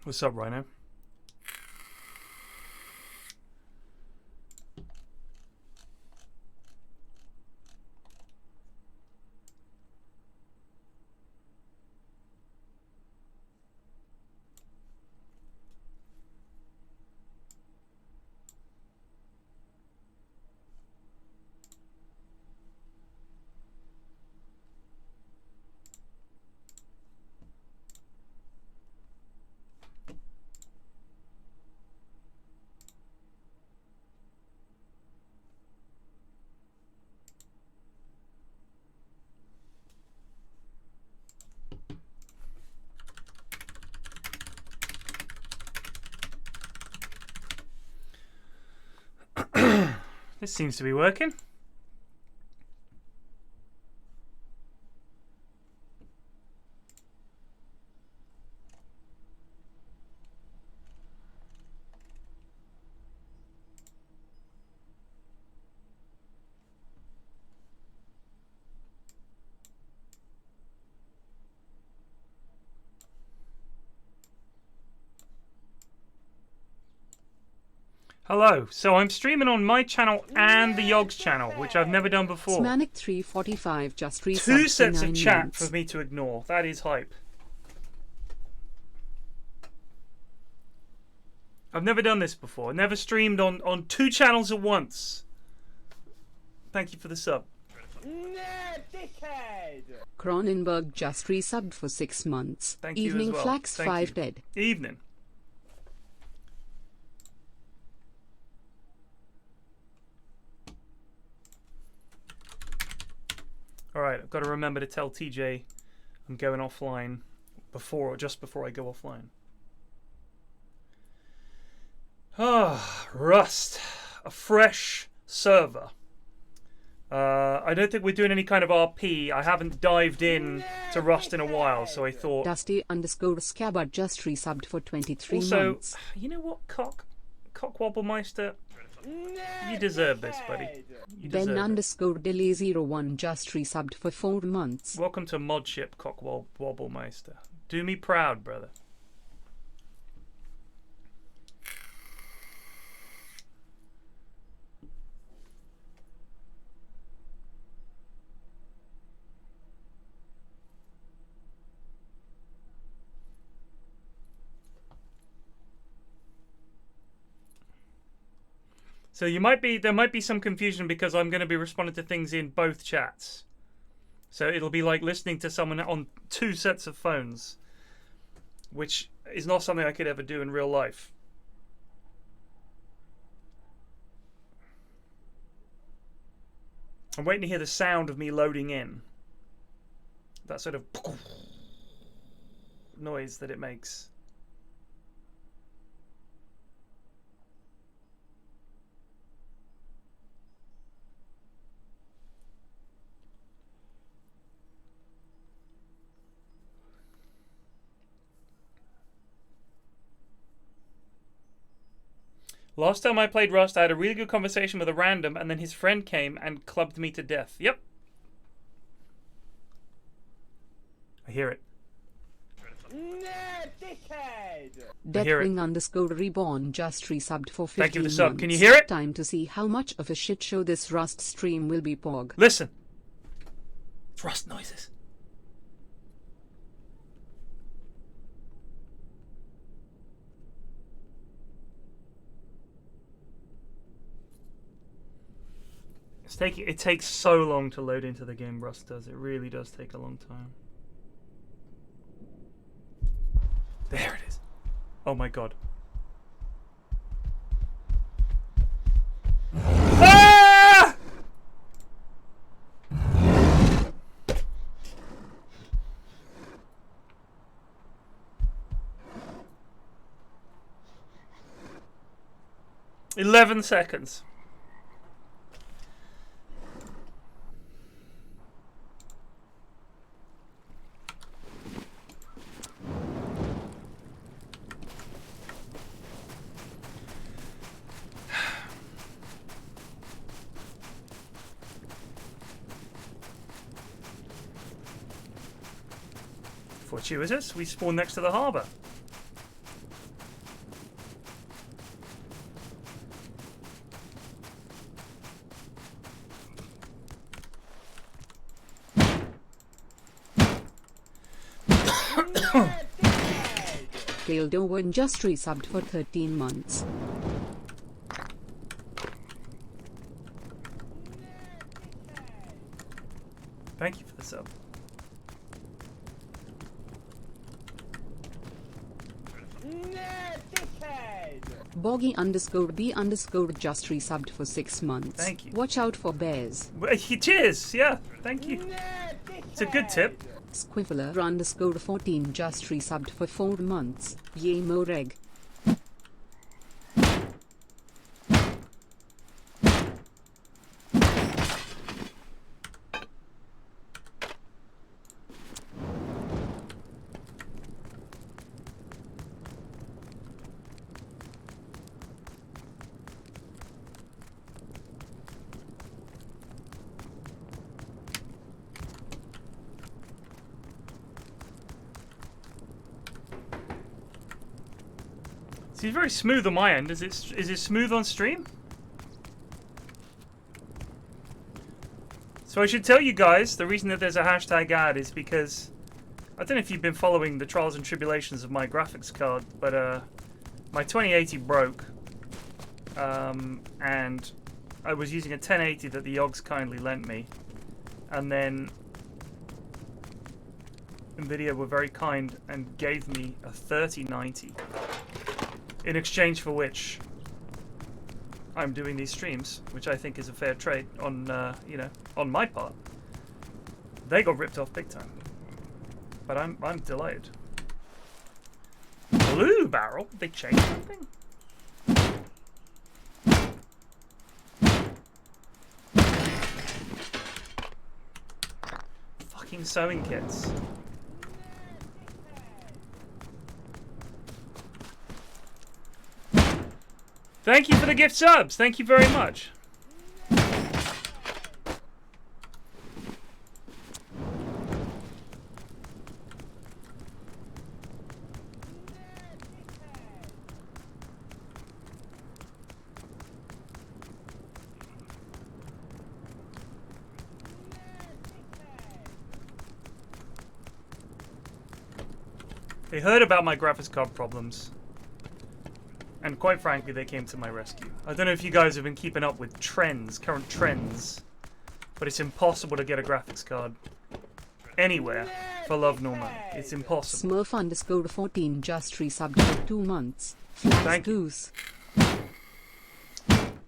What's up, Rhino? This seems to be working. Hello, so I'm streaming on my channel and the Yogg's channel, which I've never done before. Smanic345 just resubbed 2 sets of chat months. for me to ignore. That is hype. I've never done this before. Never streamed on 2 channels at once. Thank you for the sub. Cronenberg just resubbed for 6 months. Thank Evening you as well. Flax Thank 5 you. dead. Evening. Alright, I've got to remember to tell TJ I'm going offline before or just before I go offline. Ah, Rust. A fresh server. I don't think we're doing any kind of RP. I haven't dived in to Rust in a while, so I thought... Dusty_Scabbard just resubbed for 23 Also, months. you know what, Cockwobblemeister? You deserve this, buddy. You deserve it. Ben_Delay01 just resubbed for 4 months. Welcome to Modship, Cockwobblemeister. Do me proud, brother. So there might be some confusion because I'm going to be responding to things in both chats. So it'll be like listening to someone on 2 sets of phones, which is not something I could ever do in real life. I'm waiting to hear the sound of me loading in. That sort of noise that it makes. Last time I played Rust, I had a really good conversation with a random, and then his friend came and clubbed me to death. Yep. I hear it. Deathwing_reborn just resubbed for 15 Thank you for the sub. months. Can you hear it? Time to see how much of a shit show this Rust stream will be, Pog. Listen. It's Rust noises. It takes so long to load into the game, Rust does. It really does take a long time. There it is. Oh my god. Ah! "11 seconds. Fortuitous, we spawn next to the harbour. Kildowen just resubbed for 13 months. Thank you for the sub. Boggy_B_ just resubbed for 6 months. Thank you. Watch out for bears. Cheers! Yeah, thank you. It's a good tip. Squiffler_14 just resubbed for 4 months. Yay more egg. It's very smooth on my end. Is it smooth on stream? So I should tell you guys, the reason that there's a hashtag ad is because I don't know if you've been following the trials and tribulations of my graphics card, but my 2080 broke, and I was using a 1080 that the Yogs kindly lent me, and then Nvidia were very kind and gave me a 3090. In exchange for which I'm doing these streams, which I think is a fair trade on, you know, on my part. They got ripped off big time, but I'm delighted. Blue barrel? They changed something? Fucking sewing kits. Thank you for the gift subs. Thank you very much. They heard about my graphics card problems. And quite frankly, they came to my rescue. I don't know if you guys have been keeping up with trends, current trends, but it's impossible to get a graphics card anywhere for love nor money. It's impossible. Smurf_14 just resubbed for 2 months. Flax Goose.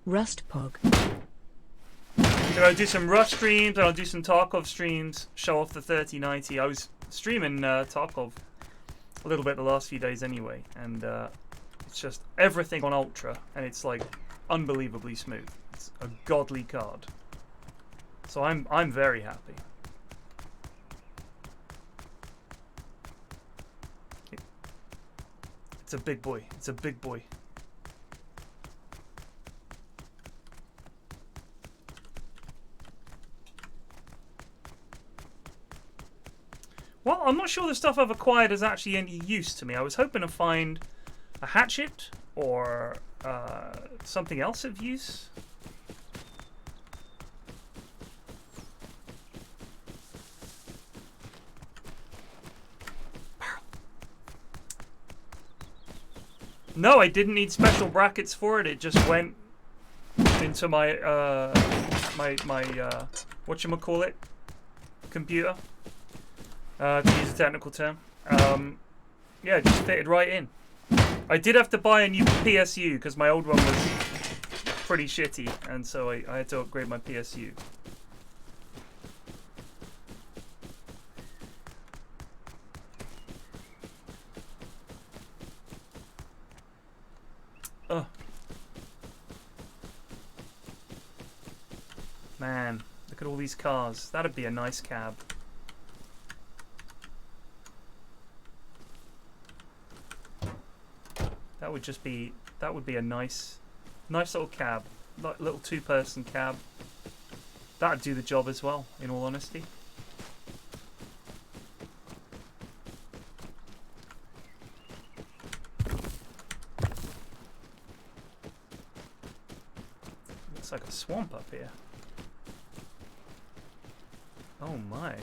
Rust Pog. So I'll do some Rust streams, and I'll do some Tarkov streams, show off the 3090. I was streaming Tarkov a little bit the last few days anyway, and it's just everything on Ultra, and it's like unbelievably smooth. It's a godly card. So I'm very happy. It's a big boy. It's a big boy. Well, I'm not sure the stuff I've acquired is actually any use to me. I was hoping to find a hatchet or something else of use. No, I didn't need special brackets for it. It just went into my whatchamacallit computer, to use a technical term. Yeah, it just fitted right in. I did have to buy a new PSU because my old one was pretty shitty, and so I had to upgrade my PSU. Oh. Man, look at all these cars. That'd be a nice cab. That would just be, that would be a nice little cab. Like little 2-person cab. That'd do the job as well, in all honesty. Looks like a swamp up here. Oh my.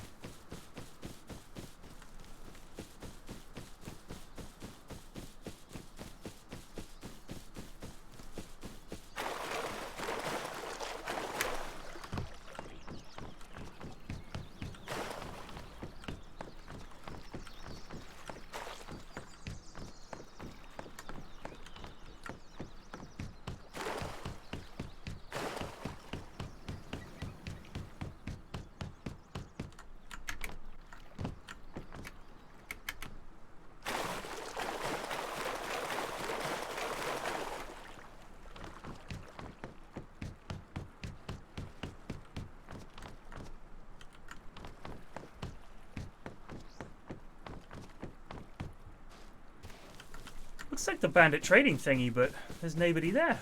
Looks like the bandit trading thingy, but there's nobody there.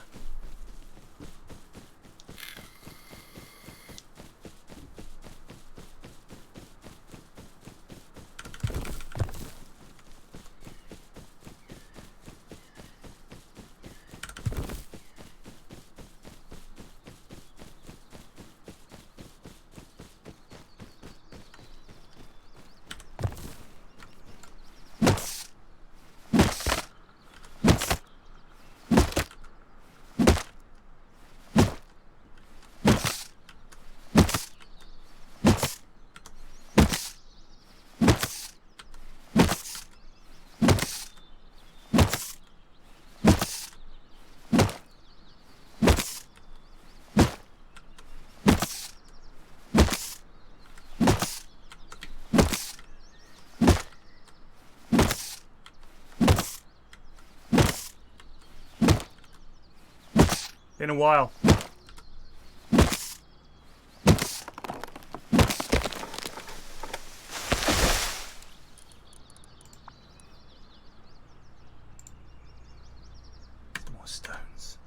Been a while. More stones.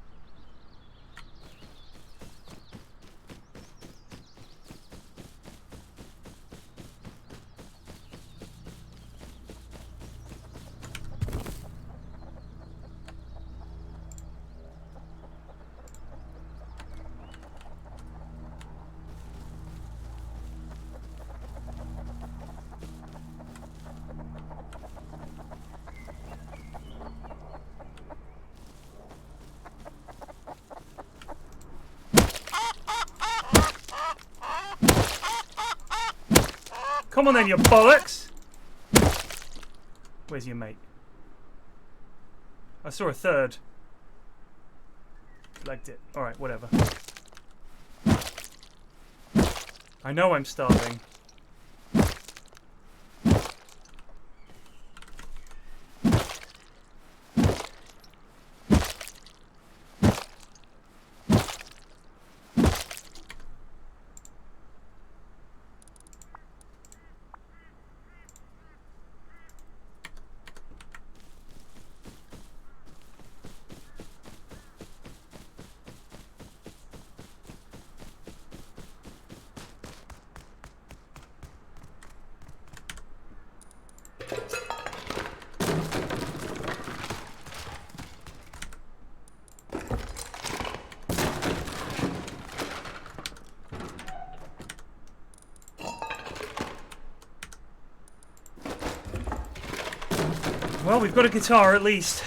Come on then, you bollocks! Where's your mate? I saw a third. Legged it. Alright, whatever. I know I'm starving. Well, we've got a guitar at least.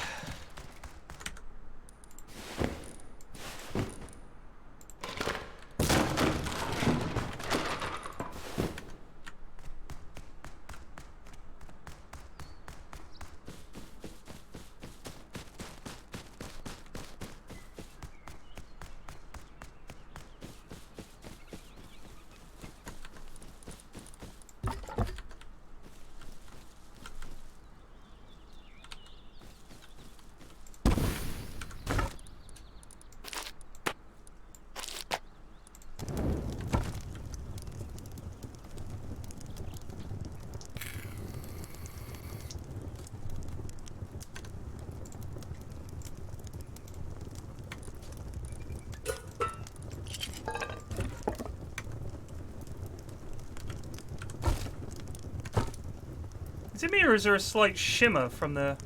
Is it me or is there a slight shimmer from the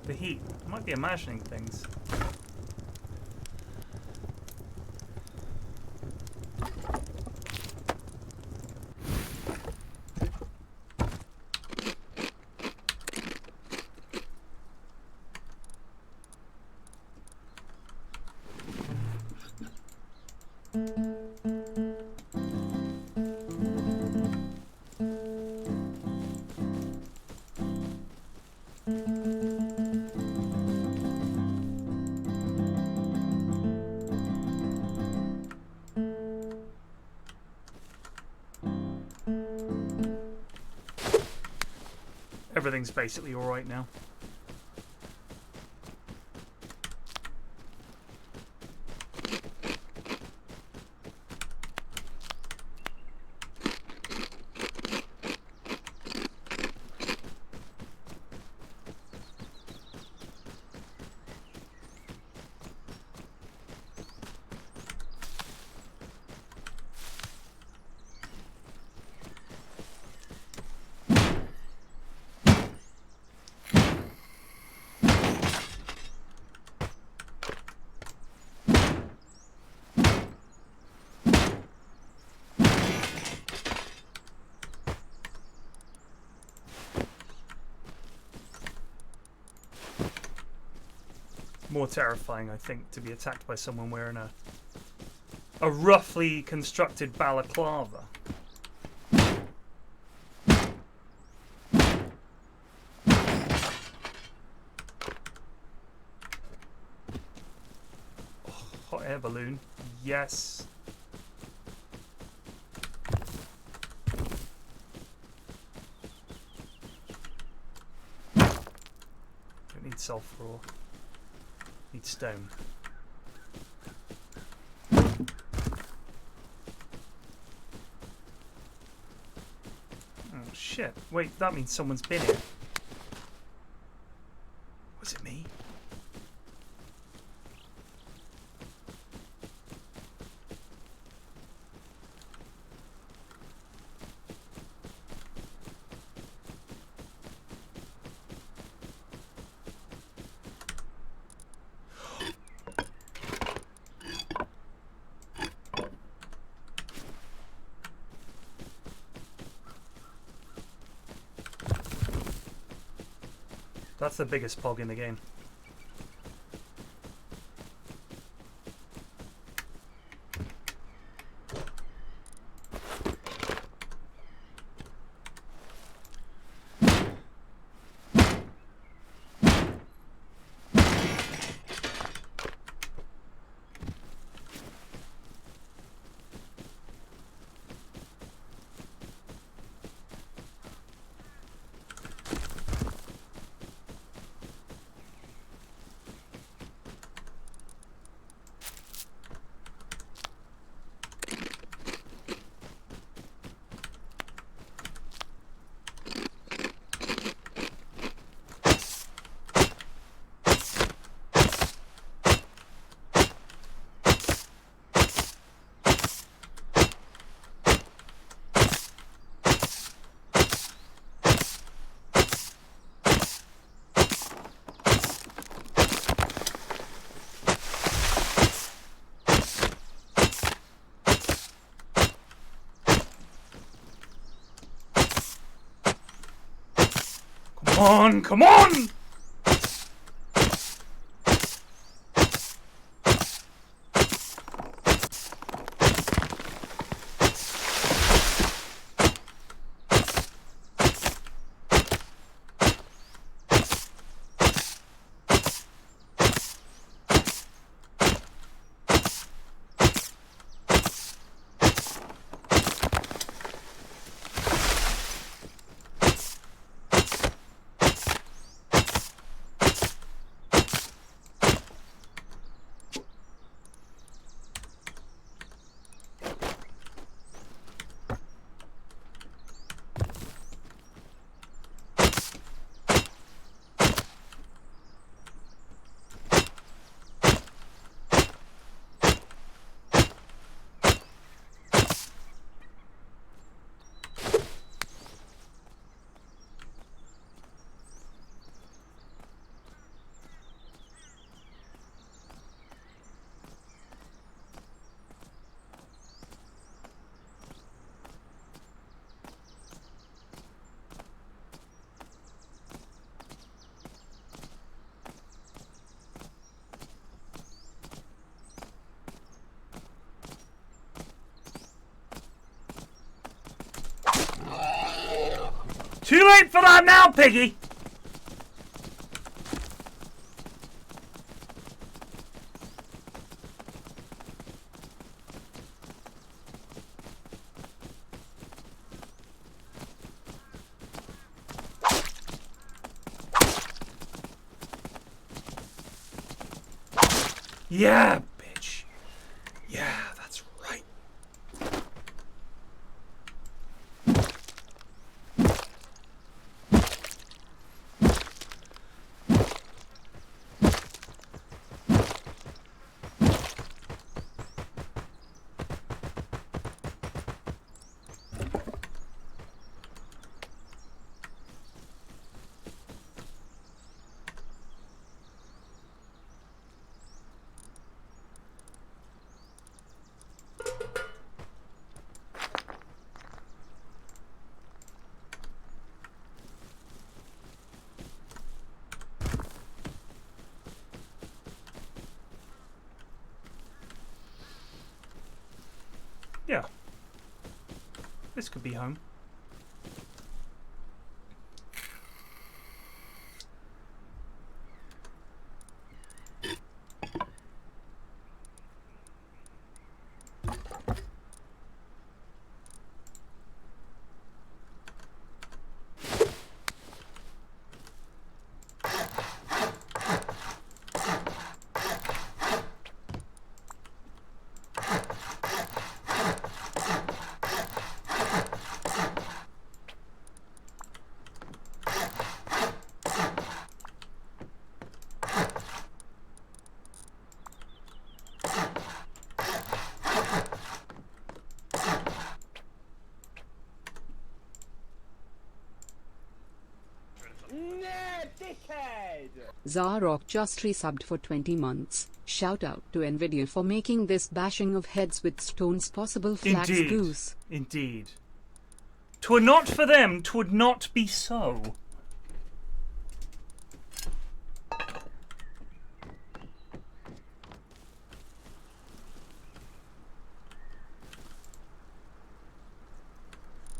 heat? I might be imagining things. Everything's basically alright now. more terrifying, I think, to be attacked by someone wearing a roughly constructed balaclava. Oh, hot air balloon. Yes. Don't need sulfur ore. Need stone. Oh shit. Wait, that means someone's been here. Was it me? That's the biggest pog in the game. Come on, come on! Too late for that now, Piggy! Yeah, bitch. Yeah, that's right. This could be home. Zarok just resubbed for 20 months. Shout out to Nvidia for making this bashing of heads with stones possible. Flax Indeed. Goose. Indeed. 'Twere not for them, 'twould not be so.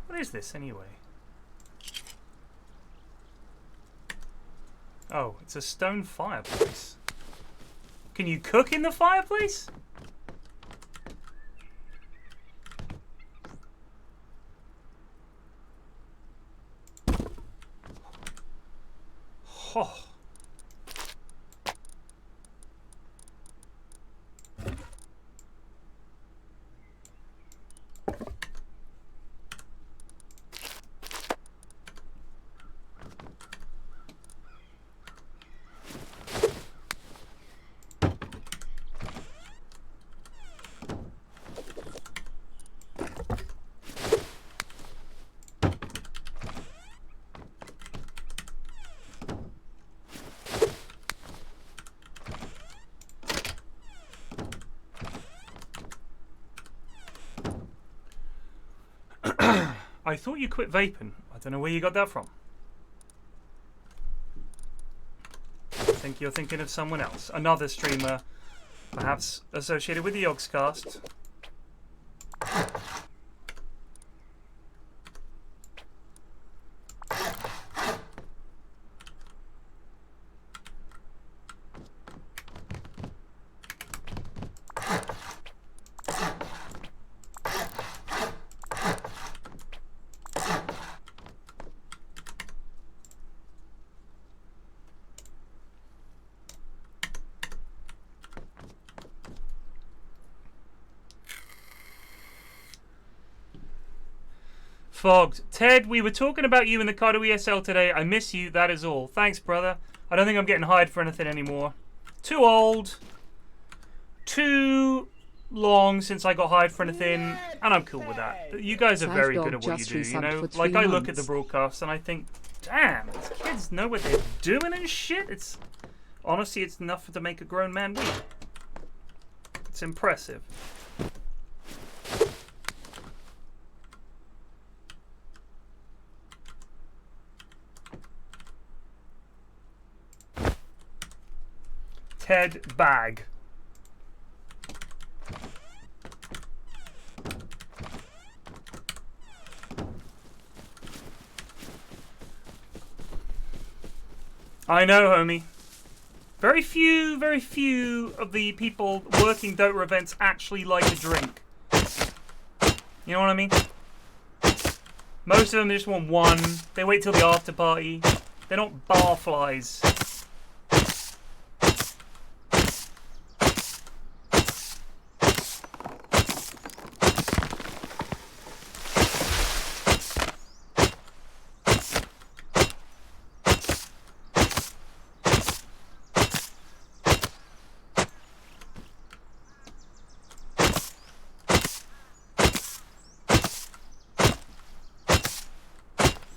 What is this anyway? Oh, it's a stone fireplace. Can you cook in the fireplace? Oh. I thought you quit vaping. I don't know where you got that from. I think you're thinking of someone else. Another streamer, perhaps associated with the Yogscast. Fogged. Ted, we were talking about you in the Cardo ESL today. I miss you, that is all. Thanks, brother. I don't think I'm getting hired for anything anymore. Too old. Too long since I got hired for anything. And I'm cool with that. You guys are very good at what you do, you know? Like, I look at the broadcasts and I think, damn, these kids know what they're doing and shit. It's honestly, it's enough to make a grown man weep. It's impressive. Ted Bag. I know, homie. Very few of the people working Dota events actually like to drink. You know what I mean? Most of them just want one. They wait till the after party. They're not barflies.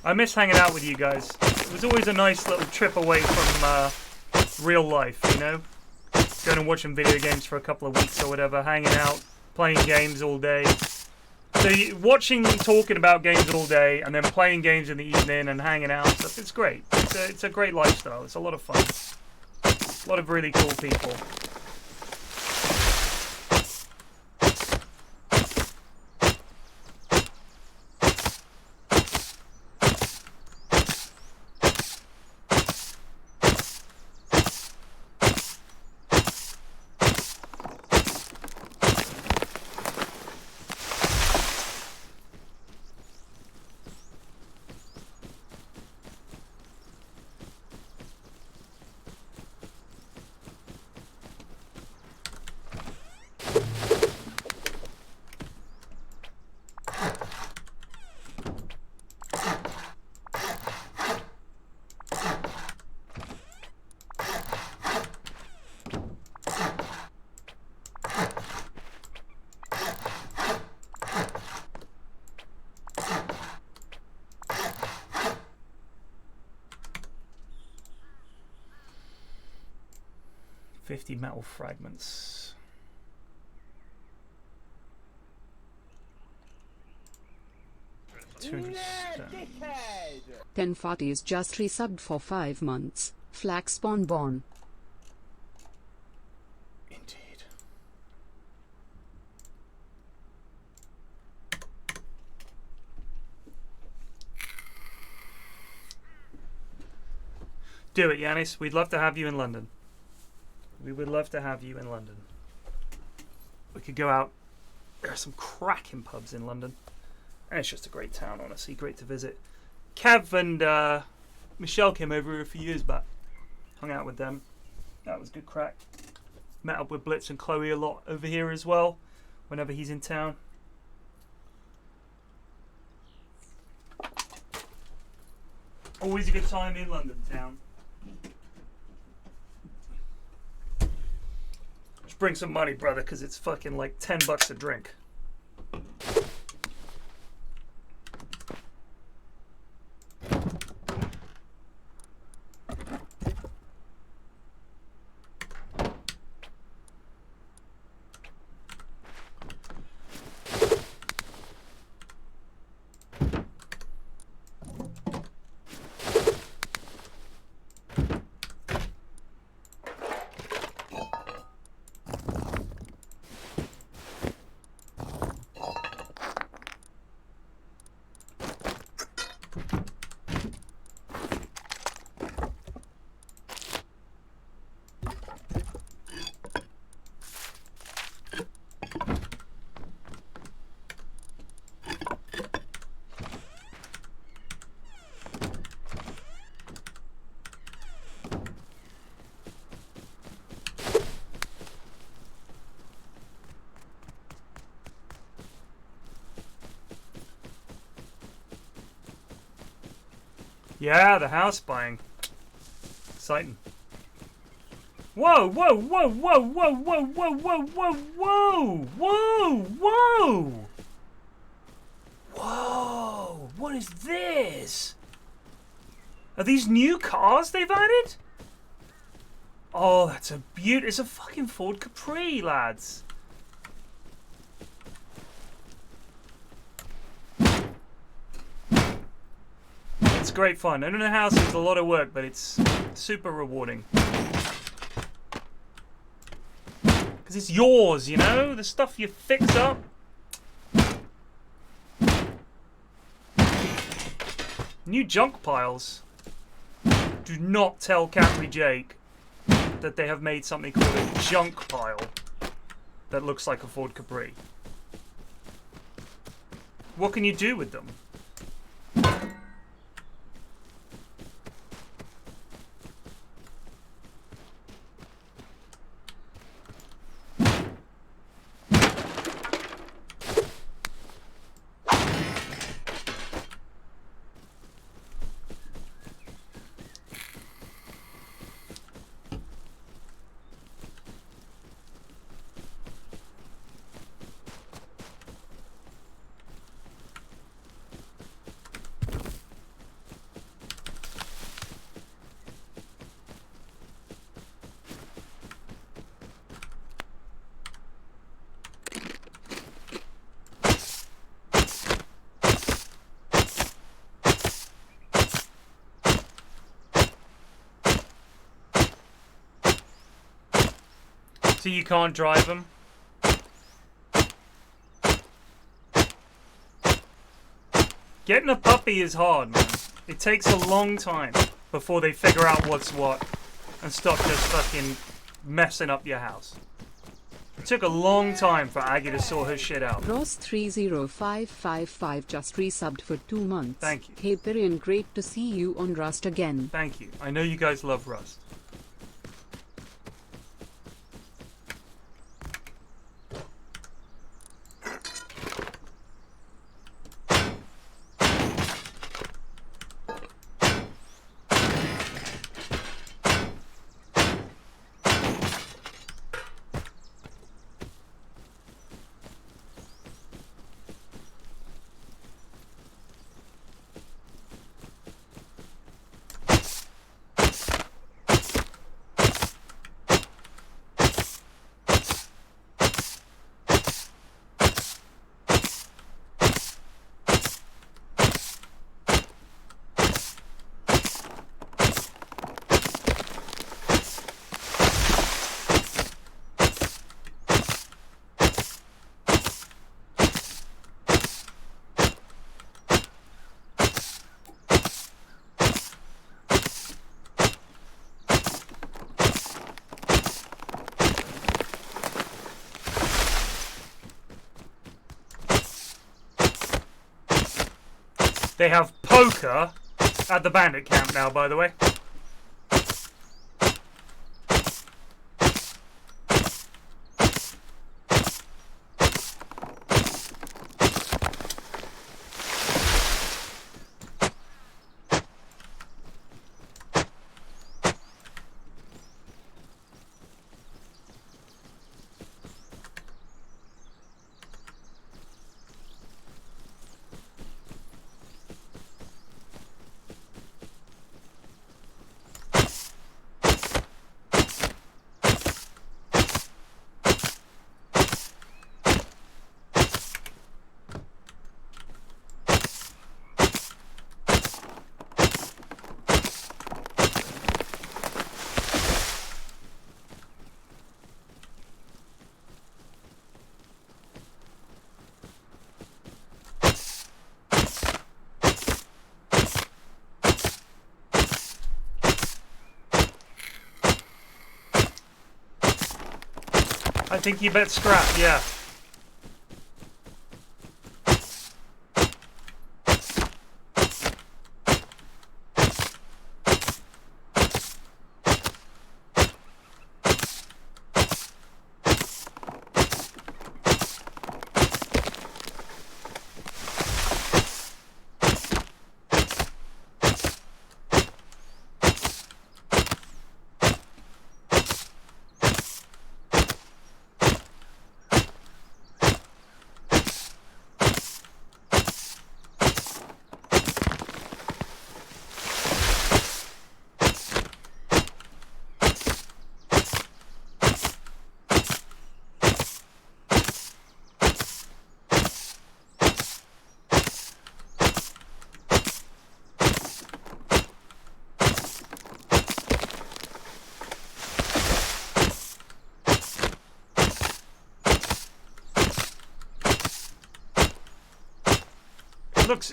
I miss hanging out with you guys. It was always a nice little trip away from real life, you know? Going and watching video games for a couple of weeks or whatever, hanging out, playing games all day. So watching and talking about games all day, and then playing games in the evening and hanging out, it's great. It's a great lifestyle. It's a lot of fun. A lot of really cool people. 50 metal fragments. Ten Fatties just resubbed for 5 months. Flax spawn born. Indeed. Do it, Yanis. We'd love to have you in London. We would love to have you in London. We could go out. There are some cracking pubs in London. And it's just a great town, honestly. Great to visit. Kev and Michelle came over here a few years back. Hung out with them. That was good crack. Met up with Blitz and Chloe a lot over here as well, whenever he's in town. Always a good time in London town. Just bring some money, brother, because it's fucking like $10 a drink. Yeah, the house buying. Exciting. Whoa, whoa, whoa, whoa, whoa, whoa, whoa, whoa, whoa, whoa, whoa, whoa. Whoa, what is this? Are these new cars they've added? Oh, that's a beaut. It's a fucking Ford Capri, lads. It's great fun. Owning a house is a lot of work, but it's super rewarding. Because it's yours, you know? The stuff you fix up. New junk piles. Do not tell Capri Jake that they have made something called a junk pile that looks like a Ford Capri. What can you do with them? So you can't drive them? Getting a puppy is hard, man. It takes a long time before they figure out what's what and stop just fucking messing up your house. It took a long time for Aggie to sort her shit out. Ross30555 just resubbed for 2 months. Thank you. Hey Pirian, great to see you on Rust again. Thank you. I know you guys love Rust. They have poker at the bandit camp now, by the way. I think you bet scrap, yeah.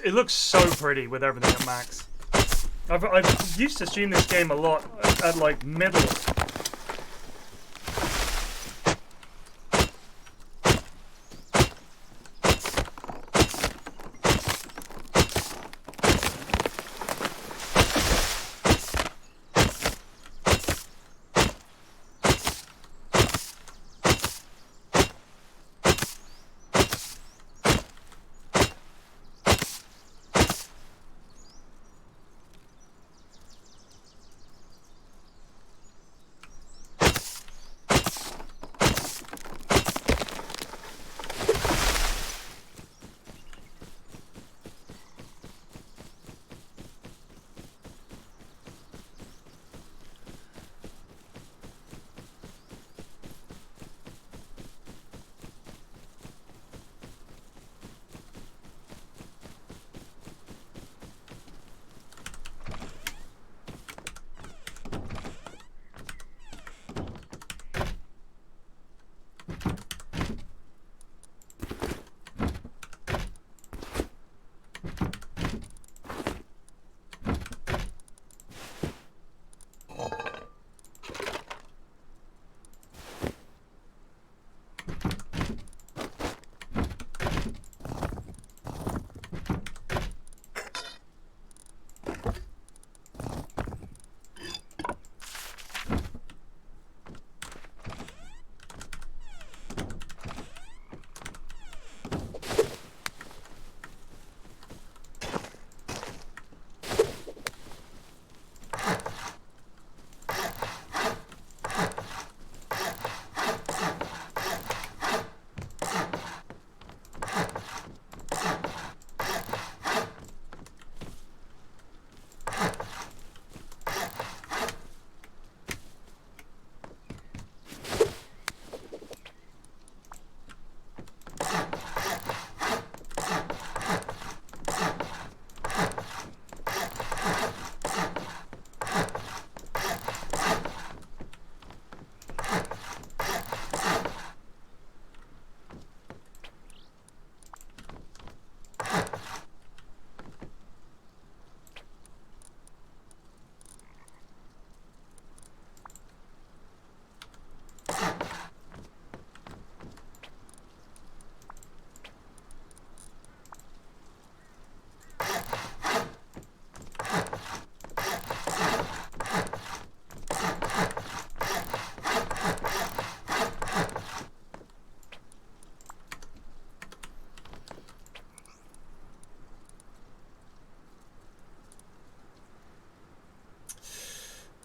It looks so pretty with everything at max. I've used to stream this game a lot at like middle.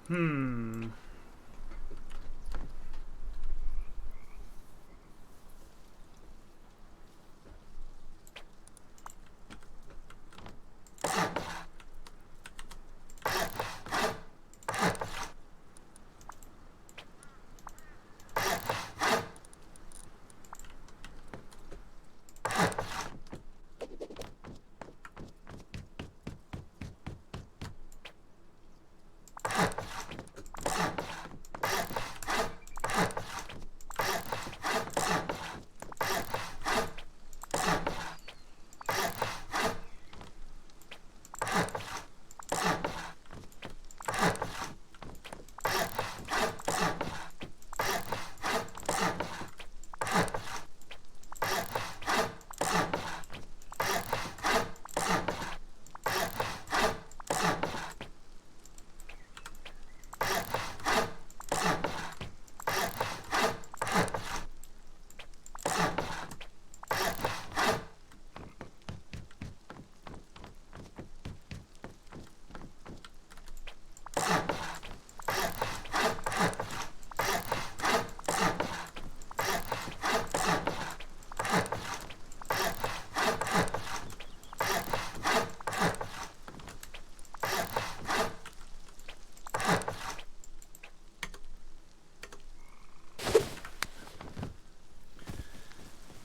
Hmm.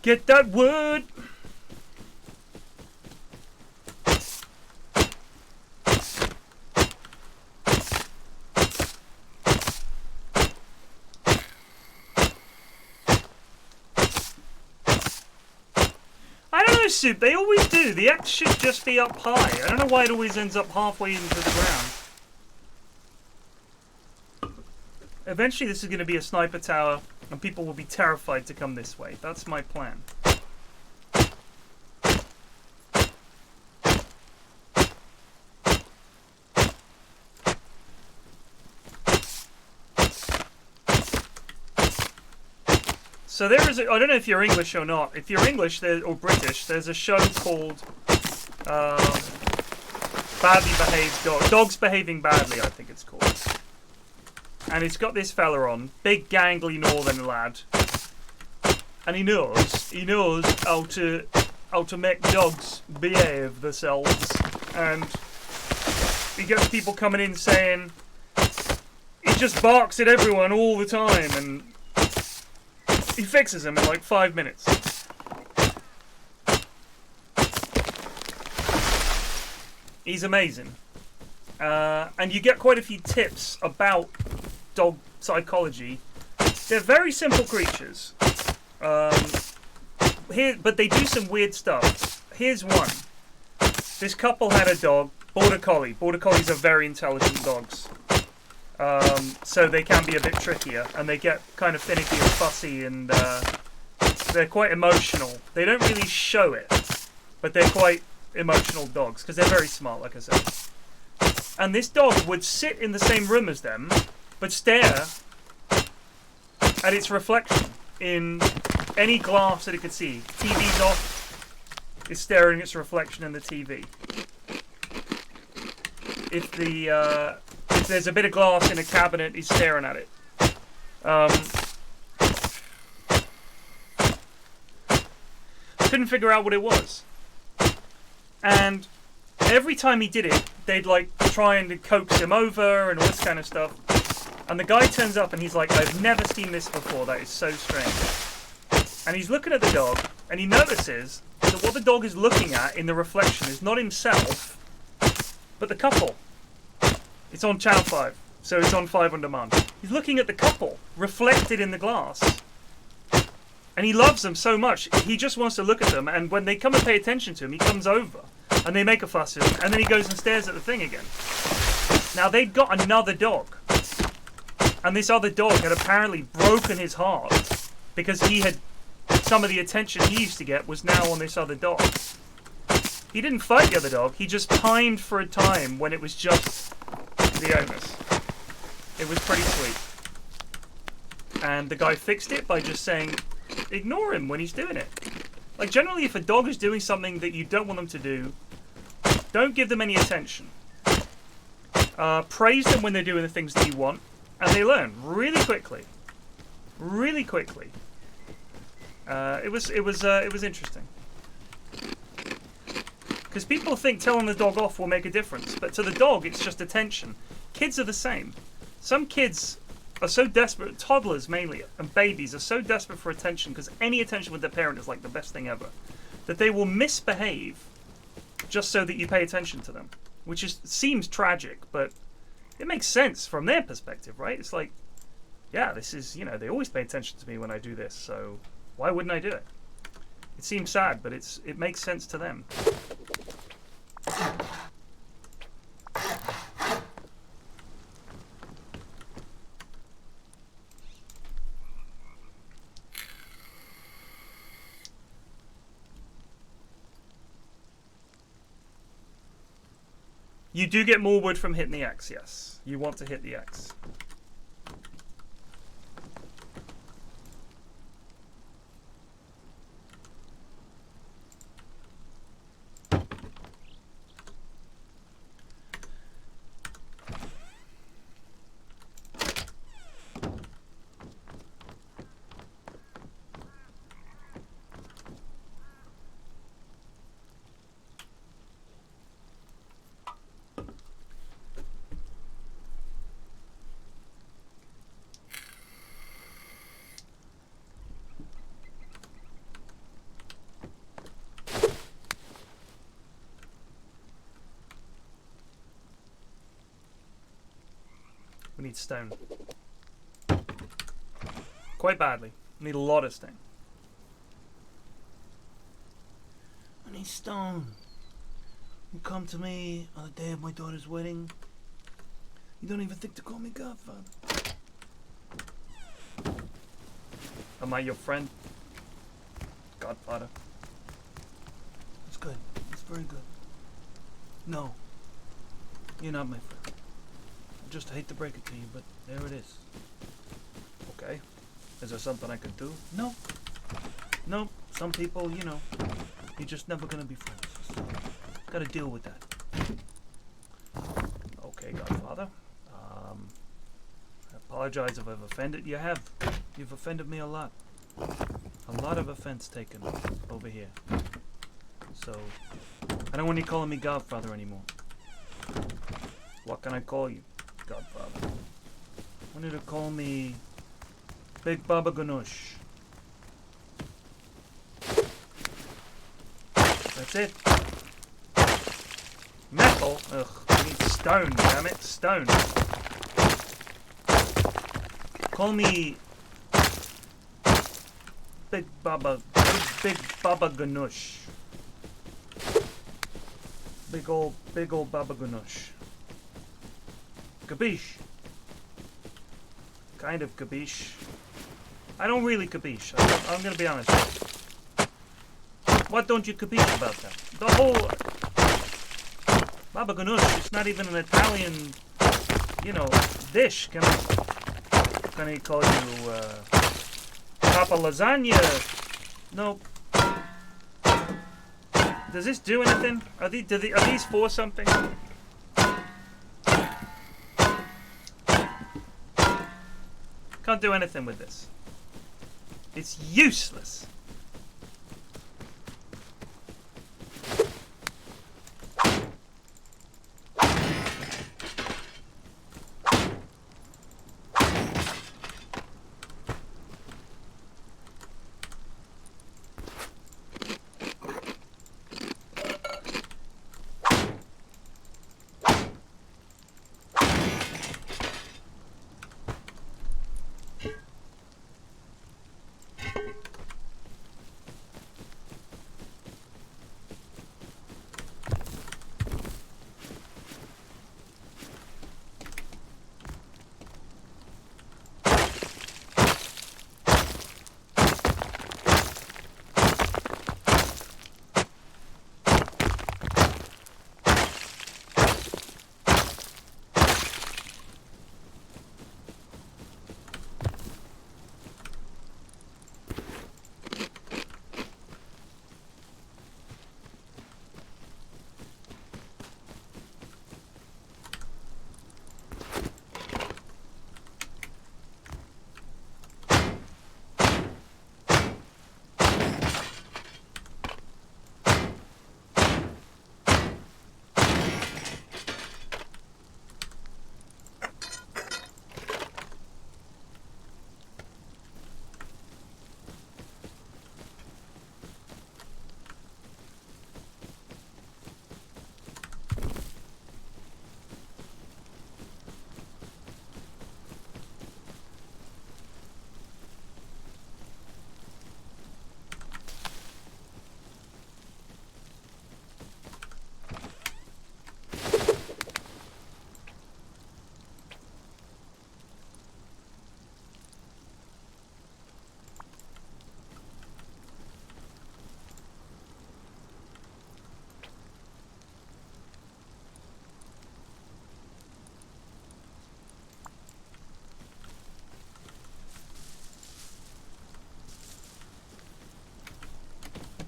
Get that wood! I don't know, Soup, they always do. The X should just be up high. I don't know why it always ends up halfway into the ground. Eventually this is going to be a sniper tower, and people will be terrified to come this way. That's my plan. So there is I don't know if you're English or not. If you're English or British, there's a show called Badly Behaved Dogs. Dogs Behaving Badly, I think it's called. And it's got this fella on, big gangly northern lad, and he knows how to make dogs behave themselves, and he gets people coming in saying he just barks at everyone all the time, and he fixes them in like 5 minutes. He's amazing, and you get quite a few tips about dog psychology. They're very simple creatures. But they do some weird stuff. Here's one. This couple had a dog, border collie. Border collies are very intelligent dogs. So they can be a bit trickier, and they get kind of finicky and fussy, and they're quite emotional. They don't really show it, but they're quite emotional dogs because they're very smart, like I said. And this dog would sit in the same room as them, but stare at its reflection in any glass that it could see. TV's off, it's staring at its reflection in the TV. If there's a bit of glass in a cabinet, he's staring at it. Couldn't figure out what it was. And every time he did it, they'd like try and coax him over and all this kind of stuff. And the guy turns up and he's like, I've never seen this before, that is so strange. And he's looking at the dog, and he notices that what the dog is looking at in the reflection is not himself, but the couple. It's on Channel 5, so it's on 5 on demand. He's looking at the couple, reflected in the glass. And he loves them so much, he just wants to look at them, and when they come and pay attention to him, he comes over, and they make a fuss at him, and then he goes and stares at the thing again. Now, they'd got another dog. And this other dog had apparently broken his heart because some of the attention he used to get was now on this other dog. He didn't fight the other dog, he just pined for a time when it was just the owners. It was pretty sweet. And the guy fixed it by just saying, ignore him when he's doing it. Like, generally, if a dog is doing something that you don't want them to do, don't give them any attention. Praise them when they're doing the things that you want, and they learn really quickly. Really quickly. It was interesting. Because people think telling the dog off will make a difference, but to the dog, it's just attention. Kids are the same. Some kids are so desperate, toddlers mainly, and babies are so desperate for attention, because any attention with their parent is like the best thing ever, that they will misbehave just so that you pay attention to them. Which seems tragic, but it makes sense from their perspective, right? It's like, yeah, this is, they always pay attention to me when I do this, so why wouldn't I do it? It seems sad, but it makes sense to them. You do get more wood from hitting the X, yes. You want to hit the X. We need stone. Quite badly. We need a lot of stone. I need stone. You come to me on the day of my daughter's wedding. You don't even think to call me Godfather. Am I your friend? Godfather. It's good. It's very good. No. You're not my friend. I just hate to break it to you, but there it is. Okay. Is there something I could do? No. No. Some people, you're just never gonna be friends. Gotta deal with that. Okay, Godfather. I apologize if I've offended. You've offended me a lot. A lot of offense taken over here. So, I don't want you calling me Godfather anymore. What can I call you, Godfather? I want you to call me Big Baba Ganoush. That's it. Metal? Ugh, I need stone, damn it. Stone. Call me Big Baba Ganoush. Big old Baba Ganoush. Capiche? Kind of capiche. I don't really capiche. I'm gonna be honest. What don't you capiche about that? The whole Baba Ganoush, it's not even an Italian, dish. Can I call you Papa Lasagna? No. Does this do anything? Are these for something? Can't do anything with this. It's useless.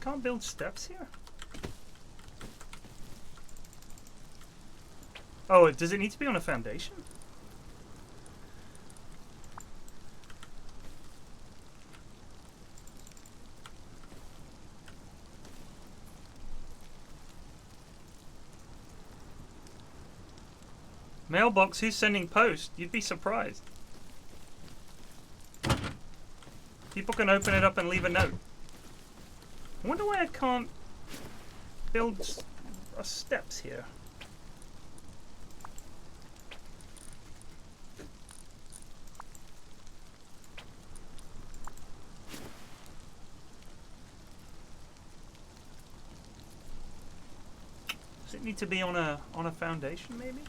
can't build steps here? Oh, does it need to be on a foundation? Mailbox, who's sending post? You'd be surprised. People can open it up and leave a note. I wonder why I can't build steps here. Does it need to be on a foundation, maybe?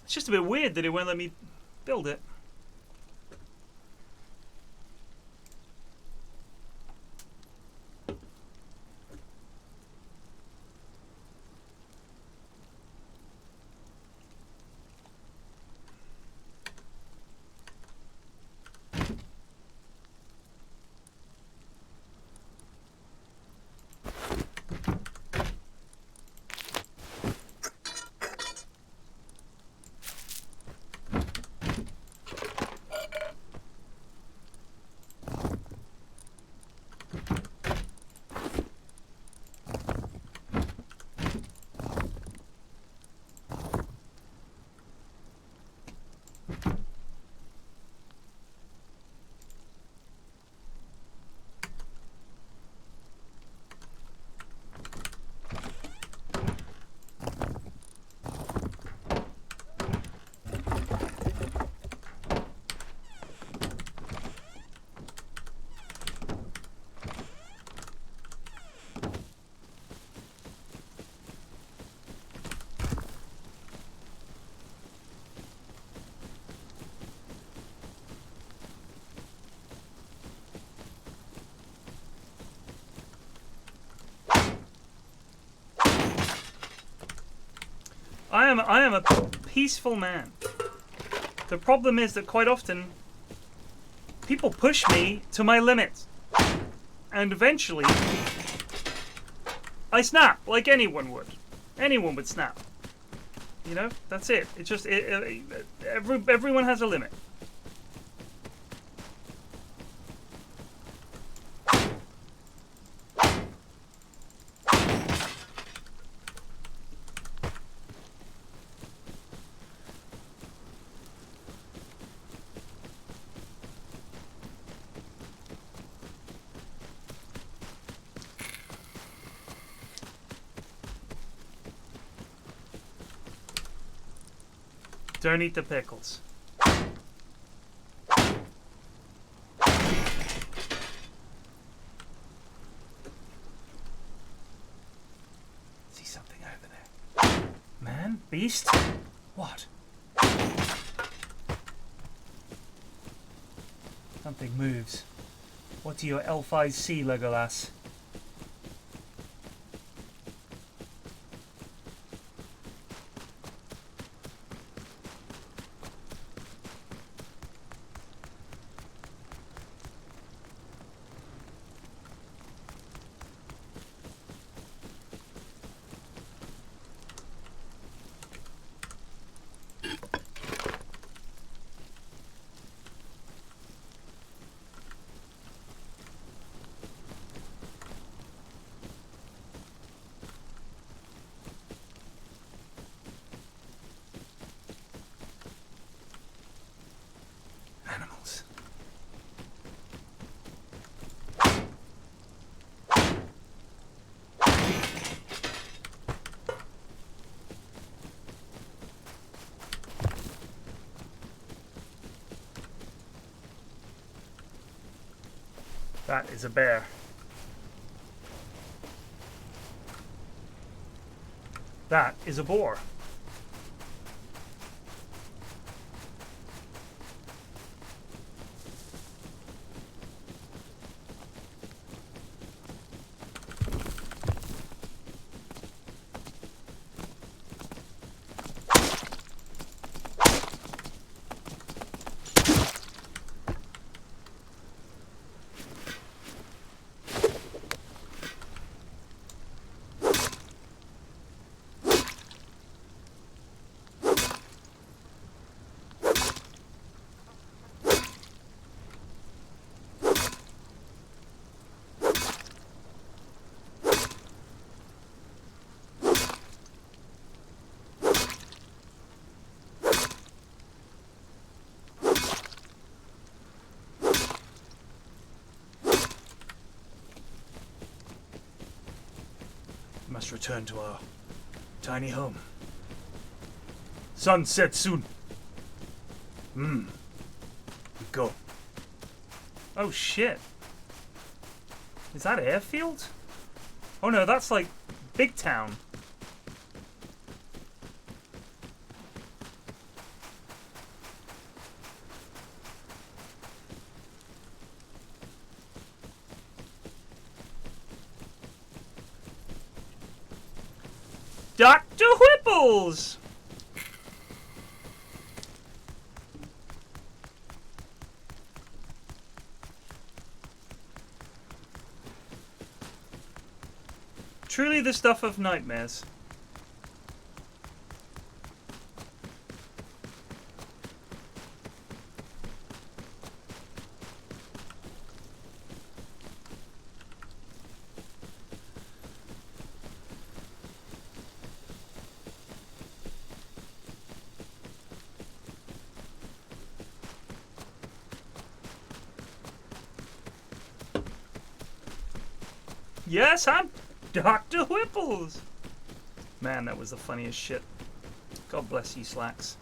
It's just a bit weird that it won't let me build it. I am a peaceful man. The problem is that quite often people push me to my limits, and eventually I snap like anyone would. Anyone would snap. You know, that's it. It's just everyone has a limit. Don't eat the pickles. See something over there. Man? Beast? What? Something moves. What do your elf eyes see, Legolas? That is a bear. That is a boar. Must return to our tiny home. Sunset soon. We go. Oh shit. Is that airfield? Oh no, that's like Big Town. Dr. Whipples! Truly the stuff of nightmares. Yes, I'm Dr. Whipples! Man, that was the funniest shit. God bless you, Slacks.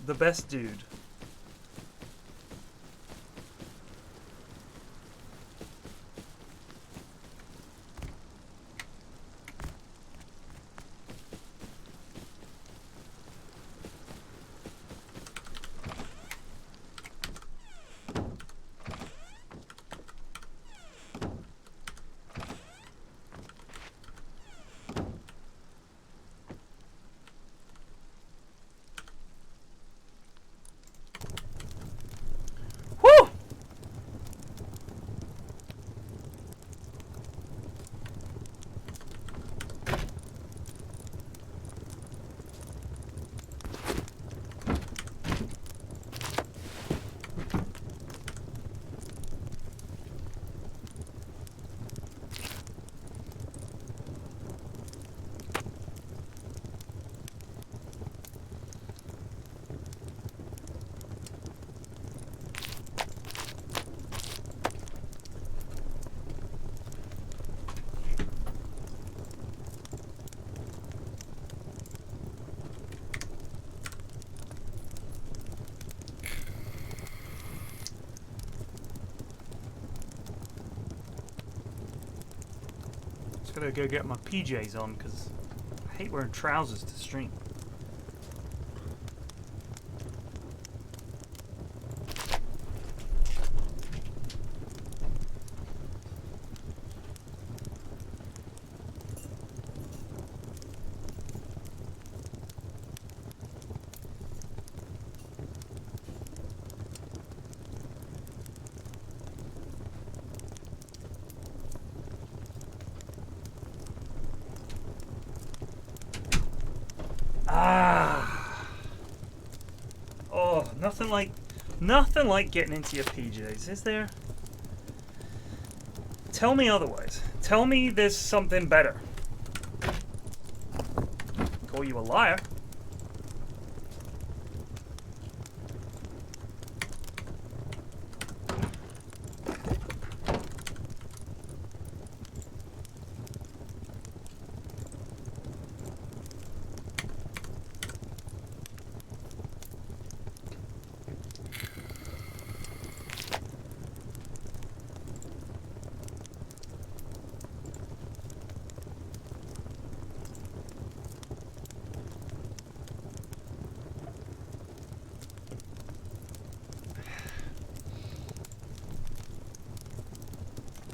The best dude. Woo! Just gotta go get my PJs on because I hate wearing trousers to stream. Ah. Oh, nothing like getting into your PJs, is there? Tell me otherwise. Tell me there's something better. Call you a liar.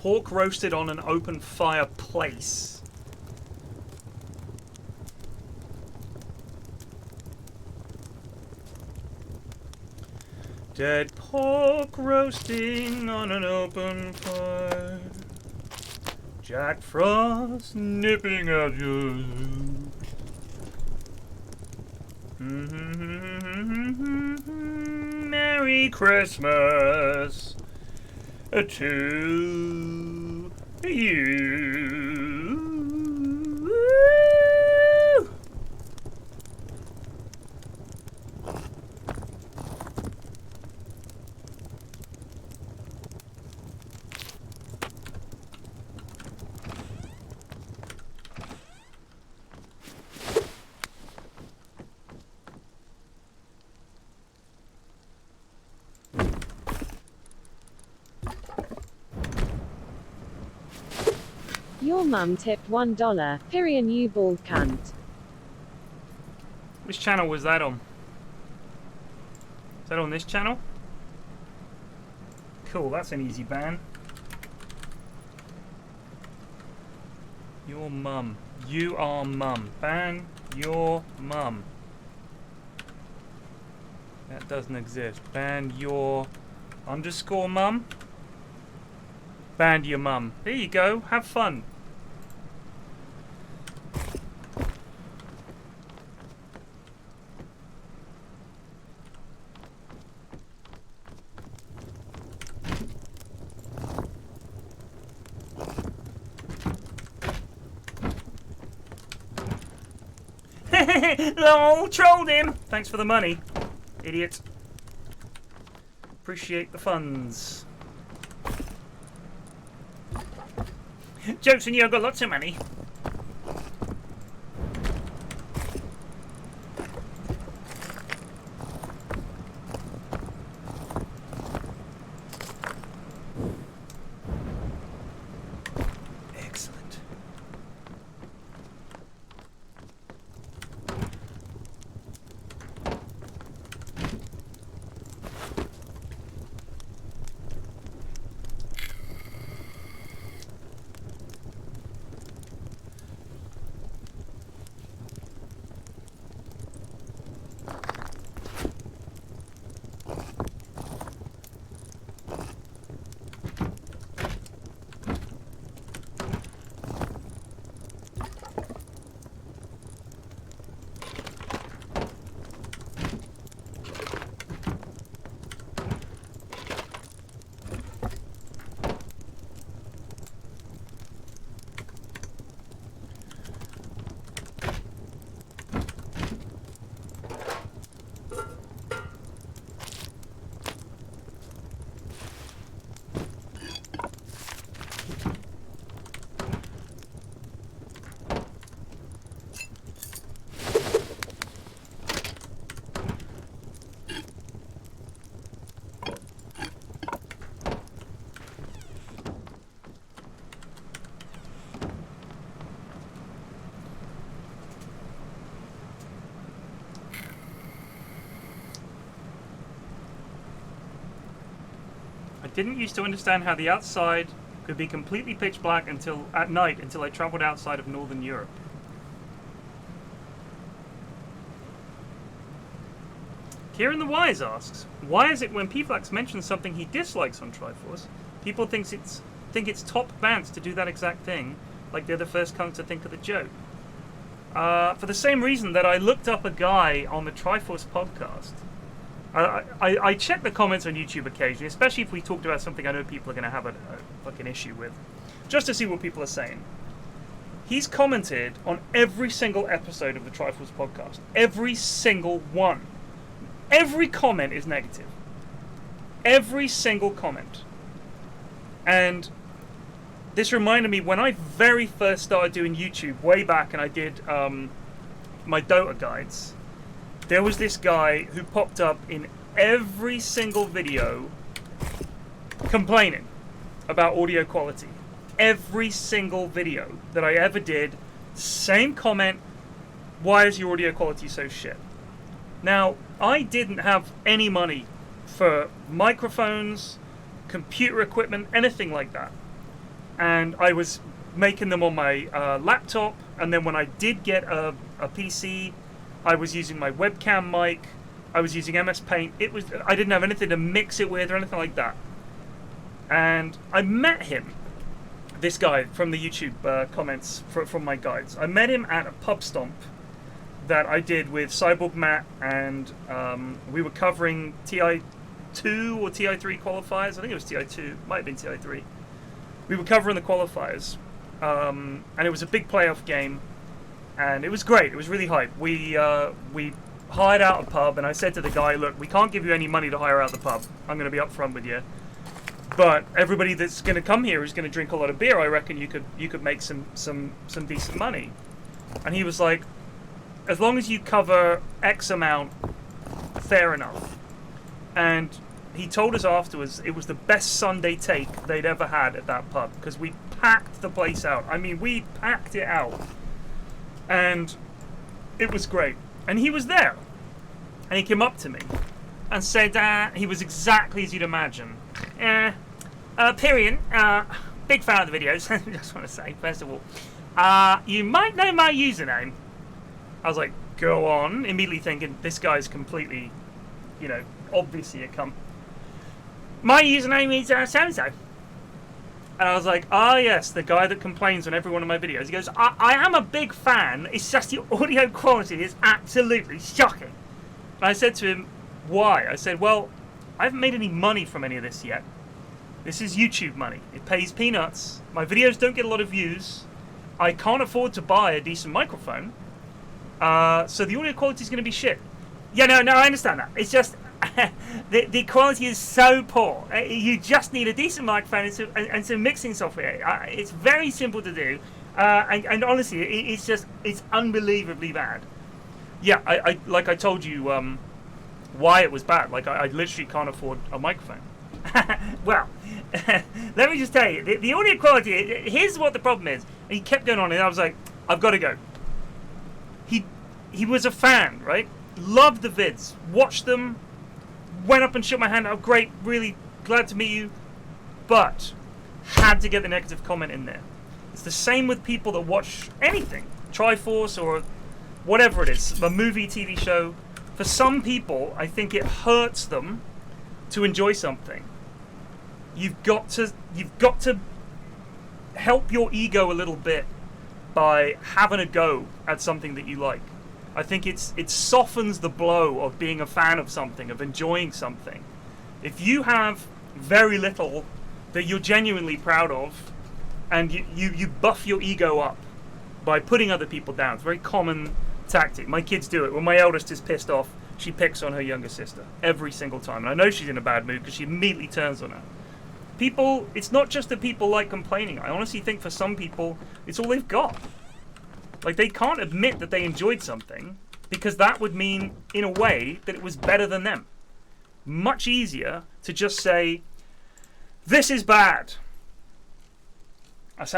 Pork roasted on an open fireplace. Dead pork roasting on an open fire. Jack Frost nipping at you. Merry Christmas to you. Your mum tipped $1. Pyrian, you bald cunt. Which channel was that on? Is that on this channel? Cool, that's an easy ban. Your mum. You are mum. Ban your mum. That doesn't exist. Ban your underscore mum. Ban your mum. There you go. Have fun. Lol, trolled him. Thanks for the money, idiot. Appreciate the funds. Jokes on you, I've got lots of money. Excellent. I didn't used to understand how the outside could be completely pitch black until at night until I travelled outside of Northern Europe. Kieran the Wise asks, why is it when PFlax mentions something he dislikes on Triforce, people think it's top bants to do that exact thing, like they're the first cunts to think of the joke? For the same reason that I looked up a guy on the Triforce podcast. I check the comments on YouTube occasionally, especially if we talked about something I know people are going to have a fucking issue with, just to see what people are saying. He's commented on every single episode of the Triforce podcast. Every single one. Every comment is negative. Every single comment. And this reminded me when I very first started doing YouTube way back and I did my Dota guides. There was this guy who popped up in every single video complaining about audio quality. Every single video that I ever did, same comment, why is your audio quality so shit? Now, I didn't have any money for microphones, computer equipment, anything like that. and I was making them on my laptop, and then when I did get a PC, I was using my webcam mic, I was using MS Paint. I didn't have anything to mix it with or anything like that. And I met him, this guy from the YouTube comments from my guides. I met him at a pub stomp that I did with Cyborg Matt, and we were covering TI2 or TI3 qualifiers. I think it was TI2, might have been TI3. We were covering the qualifiers, and it was a big playoff game, and it was great. It was really hype. We hired out a pub, and I said to the guy, look, we can't give you any money to hire out the pub. I'm going to be upfront with you. But everybody that's going to come here is going to drink a lot of beer. I reckon you could make some decent money. And he was like, as long as you cover X amount, fair enough. And he told us afterwards it was the best Sunday take they'd ever had at that pub, because we packed the place out. I mean, we packed it out. And it was great. And he was there. And he came up to me and said, he was exactly as you'd imagine. Pyrian, big fan of the videos. I just want to say, first of all, you might know my username. I was like, go on. Immediately thinking, this guy's completely, obviously a cunt. My username is so-and-so. And I was like, yes, the guy that complains on every one of my videos. He goes, I am a big fan. It's just the audio quality is absolutely shocking. And I said to him, why? I said, well, I haven't made any money from any of this yet. This is YouTube money. It pays peanuts. My videos don't get a lot of views. I can't afford to buy a decent microphone. So the audio quality is going to be shit. Yeah, no, I understand that. It's just the quality is so poor. You just need a decent microphone and some mixing software. It's very simple to do. And honestly, it's unbelievably bad. Yeah, I like I told you why it was bad. Like I literally can't afford a microphone. Well, let me just tell you, the audio quality, here's what the problem is. And he kept going on, and I was like, I've got to go. He was a fan, right? Loved the vids, watched them, went up and shook my hand. Oh, great, really glad to meet you. But had to get the negative comment in there. It's the same with people that watch anything, Triforce or whatever it is, a movie, TV show. For some people, I think it hurts them to enjoy something. You've got to help your ego a little bit by having a go at something that you like. I think it softens the blow of being a fan of something, of enjoying something. If you have very little that you're genuinely proud of, and you buff your ego up by putting other people down, it's a very common tactic. My kids do it. When my eldest is pissed off, she picks on her younger sister every single time. And I know she's in a bad mood because she immediately turns on her. People, it's not just that people like complaining. I honestly think for some people, it's all they've got. Like, they can't admit that they enjoyed something because that would mean, in a way, that it was better than them. Much easier to just say, this is bad. That's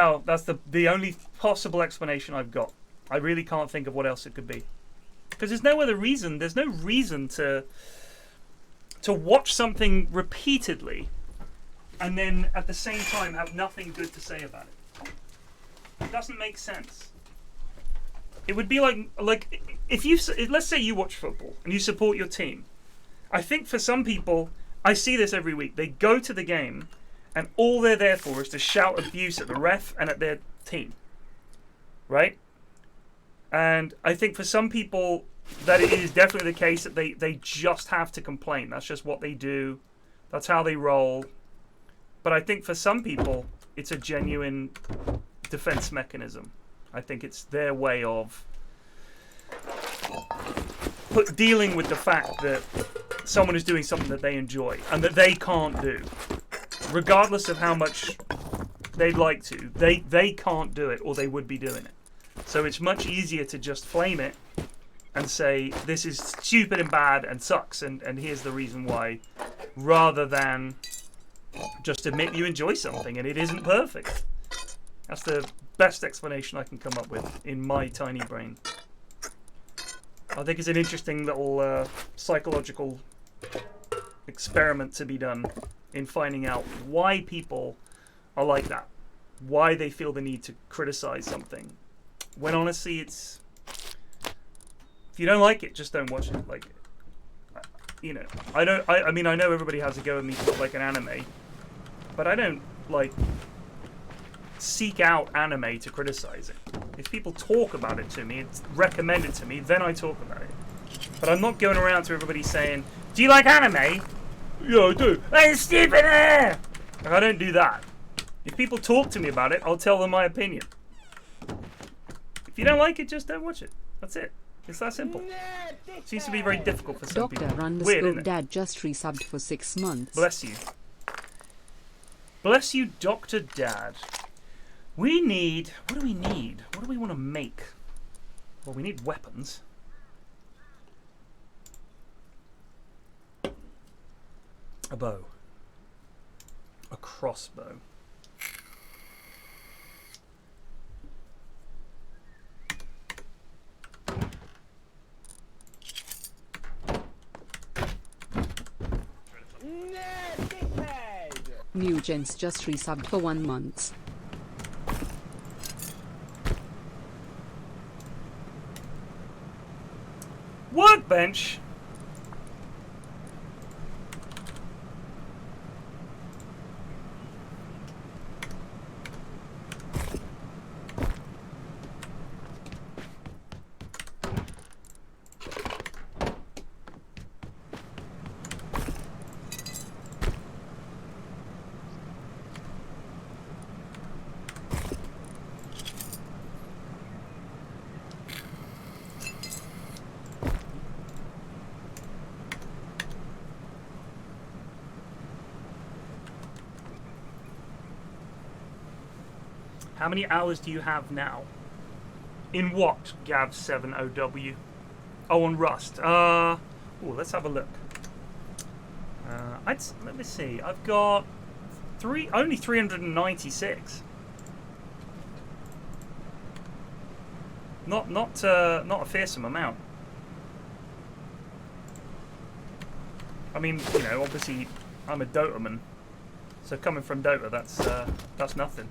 the only possible explanation I've got. I really can't think of what else it could be. Because there's no other reason. There's no reason to watch something repeatedly and then at the same time have nothing good to say about it. It doesn't make sense. It would be like if you, let's say you watch football and you support your team. I think for some people, I see this every week. They go to the game and all they're there for is to shout abuse at the ref and at their team. Right? And I think for some people that it is definitely the case that they just have to complain. That's just what they do. That's how they roll. But I think for some people, it's a genuine defense mechanism. I think it's their way of dealing with the fact that someone is doing something that they enjoy and that they can't do. Regardless of how much they'd like to, they can't do it or they would be doing it. So it's much easier to just flame it and say, this is stupid and bad and sucks, and here's the reason why, rather than just admit you enjoy something and it isn't perfect. That's the best explanation I can come up with in my tiny brain. I think it's an interesting little psychological experiment to be done in finding out why people are like that. why they feel the need to criticize something. When honestly, it's... If you don't like it, just don't watch it. Like, you know, I mean, I know everybody has a go at me for not like an anime, but I don't, like, seek out anime to criticize it. If people talk about it to me, it's recommended to me, then I talk about it. But I'm not going around to everybody saying, do you like anime? Yeah, I do. Hey, it's stupid! Like, I don't do that. If people talk to me about it, I'll tell them my opinion. If you don't like it, just don't watch it. That's it. It's that simple. Seems to be very difficult for some people. Weird, isn't it? Dad just resubbed for 6 months. Bless you. Bless you, Dr. Dad. We need... What do we need? What do we want to make? Well, we need weapons. A bow. A crossbow. Nugent's just resubbed for 1 month. Workbench? How many hours do you have now? In what, Gav70W? Oh, on Rust. Oh, let's have a look. Let me see. I've got only 396. Not a fearsome amount. I mean, you know, obviously I'm a Dotaman, so coming from Dota, that's nothing.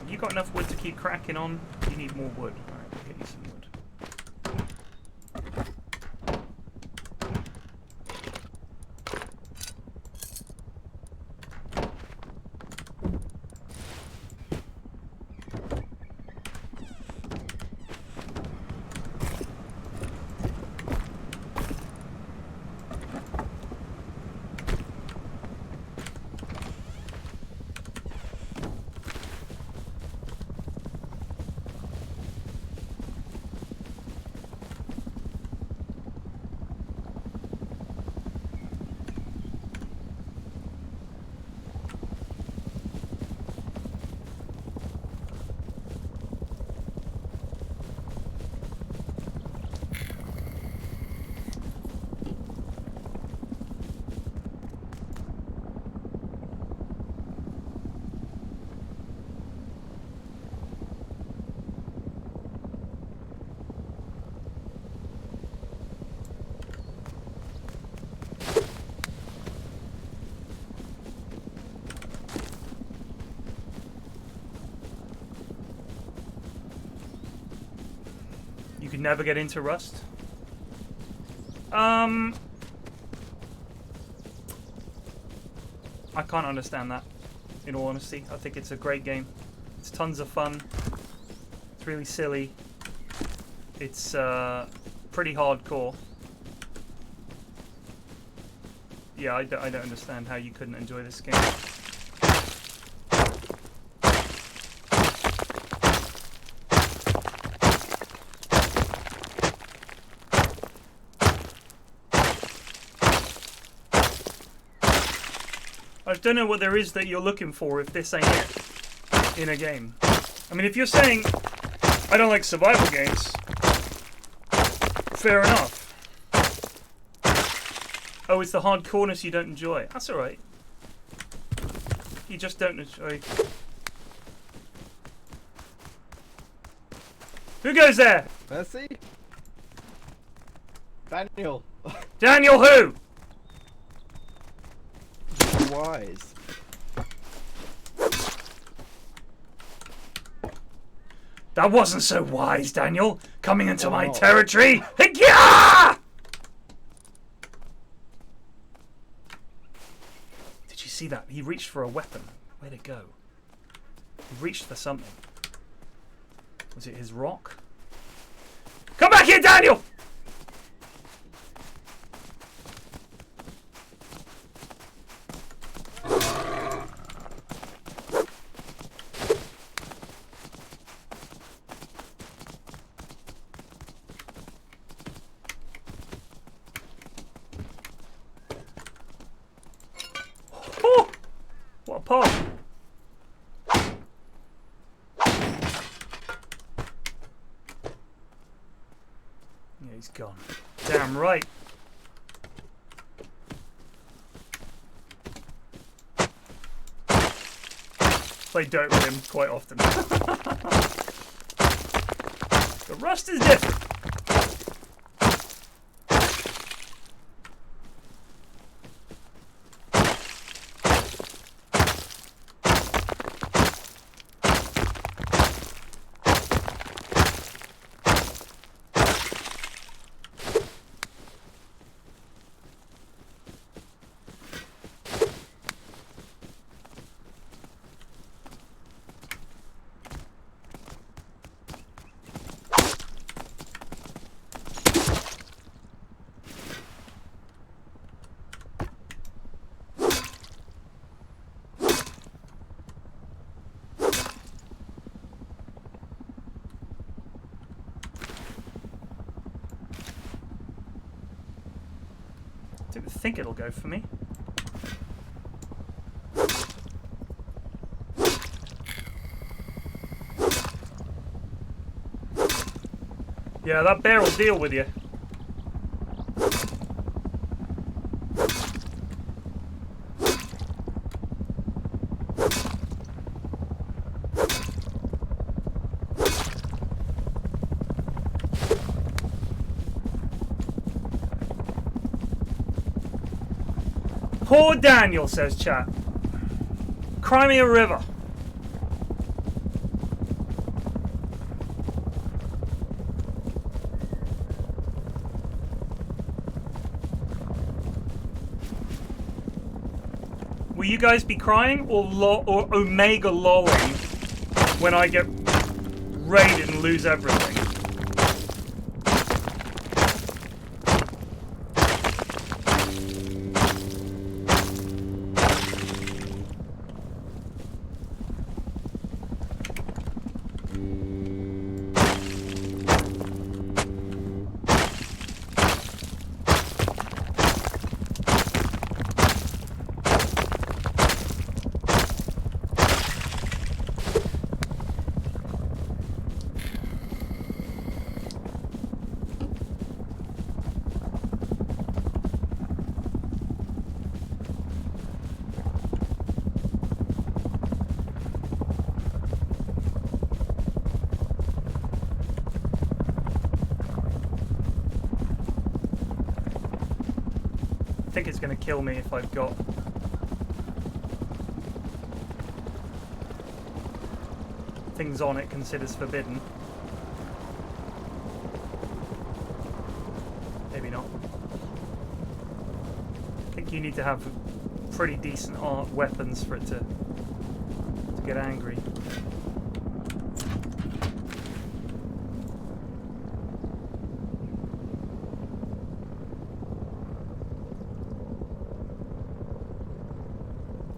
You got enough wood to keep cracking on? You need more wood. Alright, we'll get you some wood. You could never get into Rust? I can't understand that, in all honesty. I think it's a great game. It's tons of fun. It's really silly. It's pretty hardcore. Yeah, I don't understand how you couldn't enjoy this game. I don't know what there is that you're looking for if this ain't it in a game. I mean, if you're saying, I don't like survival games, fair enough. Oh, it's the hardcoreness you don't enjoy. That's alright. You just don't enjoy... Who goes there? Merci. Daniel. Daniel who? Wise. That wasn't so wise, Daniel. Coming into my not? territory. Hiya! Did you see that? He reached for a weapon. Where'd it go? He reached for something. Was it his rock? Come back here, Daniel! Oh! What a paw! Yeah, he's gone. Damn right. Play dirt with him quite often. The Rust is different. Didn't think it'll go for me. Yeah, that bear will deal with you. Poor Daniel, says chat. Cry me a river. Will you guys be crying or omega lolling when I get raided and lose everything? I think it's going to kill me if I've got things on it considers forbidden. Maybe not. I think you need to have pretty decent weapons for it to get angry.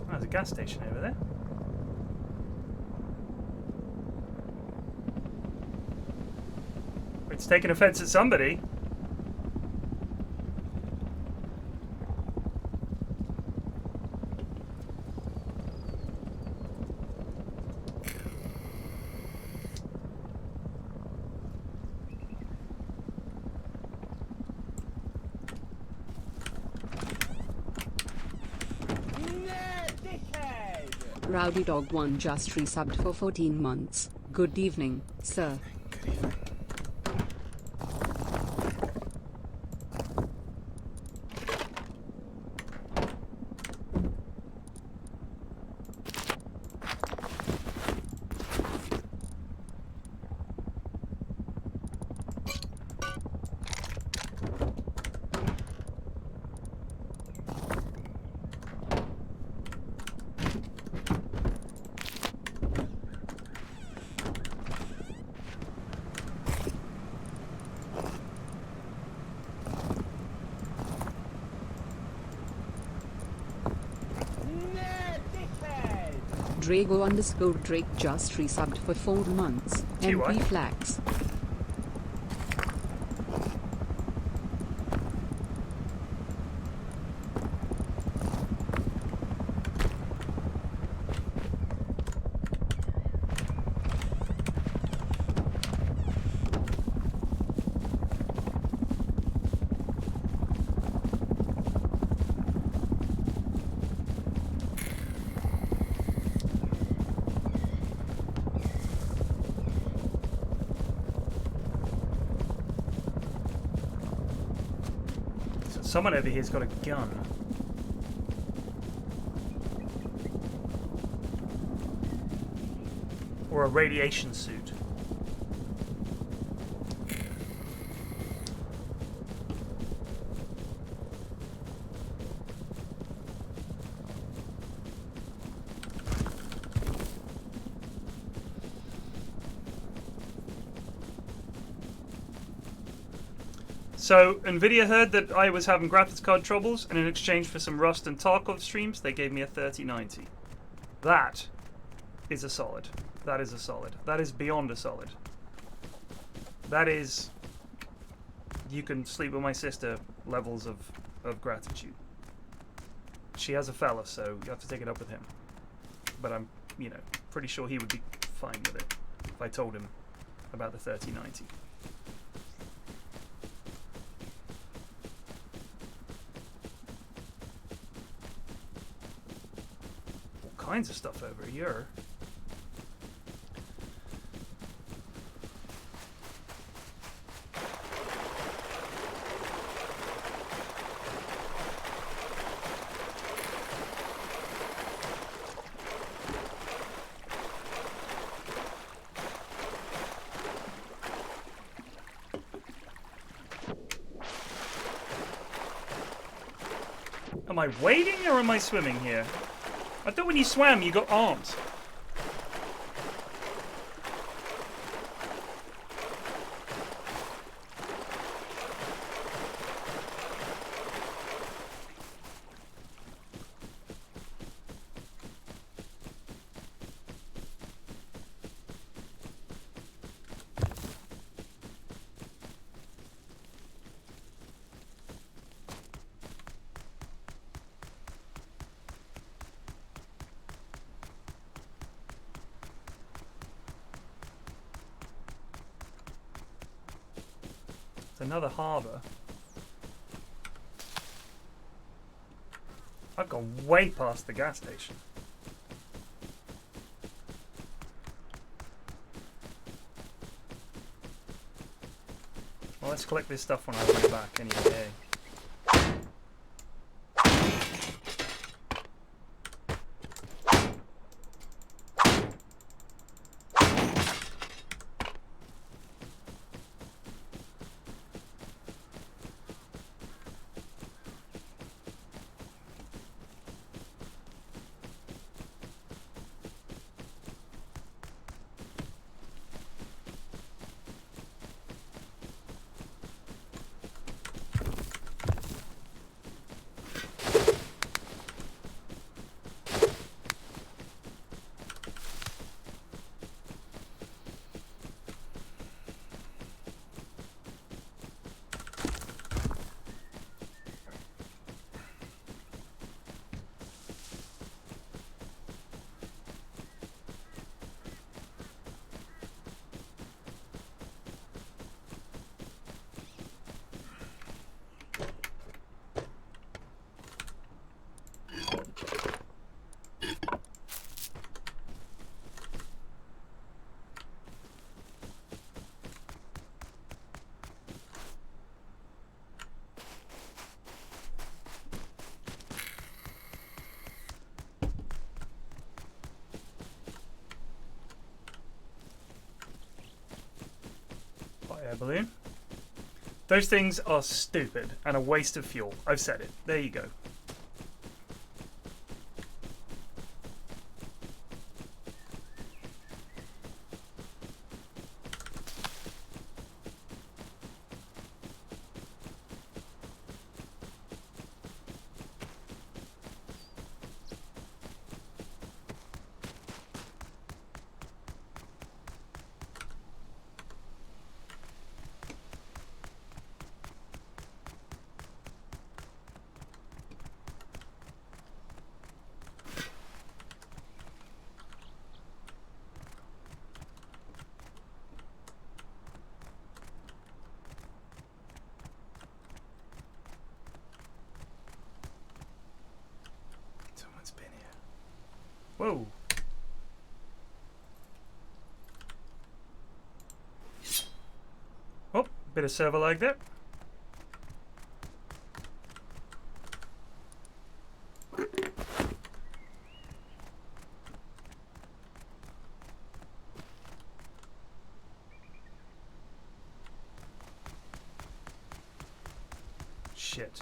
There's a gas station over there. It's taking offense at somebody. Rowdy Dog 1 just resubbed for 14 months. Good evening, sir. Good evening. Drago_Drake just resubbed for 4 months. Gee, what? PFlax. Someone over here's got a gun. Or a radiation suit. So, Nvidia heard that I was having graphics card troubles, and in exchange for some Rust and Tarkov streams, they gave me a 3090. That is a solid. That is a solid. That is beyond a solid. That is... You can sleep with my sister levels of gratitude. She has a fella, so you have to take it up with him. But I'm, you know, pretty sure he would be fine with it if I told him about the 3090. Kinds of stuff over here. Am I wading or am I swimming here? I thought when you swam, you got arms. Another harbour. I've gone way past the gas station. Well, let's collect this stuff when I way back anyway. Air balloon. Those things are stupid and a waste of fuel. I've said it. There you go. Whoa. Oh, bit of server lag there. Shit.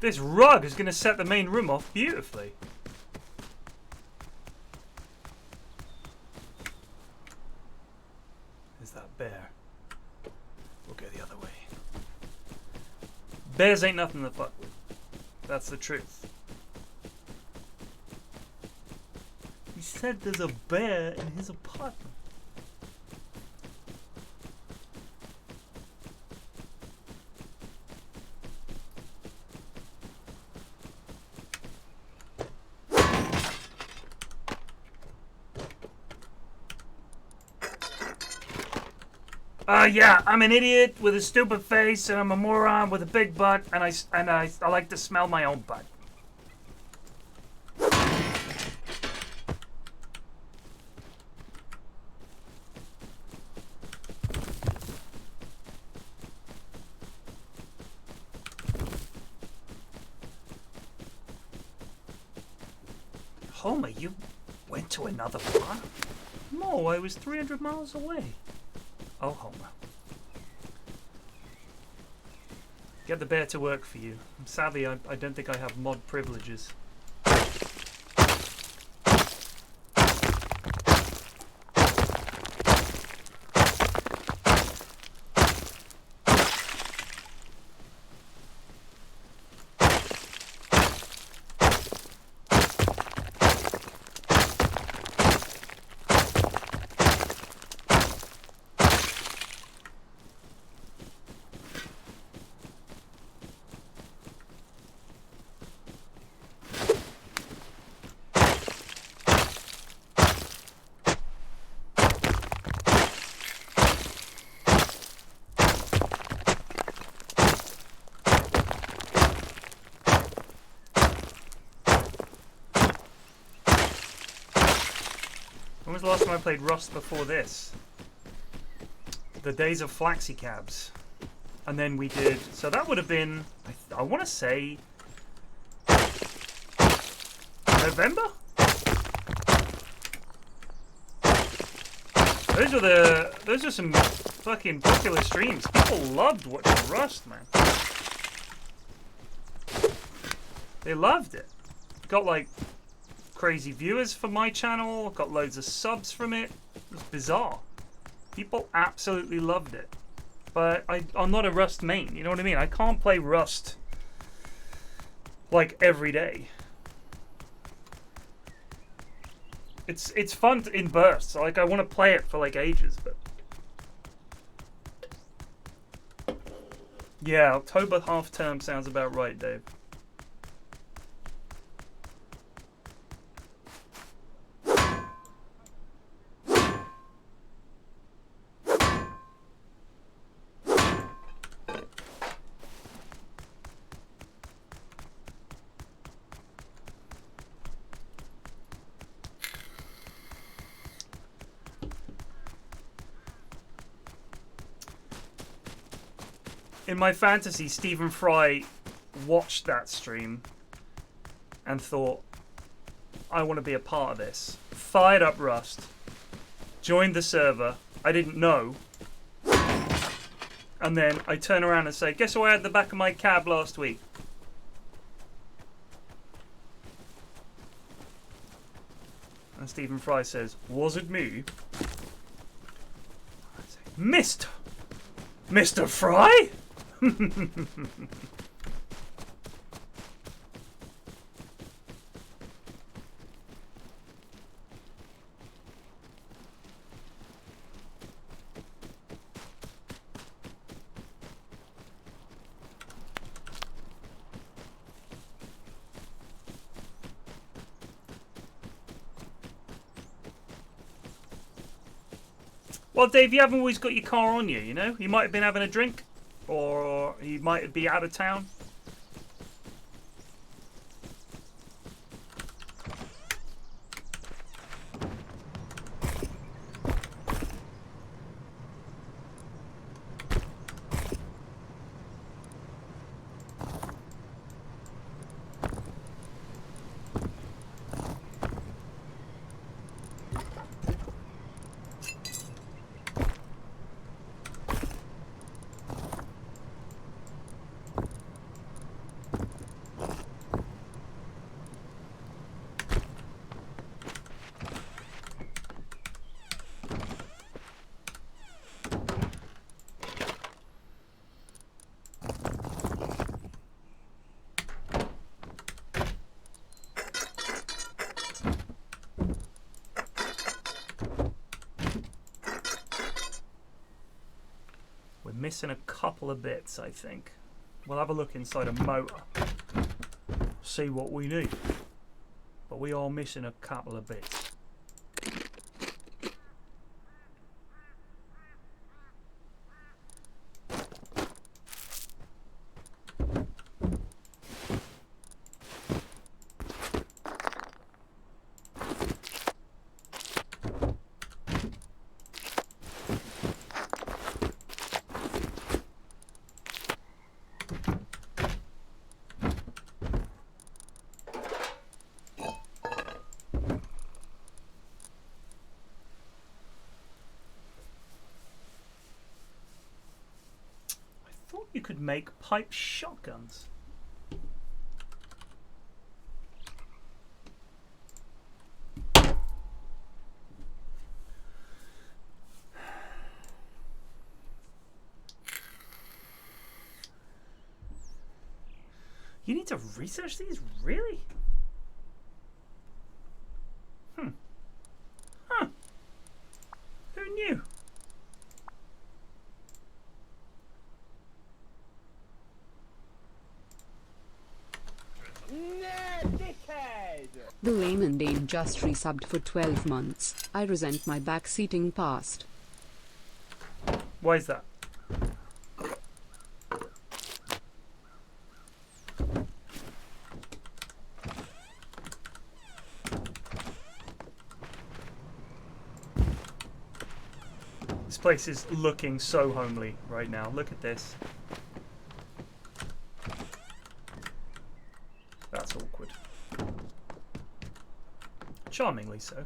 This rug is going to set the main room off beautifully. Is that bear? We'll go the other way. Bears ain't nothing to fuck with. That's the truth. He said there's a bear in his apartment. Yeah, I'm an idiot with a stupid face, and I'm a moron with a big butt, and I like to smell my own butt. Homer, you went to another farm? No, I was 300 miles away. Oh, Homer. Get the bear to work for you. Sadly, I don't think I have mod privileges. When was the last time I played Rust before this? The days of Flaxy Cabs. And then we did... So that would have been... I want to say... November? Those are some fucking popular streams. People loved watching Rust, man. They loved it. Got like... crazy viewers for my channel, got loads of subs from it. It was bizarre. People absolutely loved it. But I'm not a Rust main, you know what I mean? I can't play Rust like every day. It's fun in bursts. Like I want to play it for like ages, but yeah, October half term sounds about right, Dave. in my fantasy, Stephen Fry watched that stream and thought, I want to be a part of this. Fired up Rust, joined the server. I didn't know. And then I turn around and say, guess who I had at the back of my cab last week? And Stephen Fry says, was it me? I say, Mr. Fry? Well, Dave, you haven't always got your car on you, you know? You might have been having a drink, or you might be out of town. Missing a couple of bits, I think. We'll have a look inside a motor, see what we need. But we are missing a couple of bits. You could make pipe shotguns. You need to research these? Really? Huh. Who knew? The Layman Dane just resubbed for 12 months. I resent my backseating past. Why is that? This place is looking so homely right now. Look at this. That's awkward. Charmingly so.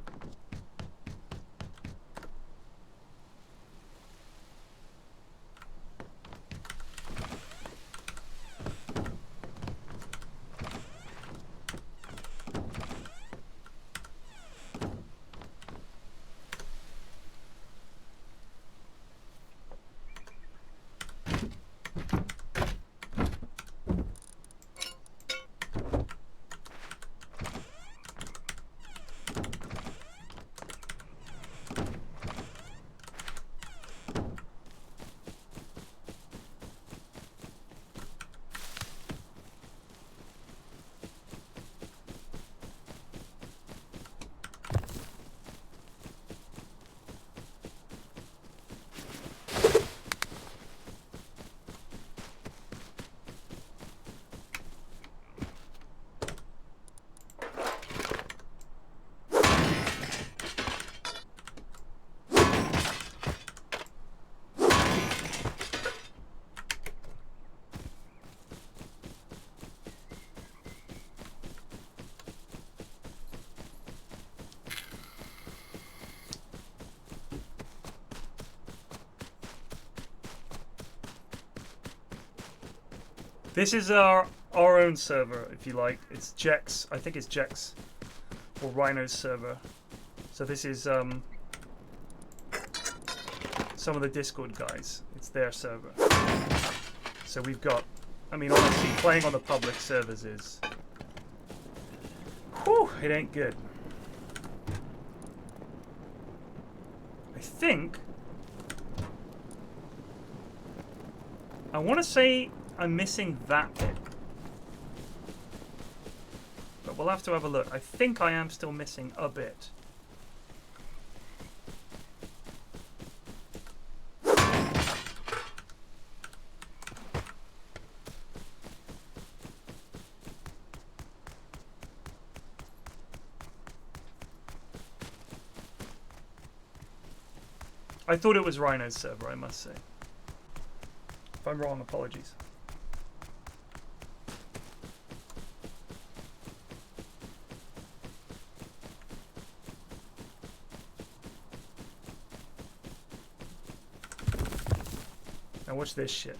This is our own server, if you like. It's Jex. I think it's Jex or Rhino's server. So this is some of the Discord guys. It's their server. So we've got, I mean, honestly, playing on the public servers is, whew, it ain't good. I think, I want to say I'm missing that bit. But we'll have to have a look. I think I am still missing a bit. I thought it was Rhino's server, I must say. If I'm wrong, apologies. Now watch this shit.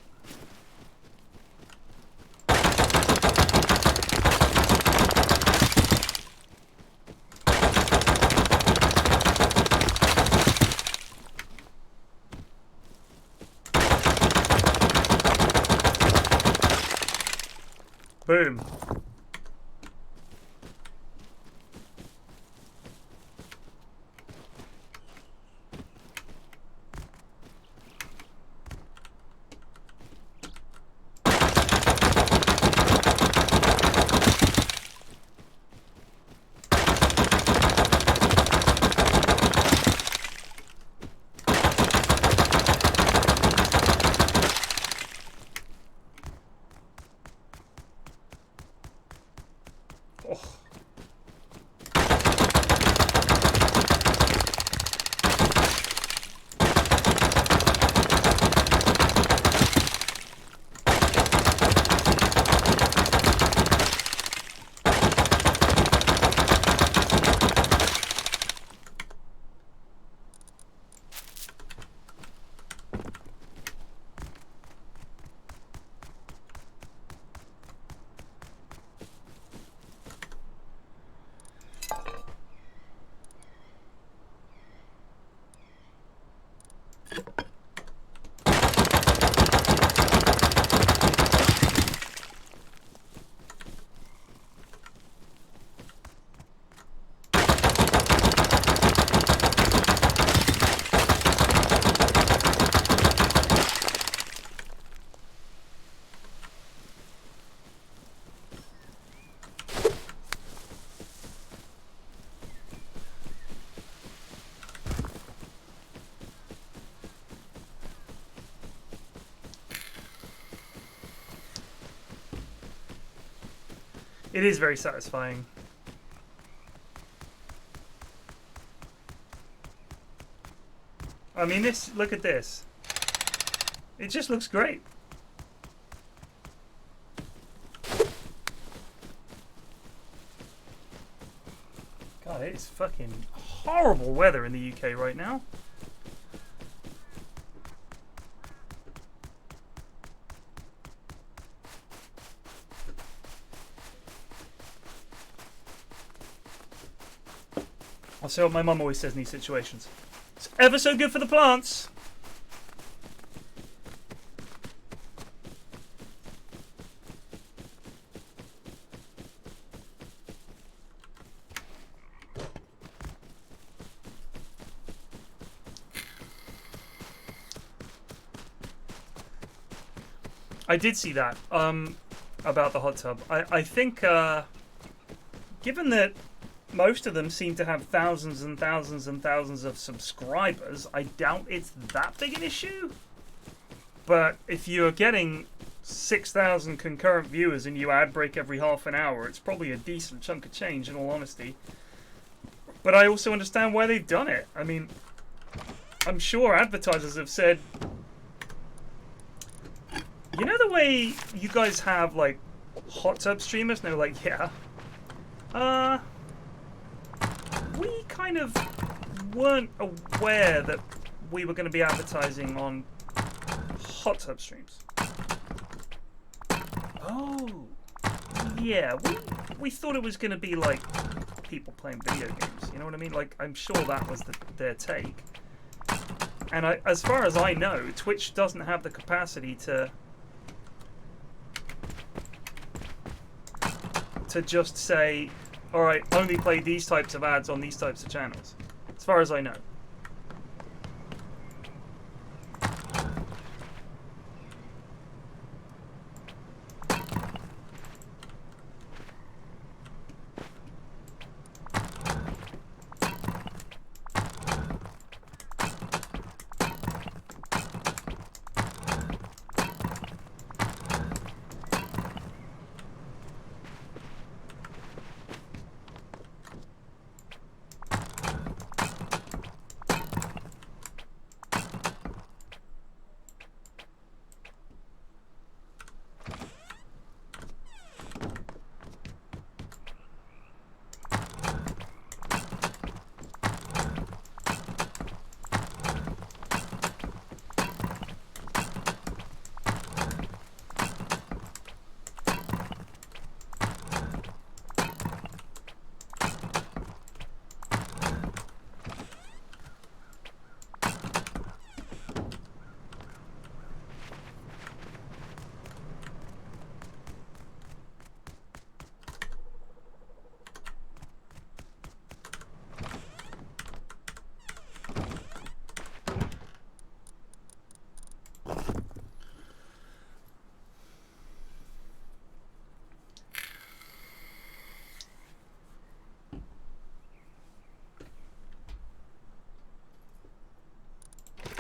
Boom. It is very satisfying. I mean, this, look at this. It just looks great. God, it is fucking horrible weather in the UK right now. I'll say what my mum always says in these situations. It's ever so good for the plants. I did see that about the hot tub. I think given that most of them seem to have thousands and thousands and thousands of subscribers, I doubt it's that big an issue. But if you're getting 6,000 concurrent viewers and you ad break every half an hour, it's probably a decent chunk of change, in all honesty. But I also understand why they've done it. I mean, I'm sure advertisers have said, you know the way you guys have, like, hot tub streamers? And they're like, yeah. We kind of weren't aware that we were going to be advertising on hot tub streams. Oh, yeah. We thought it was going to be like people playing video games. You know what I mean? Like, I'm sure that was their take. And as far as I know, Twitch doesn't have the capacity to just say, all right, only play these types of ads on these types of channels. As far as I know.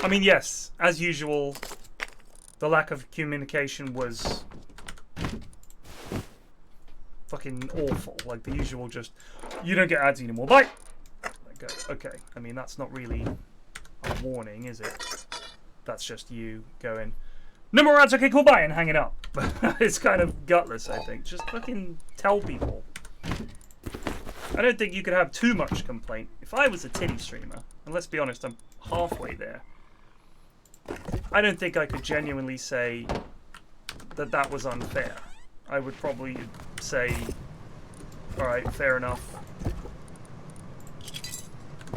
I mean, yes, as usual, the lack of communication was fucking awful. Like the usual, just, you don't get ads anymore. Bye! Okay, I mean, that's not really a warning, is it? That's just you going, no more ads, okay, cool, bye, and hanging up. It's kind of gutless, I think. Just fucking tell people. I don't think you could have too much complaint. If I was a titty streamer, and let's be honest, I'm halfway there, I don't think I could genuinely say that that was unfair. I would probably say, alright, fair enough.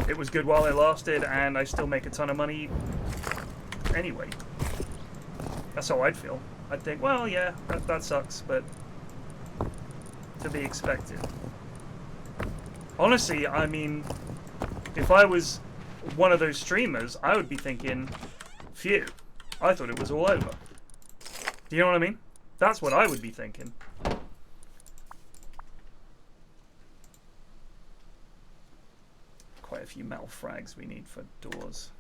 It was good while it lasted, and I still make a ton of money anyway. That's how I'd feel. I'd think, well, yeah, that sucks, but to be expected. Honestly, I mean, if I was one of those streamers, I would be thinking, phew, I thought it was all over. Do you know what I mean? That's what I would be thinking. Quite a few metal frags we need for doors.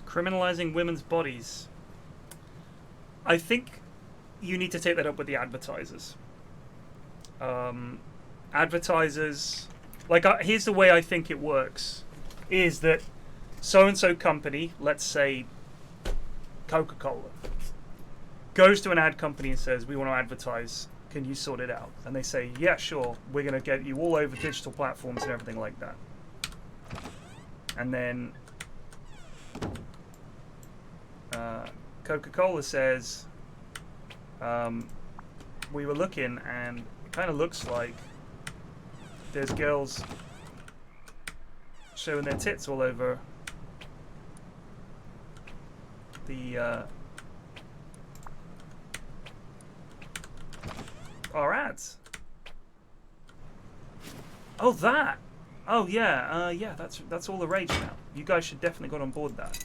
Criminalizing women's bodies. I think you need to take that up with the advertisers. Advertisers, like, here's the way I think it works, is that so-and-so company, let's say Coca-Cola, goes to an ad company and says, we want to advertise, can you sort it out? And they say, yeah, sure, we're going to get you all over digital platforms and everything like that. And then Coca-Cola says, we were looking and it kind of looks like there's girls showing their tits all over the our ads. Oh, that. Oh yeah, yeah. That's all the rage now. You guys should definitely get on board that.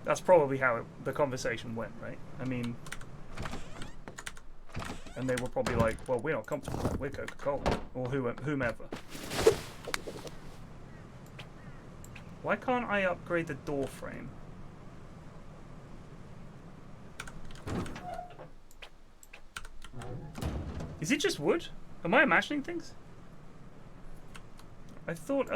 That's probably how the conversation went, right? I mean, and they were probably like, well, we're not comfortable with that. We're Coca-Cola. Or whomever. Why can't I upgrade the door frame? Is it just wood? Am I imagining things? I thought,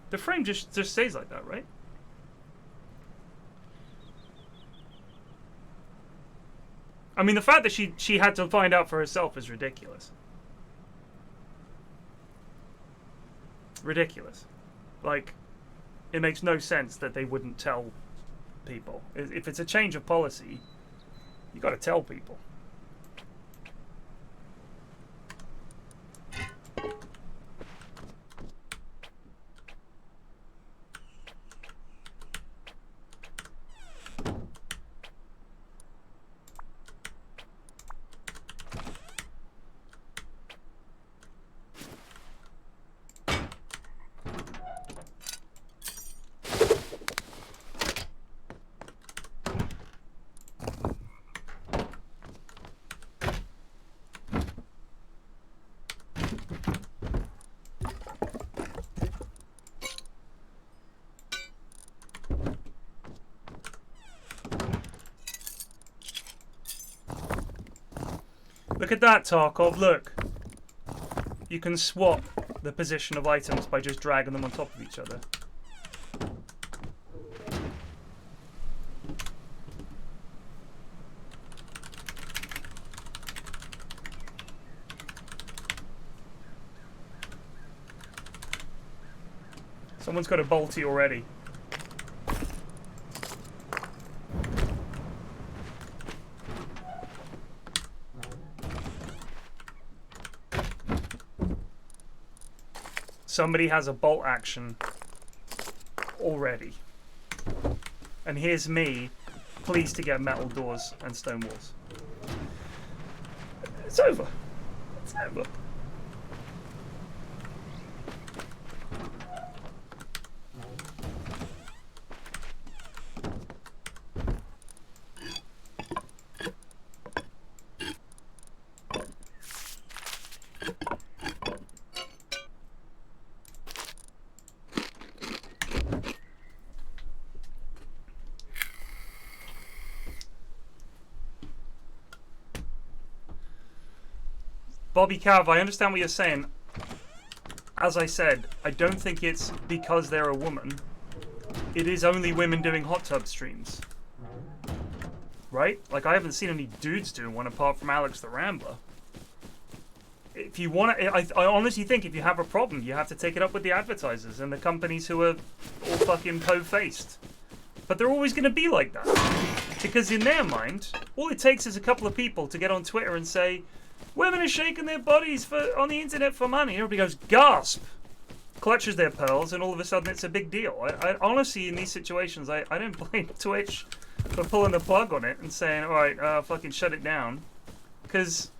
the frame just stays like that, right? I mean, the fact that she had to find out for herself is ridiculous. Ridiculous. Like, it makes no sense that they wouldn't tell people. If it's a change of policy, you got to tell people. Look at that, Tarkov, look. You can swap the position of items by just dragging them on top of each other. Someone's got a bolty already. Somebody has a bolt action already. And here's me, pleased to get metal doors and stone walls. It's over. It's over. Bobby Cav, I understand what you're saying. As I said, I don't think it's because they're a woman. It is only women doing hot tub streams. Right? Like, I haven't seen any dudes doing one apart from Alex the Rambler. If you want to, I honestly think if you have a problem, you have to take it up with the advertisers and the companies who are all fucking po-faced. But they're always going to be like that. Because in their mind, all it takes is a couple of people to get on Twitter and say, women are shaking their bodies on the internet for money. Everybody goes, gasp! Clutches their pearls, and all of a sudden it's a big deal. I honestly, in these situations, I don't blame Twitch for pulling the plug on it and saying, alright, fucking shut it down. Because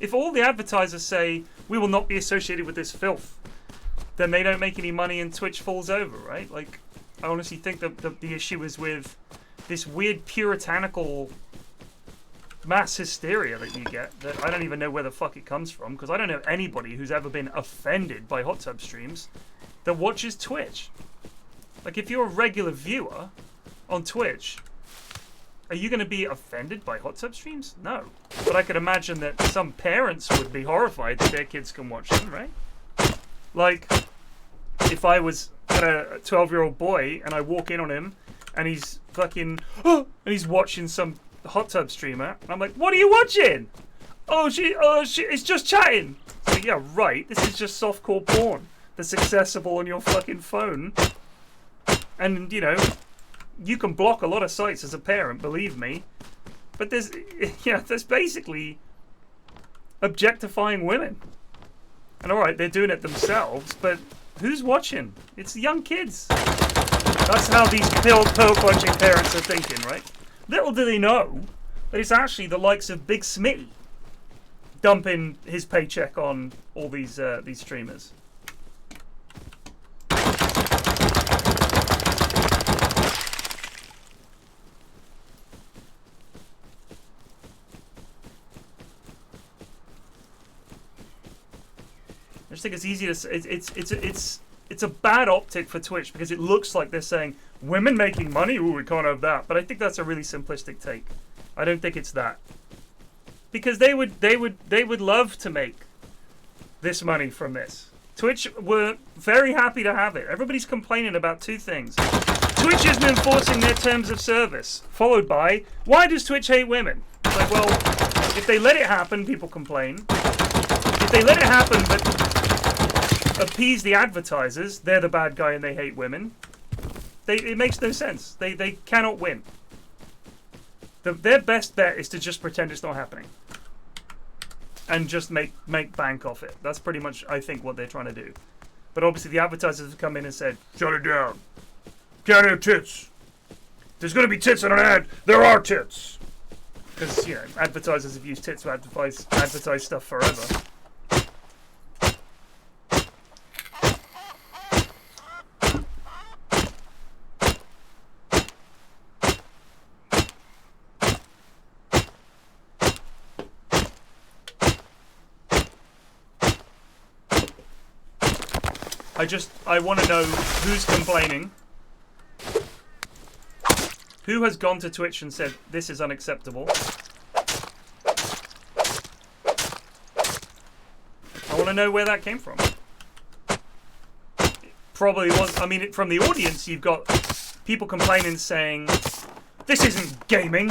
if all the advertisers say, we will not be associated with this filth, then they don't make any money and Twitch falls over, right? Like, I honestly think that the issue is with this weird puritanical mass hysteria that you get that I don't even know where the fuck it comes from, because I don't know anybody who's ever been offended by hot tub streams that watches Twitch. Like, if you're a regular viewer on Twitch, are you going to be offended by hot tub streams? No. But I could imagine that some parents would be horrified that their kids can watch them, right? Like, if I was a 12-year-old boy and I walk in on him and he's fucking, and he's watching some hot tub streamer, and I'm like, what are you watching? Oh, it's just chatting. So, yeah, right, this is just softcore porn that's accessible on your fucking phone. And, you know, you can block a lot of sites as a parent, believe me. But there's basically objectifying women. And alright, they're doing it themselves, but who's watching? It's young kids. That's how these pill-punching parents are thinking, right? Little do they know that it's actually the likes of Big Smitty dumping his paycheck on all these streamers. I just think it's easy to. It's a bad optic for Twitch because it looks like they're saying women making money? Ooh, we can't have that. But I think that's a really simplistic take. I don't think it's that. Because they would love to make this money from this. Twitch were very happy to have it. Everybody's complaining about two things. Twitch isn't enforcing their terms of service. Followed by, why does Twitch hate women? It's like, well, if they let it happen, people complain. If they let it happen but appease the advertisers, they're the bad guy and they hate women. It makes no sense. They cannot win. Their best bet is to just pretend it's not happening. And just make bank off it. That's pretty much, I think, what they're trying to do. But obviously the advertisers have come in and said, shut it down. Can't have tits. There's going to be tits in an ad. There are tits. Because, you know, advertisers have used tits to advertise stuff forever. I want to know who's complaining. Who has gone to Twitch and said, this is unacceptable? I want to know where that came from. It probably was, I mean, from the audience, you've got people complaining saying, this isn't gaming.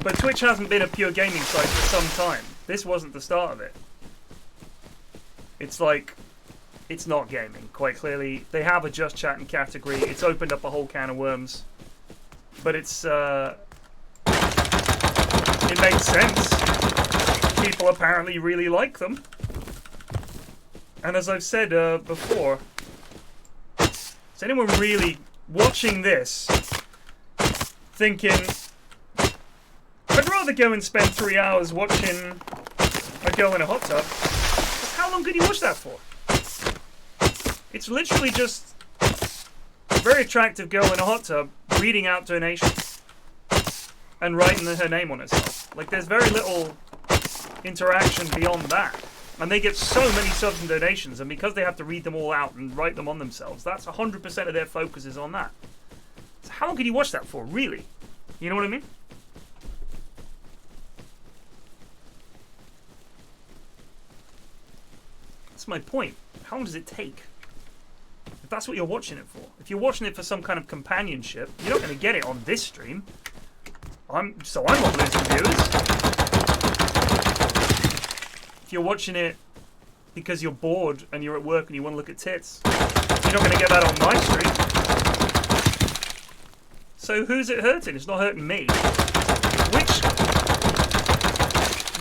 But Twitch hasn't been a pure gaming site for some time. This wasn't the start of it. It's like, it's not gaming, quite clearly. They have a just chatting category. It's opened up a whole can of worms. But it's, it makes sense. People apparently really like them. And as I've said before, is anyone really watching this thinking, I'd rather go and spend 3 hours watching a girl in a hot tub? How long could you watch that for? It's literally just a very attractive girl in a hot tub reading out donations and writing her name on herself. Like, there's very little interaction beyond that. And they get so many subs and donations, and because they have to read them all out and write them on themselves, that's 100% of their focus is on that. So how long could you watch that for, really? You know what I mean? That's my point. How long does it take? If that's what you're watching it for. If you're watching it for some kind of companionship, you're not going to get it on this stream. I'm not losing viewers. If you're watching it because you're bored and you're at work and you want to look at tits, you're not going to get that on my stream. So who's it hurting? It's not hurting me.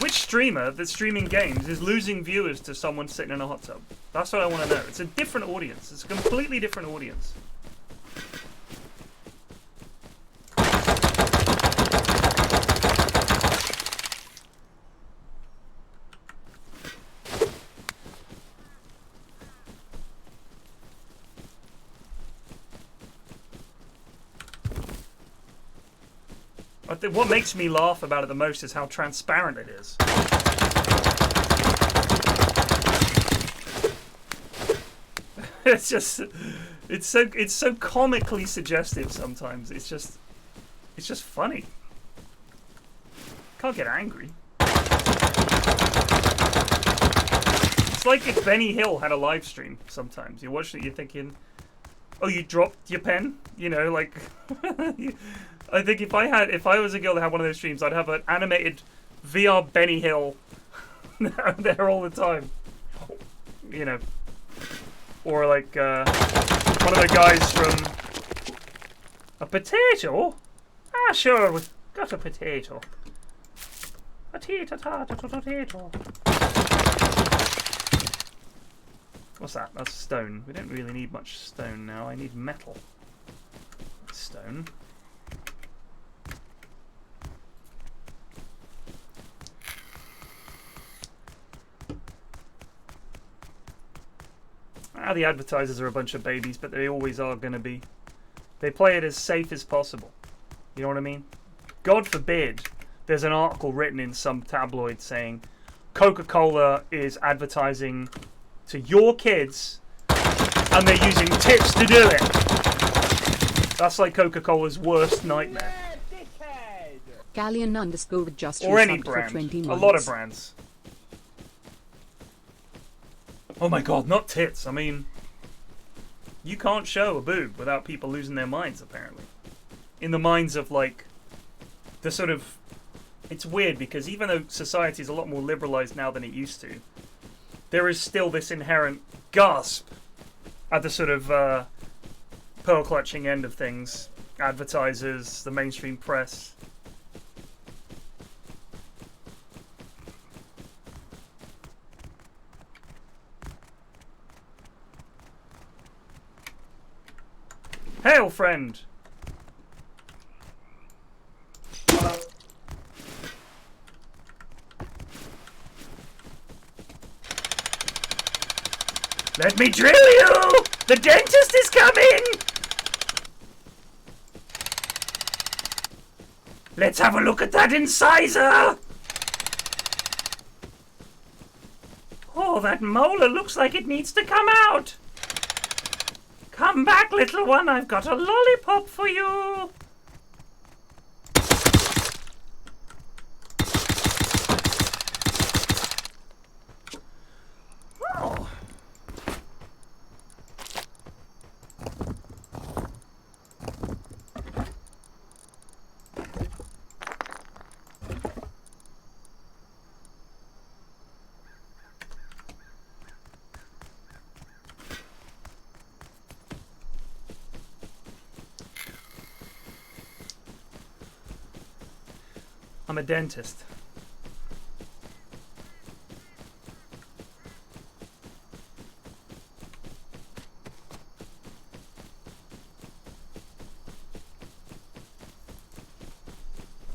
Which streamer that's streaming games is losing viewers to someone sitting in a hot tub? That's what I want to know. It's a different audience. It's a completely different audience. I think what makes me laugh about it the most is how transparent it is. It's just, it's so comically suggestive sometimes. It's just funny. Can't get angry. It's like if Benny Hill had a live stream sometimes. You're watching it, you're thinking, oh, you dropped your pen? You know, like, I think if I was a girl that had one of those streams, I'd have an animated VR Benny Hill there all the time. You know. Or like one of the guys from a potato? Ah, sure, we've got a potato. Potato. What's that? That's stone. We don't really need much stone now. I need metal. Stone. The advertisers are a bunch of babies, but they always are going to be. They play it as safe as possible. You know what I mean? God forbid there's an article written in some tabloid saying Coca-Cola is advertising to your kids and they're using tits to do it. That's like Coca-Cola's worst nightmare. Callian underscore just Or any resubbed for brand. 20 A months. lot of brands. Oh my god, not tits. I mean, you can't show a boob without people losing their minds, apparently. In the minds of, like, the sort of... It's weird because even though society is a lot more liberalized now than it used to, there is still this inherent gasp at the sort of pearl-clutching end of things. Advertisers, the mainstream press. Hail, friend! Let me drill you! The dentist is coming! Let's have a look at that incisor! Oh, that molar looks like it needs to come out! Come back, little one, I've got a lollipop for you! Oh. I'm a dentist.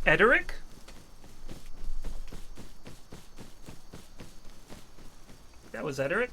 Ederic? That was Ederic?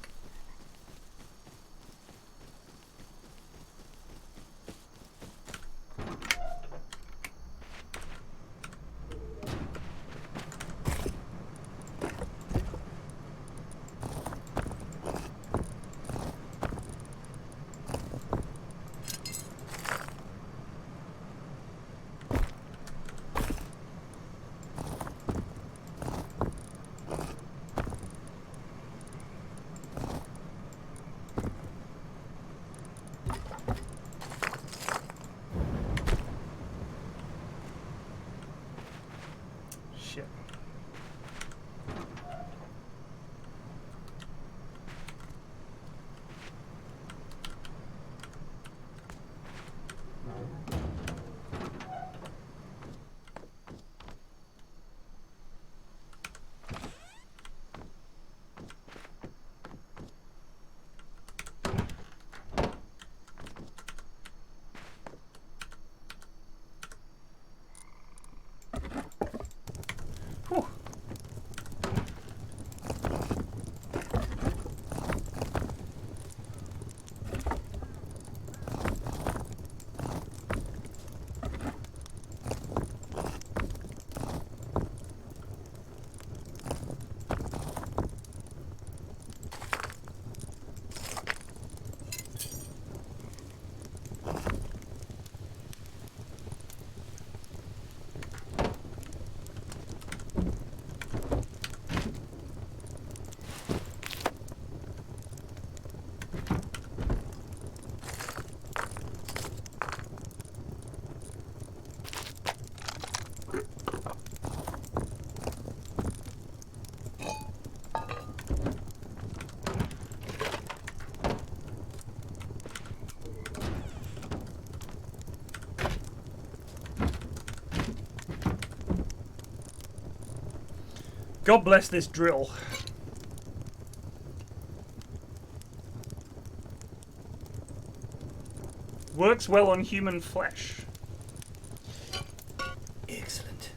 Shit. Whew. God bless this drill. Works well on human flesh. Excellent.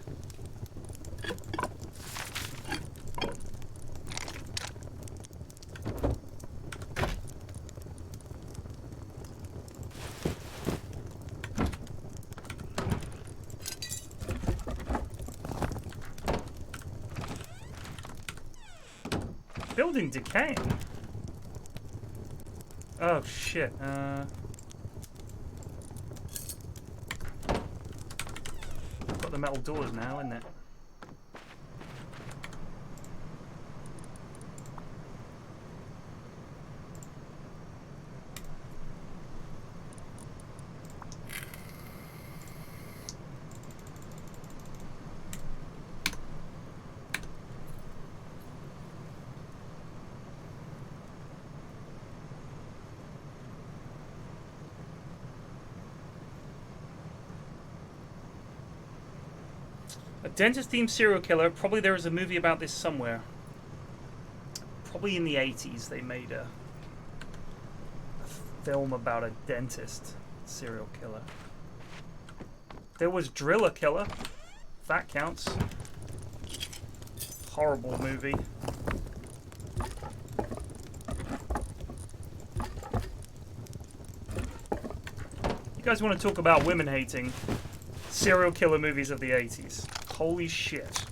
Building decaying. Oh shit. the metal doors now, isn't it? A dentist-themed serial killer. Probably there is a movie about this somewhere. Probably in the 80s they made a film about a dentist serial killer. There was Driller Killer. That counts. Horrible movie. You guys want to talk about women hating? Serial killer movies of the 80s. Holy shit.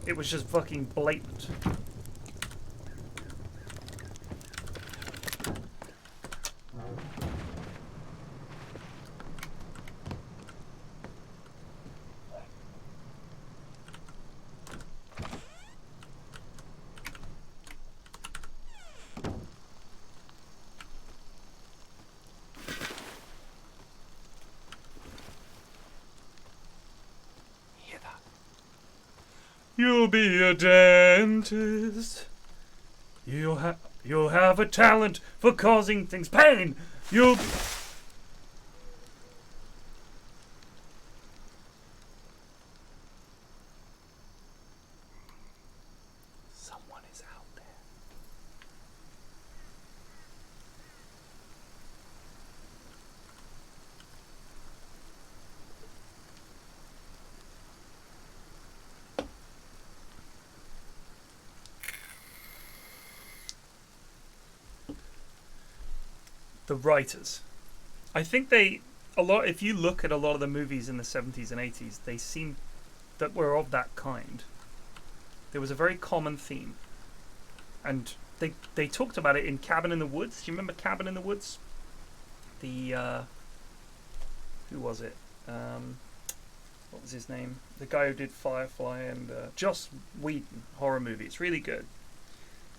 It was just fucking blatant. You'll be a dentist. You'll have a talent for causing things pain. You'll be... Someone is out there. The writers. I think if you look at a lot of the movies in the 70s and 80s, they seem that were of that kind. There was a very common theme. And they talked about it in Cabin in the Woods. Do you remember Cabin in the Woods? The, who was it? What was his name? The guy who did Firefly and Joss Whedon horror movie. It's really good.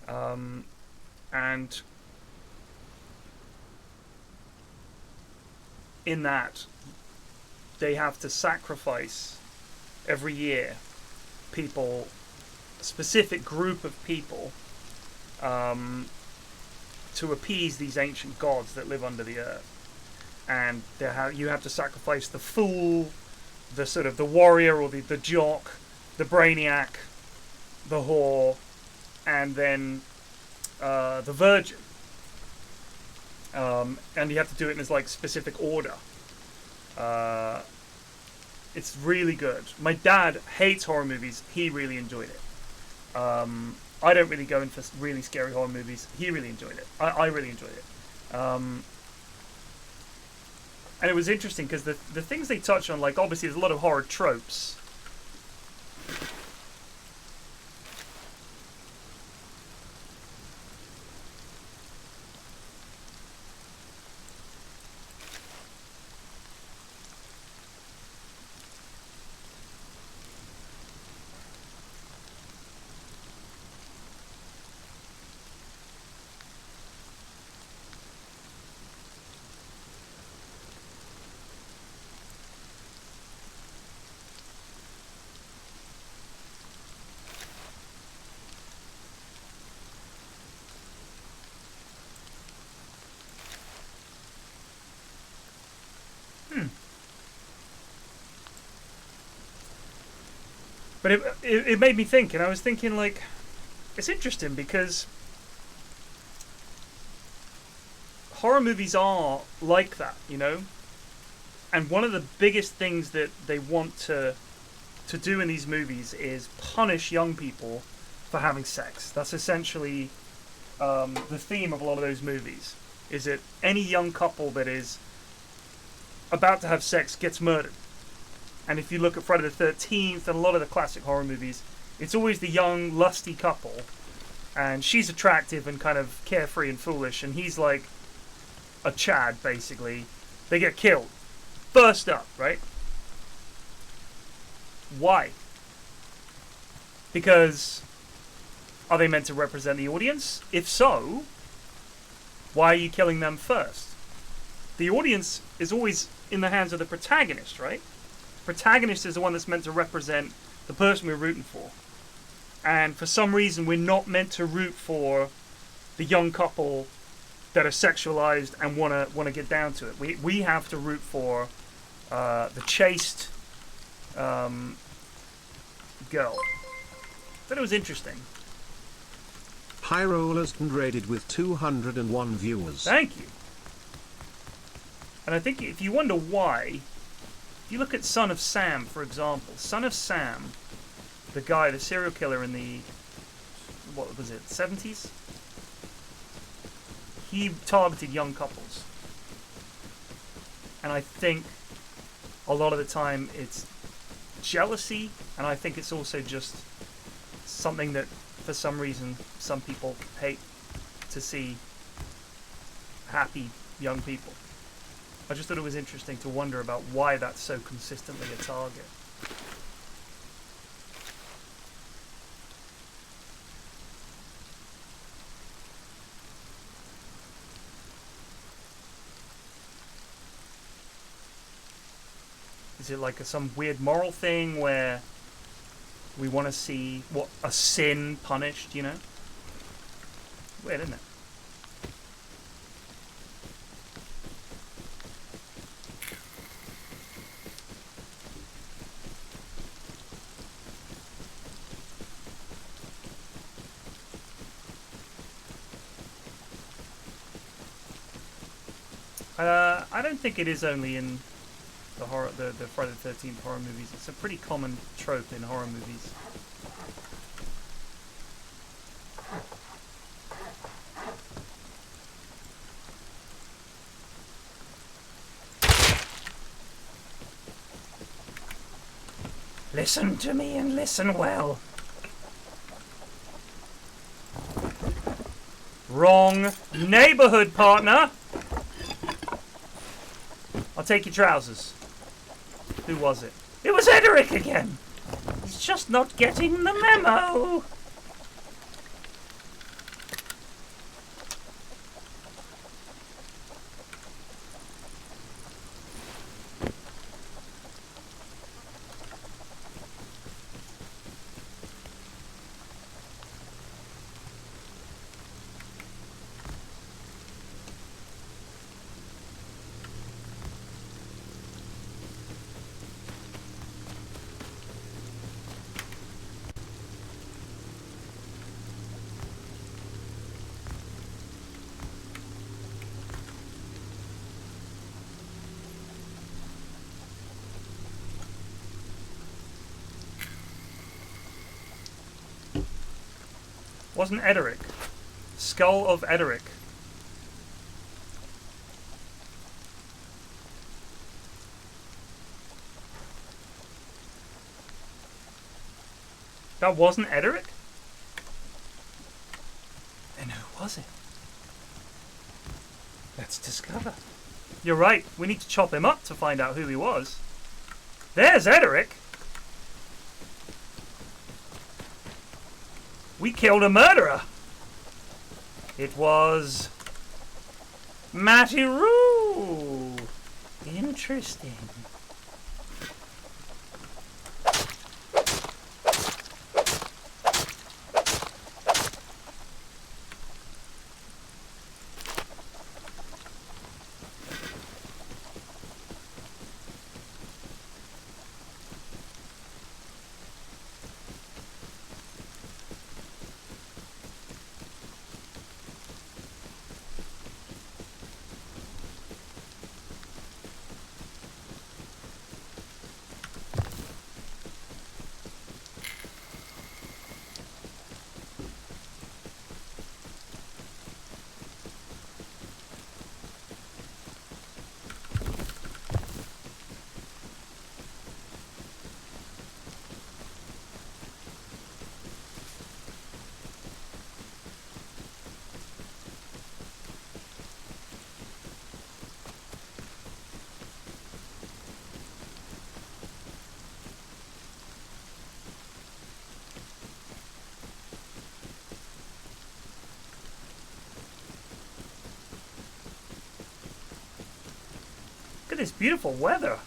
And in that, they have to sacrifice every year people, a specific group of people, to appease these ancient gods that live under the earth. And you have to sacrifice the fool, the sort of the warrior or the jock, the brainiac, the whore, and then the virgin. And you have to do it in this like specific order. It's really good. My dad hates horror movies. He really enjoyed it. I don't really go in for really scary horror movies. He really enjoyed it. I really enjoyed it. And it was interesting because the things they touch on, like obviously there's a lot of horror tropes. But it made me think, and I was thinking, like, it's interesting because horror movies are like that, you know? And one of the biggest things that they want to do in these movies is punish young people for having sex. That's essentially the theme of a lot of those movies, is that any young couple that is about to have sex gets murdered. And if you look at Friday the 13th and a lot of the classic horror movies, it's always the young, lusty couple. And she's attractive and kind of carefree and foolish. And he's like a Chad, basically. They get killed. Burst up, right? Why? Because are they meant to represent the audience? If so, why are you killing them first? The audience is always in the hands of the protagonist, right? The protagonist is the one that's meant to represent the person we're rooting for. And for some reason, we're not meant to root for the young couple that are sexualized and wanna get down to it. We have to root for the chaste girl. Thought it was interesting. Hyrule and rated with 201 viewers. Thank you. And I think if you wonder why, if you look at Son of Sam, for example, Son of Sam, the guy, the serial killer in the, what was it, 70s? He targeted young couples. And I think a lot of the time it's jealousy, and I think it's also just something that for some reason some people hate to see happy young people. I just thought it was interesting to wonder about why that's so consistently a target. Is it like some weird moral thing where we want to see what a sin punished, you know? Weird, isn't it? I don't think it is only in the horror, the Friday the 13th horror movies. It's a pretty common trope in horror movies. Listen to me and listen well. Wrong neighborhood, partner. I'll take your trousers. Who was it? It was Ederic again. He's just not getting the memo. Wasn't Ederic. Skull of Ederic. That wasn't Ederic? Then who was it? Let's discover. You're right, we need to chop him up to find out who he was. There's Ederic! We killed a murderer! It was Matty Roo! Interesting. this beautiful weather.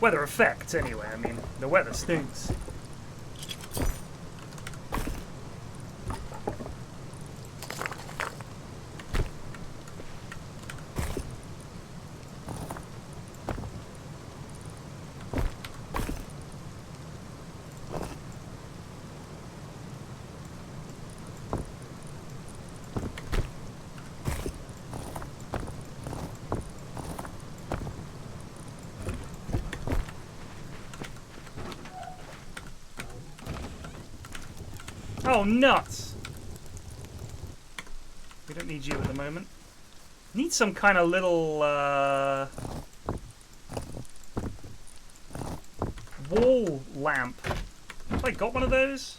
Weather effects, anyway. I mean, the weather stinks. Oh, nuts! We don't need you at the moment. Need some kind of little, wall lamp. Have I got one of those?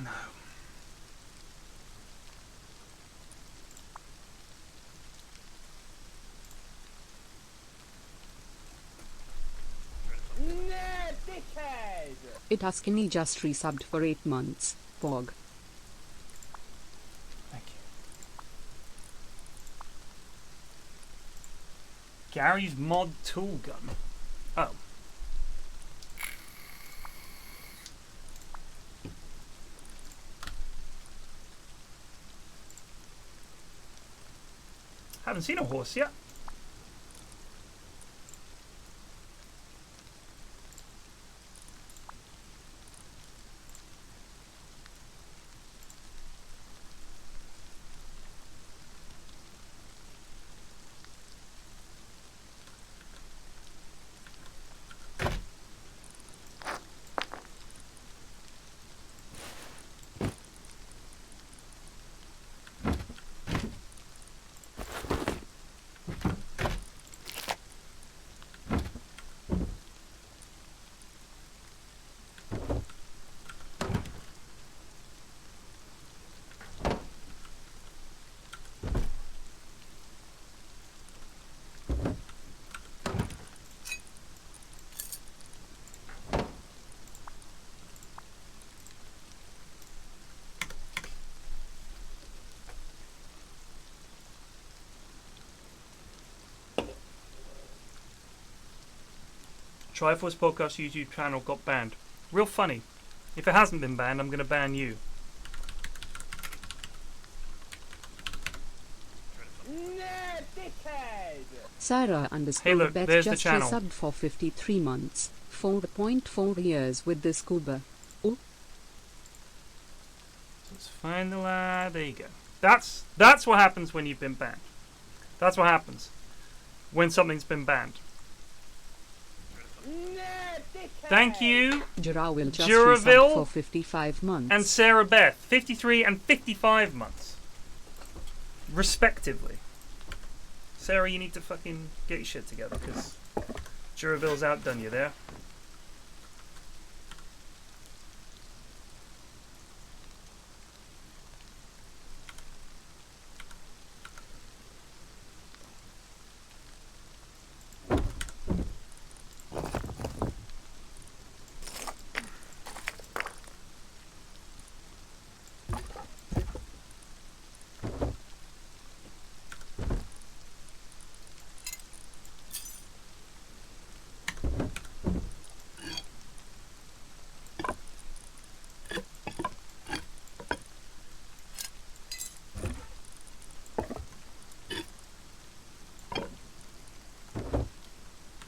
No. Itascini just resubbed for 8 months. Pog. Thank you. Gary's mod tool gun. Oh. Haven't seen a horse yet. Triforce Podcast YouTube channel got banned. Real funny. If it hasn't been banned, I'm going to ban you. Sarah underscore Hey, look, Beth there's the just channel. resubbed for 53 months. 4.4 years with the scuba. Oh, Let's find the lad. There you go. That's what happens when you've been banned. That's what happens when something's been banned. Thank you, Juraville just Juraville resubbed for 55 months. and Sarah Beth. 53 and 55 months. Respectively. Sarah, you need to fucking get your shit together, because Juraville's outdone you there.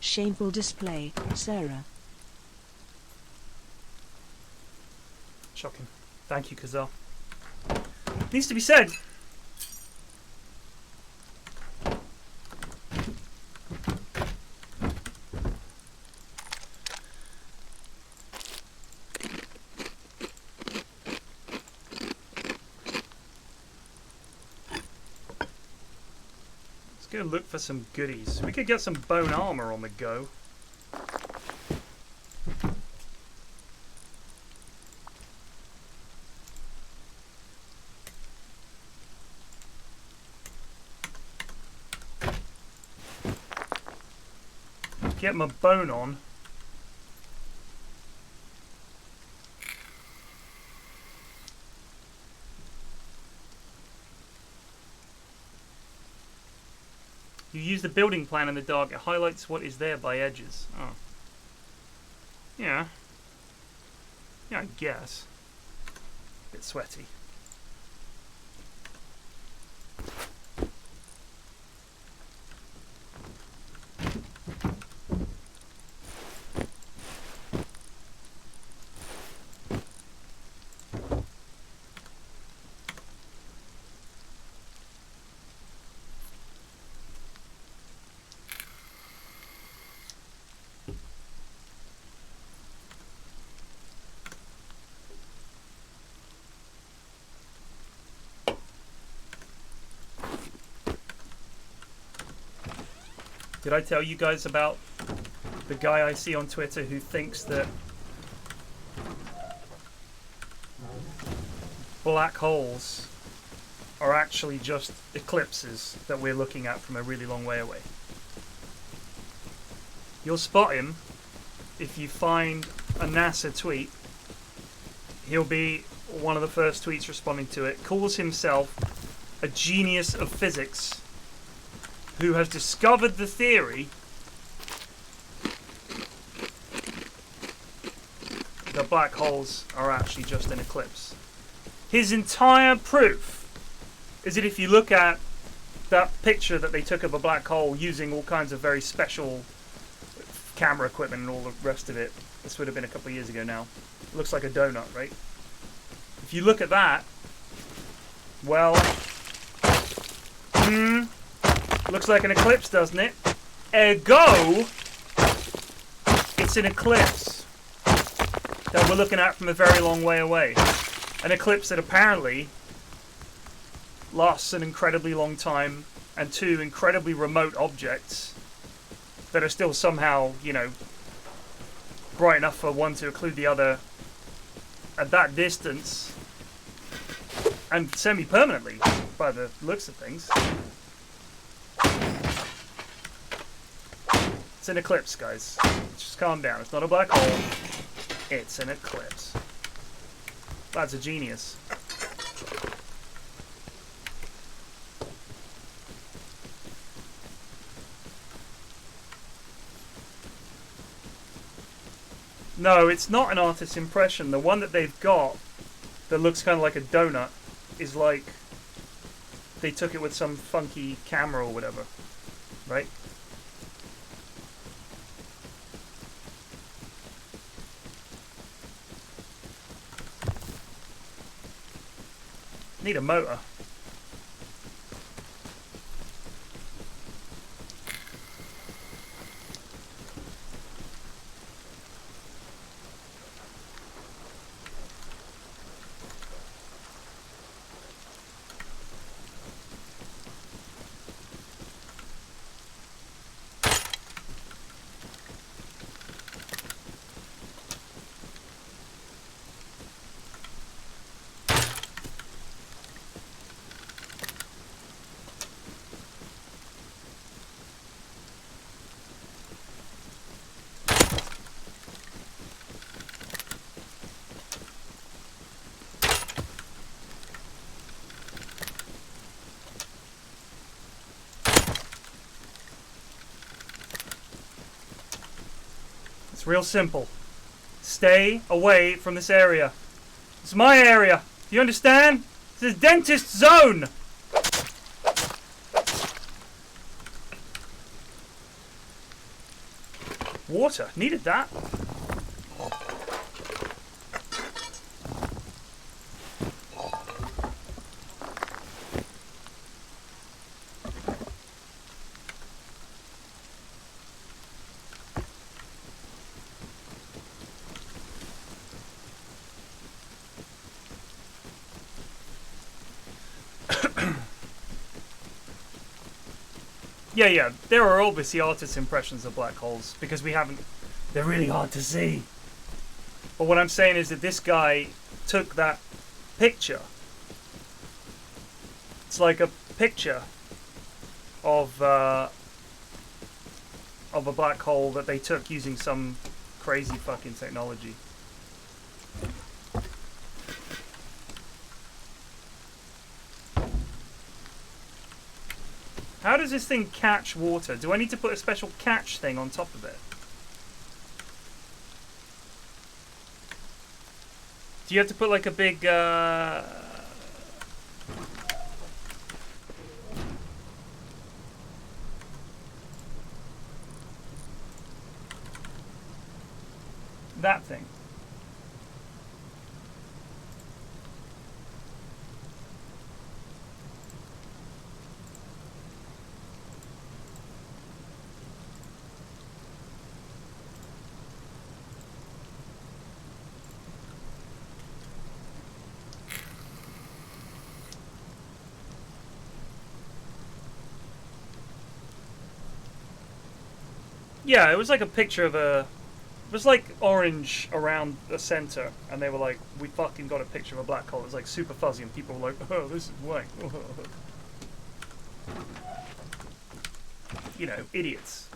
Shameful display, Sarah. Shocking. Thank you, Cazelle. Needs to be said. Let's go look for some goodies. We could get some bone armor on the go. get my bone on. You use the building plan in the dark. It highlights what is there by edges. Oh. Yeah. Yeah, I guess. Bit sweaty. Did I tell you guys about the guy I see on Twitter who thinks that black holes are actually just eclipses that we're looking at from a really long way away? You'll spot him if you find a NASA tweet. He'll be one of the first tweets responding to it. Calls himself a genius of physics who has discovered the theory that black holes are actually just an eclipse. His entire proof is that if you look at that picture that they took of a black hole using all kinds of very special camera equipment and all the rest of it, this would have been a couple of years ago now. It looks like a donut, right? If you look at that, well, looks like an eclipse, doesn't it? Ergo, it's an eclipse that we're looking at from a very long way away. An eclipse that apparently lasts an incredibly long time, and two incredibly remote objects that are still somehow, you know, bright enough for one to include the other at that distance, and semi-permanently, by the looks of things. It's an eclipse, guys. Just calm down. It's not a black hole. It's an eclipse. Lad's a genius. No, it's not an artist's impression. The one that they've got that looks kind of like a donut is like they took it with some funky camera or whatever, right? Need a motor. It's real simple. Stay away from this area. It's my area. Do you understand? It's a dentist zone. Water. Needed that. Yeah, there are obviously artists' impressions of black holes, because we haven't... They're really hard to see. But what I'm saying is that this guy took that picture. It's like a picture of of a black hole that they took using some crazy fucking technology. How does this thing catch water? Do I need to put a special catch thing on top of it? Do you have to put like a big that thing? Yeah, it was like a picture of a... It was like orange around the center, and they were like, we fucking got a picture of a black hole. It was like super fuzzy, and people were like, oh, this is white. You know, idiots.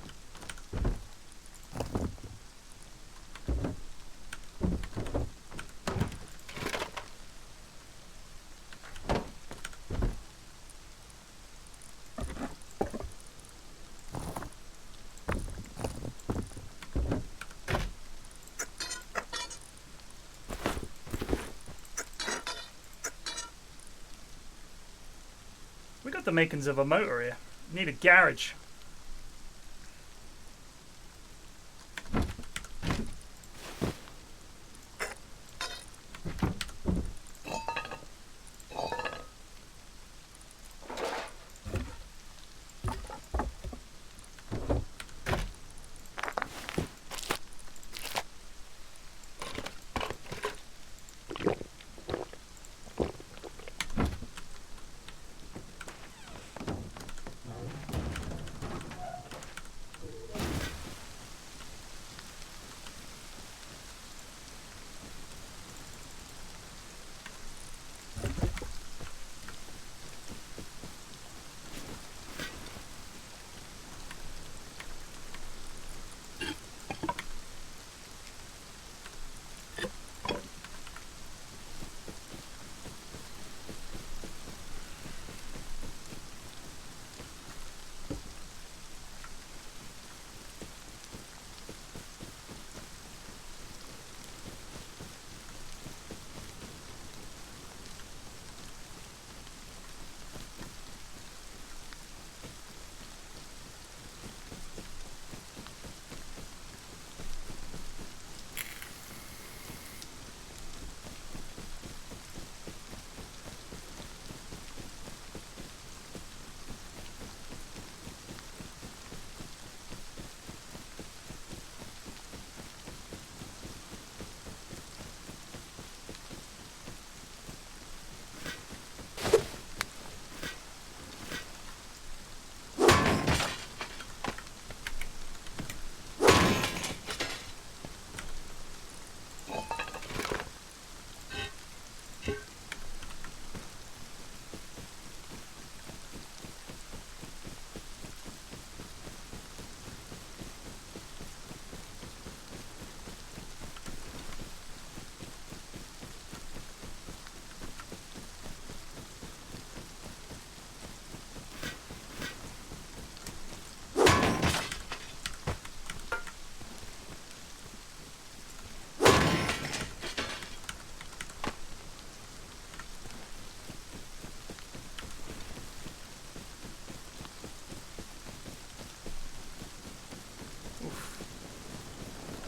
We got the makings of a motor here. Need a garage.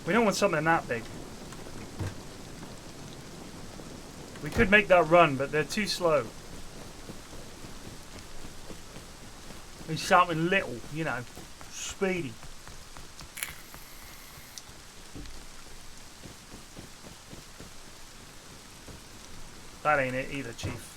We don't want something that big. We could make that run, but they're too slow. We need something little, you know, speedy. That ain't it either, Chief.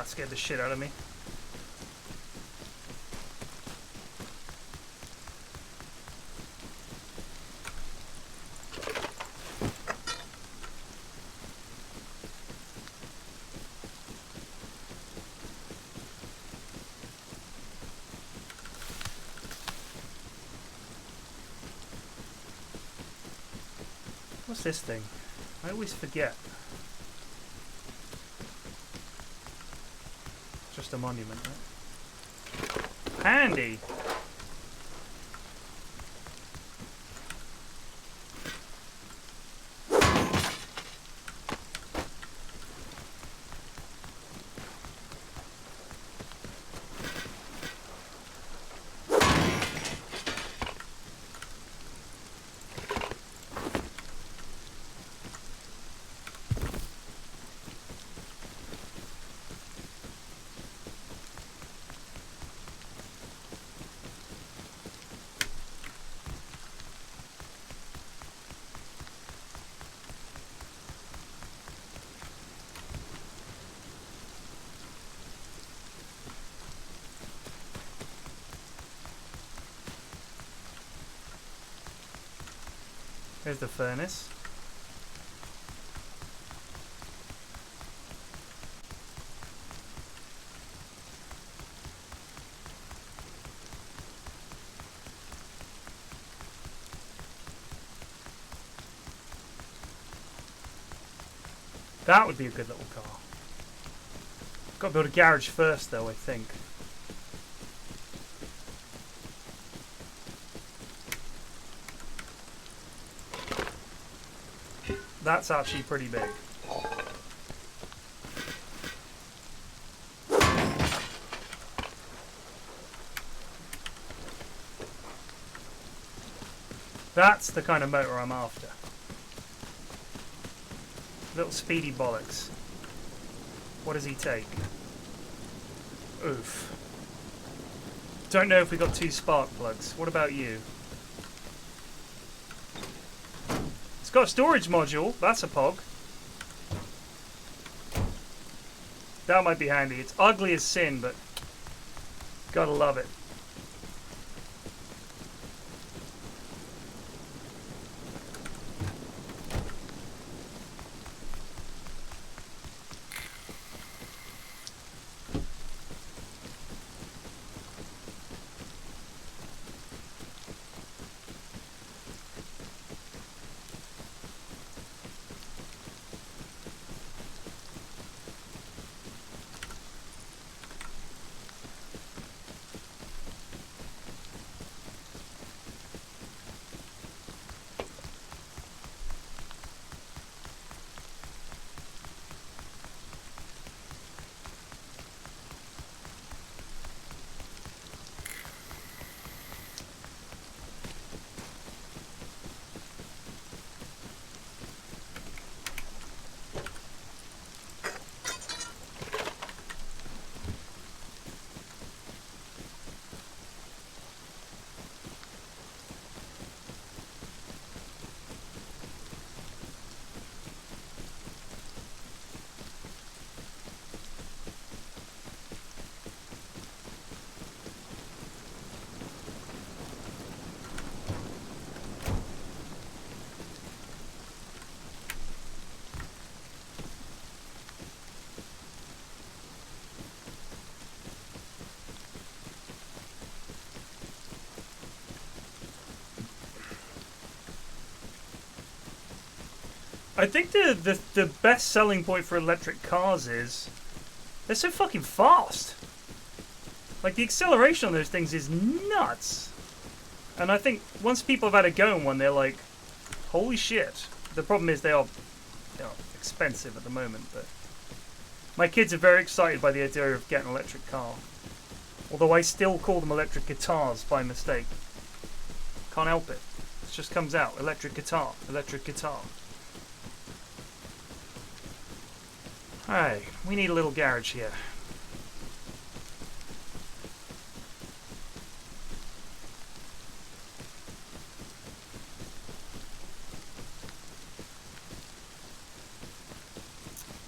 That scared the shit out of me. What's this thing? I always forget. Just a monument, right? Handy! There's the furnace. That would be a good little car. Got to build a garage first though, I think. That's actually pretty big. That's the kind of motor I'm after. Little speedy bollocks. What does he take? Oof. Don't know if we got 2 spark plugs. What about you? It's got a storage module. That's a pog. That might be handy. It's ugly as sin, but gotta love it. I think the best selling point for electric cars is they're so fucking fast. Like, the acceleration on those things is nuts. And I think once people have had a go on one, they're like, holy shit. The problem is they are expensive at the moment, but my kids are very excited by the idea of getting an electric car. Although I still call them electric guitars by mistake. Can't help it. It just comes out. Electric guitar. Electric guitar. Alright, we need a little garage here.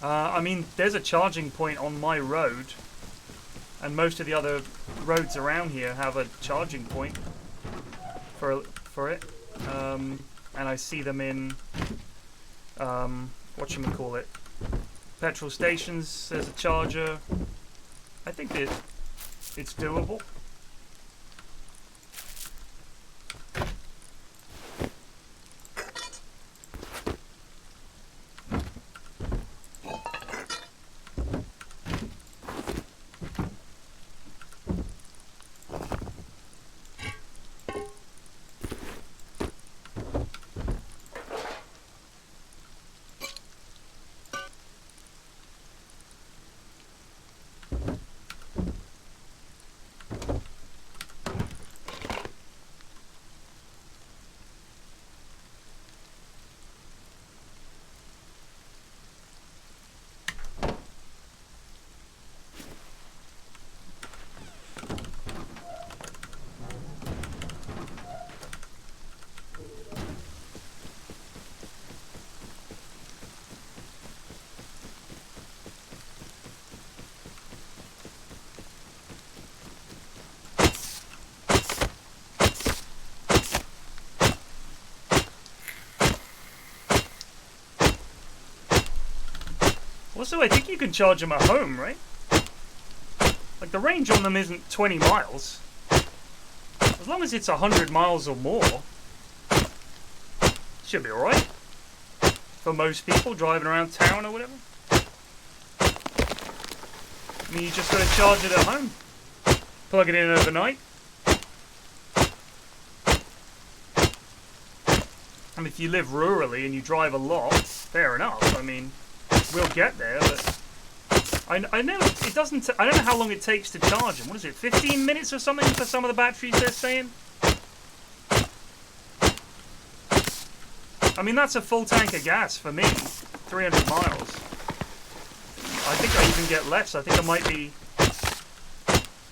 I mean, there's a charging point on my road, and most of the other roads around here have a charging point for it. And I see them in whatchamacallit, petrol stations. There's a charger. I think it's doable. Also, I think you can charge them at home, right? Like, the range on them isn't 20 miles. As long as it's 100 miles or more, should be alright. For most people driving around town or whatever. I mean, you just gotta charge it at home. Plug it in overnight. And if you live rurally and you drive a lot, fair enough. I mean, we'll get there, but I know it doesn't. I don't know how long it takes to charge them. What is it, 15 minutes or something for some of the batteries they're saying? I mean, that's a full tank of gas for me. 300 miles. I think I even get less. I think I might be.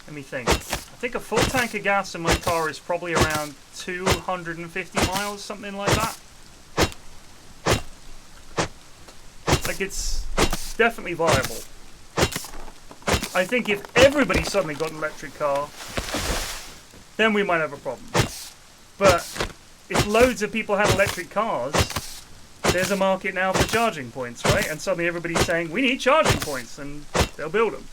Let me think. I think a full tank of gas in my car is probably around 250 miles, something like that. Like, it's definitely viable. I think if everybody suddenly got an electric car, then we might have a problem. But if loads of people have electric cars, there's a market now for charging points, right? And suddenly everybody's saying, we need charging points, and they'll build them.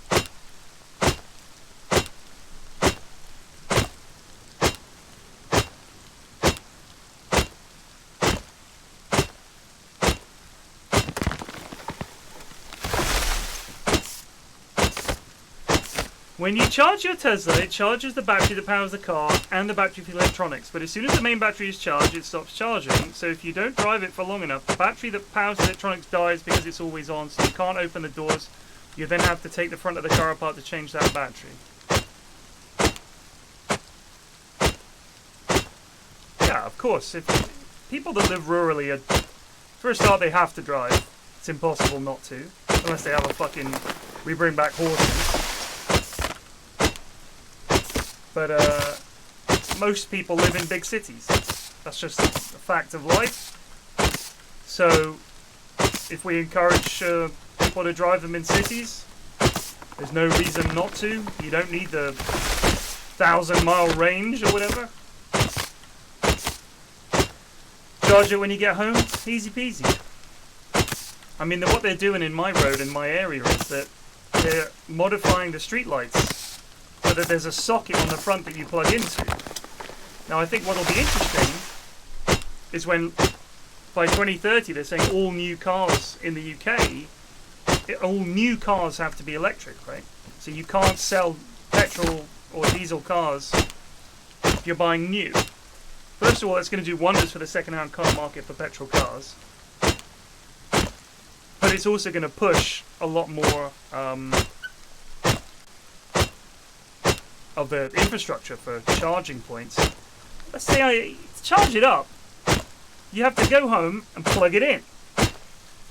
When you charge your Tesla, it charges the battery that powers the car and the battery for the electronics. But as soon as the main battery is charged, it stops charging. So if you don't drive it for long enough, the battery that powers the electronics dies because it's always on, so you can't open the doors. You then have to take the front of the car apart to change that battery. Yeah, of course. If people that live rurally, for a start, they have to drive. It's impossible not to. Unless they have a fucking... We bring back horses. But most people live in big cities. That's just a fact of life. So if we encourage people to drive them in cities, there's no reason not to. You don't need the 1,000-mile range or whatever. Charge it when you get home, easy peasy. I mean, what they're doing in my road, in my area, is that they're modifying the street lights so that there's a socket on the front that you plug into. Now, I think what will be interesting is when, by 2030, they're saying all new cars in the UK, all new cars have to be electric, right? So you can't sell petrol or diesel cars if you're buying new. First of all, that's going to do wonders for the second-hand car market for petrol cars. But it's also going to push a lot more of the infrastructure for charging points. Let's say I charge it up. You have to go home and plug it in.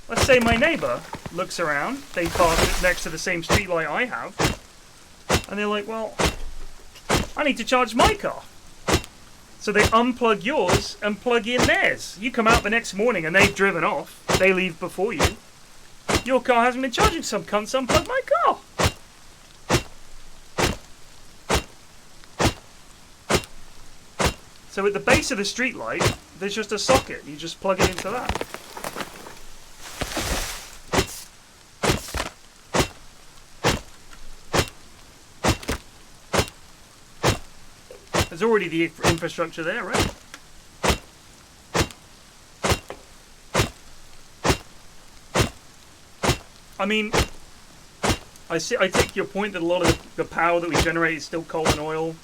Let's say my neighbour looks around, they park next to the same street light I have, and they're like, well, I need to charge my car. So they unplug yours and plug in theirs. You come out the next morning and they've driven off. They leave before you. Your car hasn't been charging. Some cunts unplugged my car. So at the base of the street light, there's just a socket. You just plug it into that. There's already the infrastructure there, right? I mean, I take your point that a lot of the power that we generate is still coal and oil.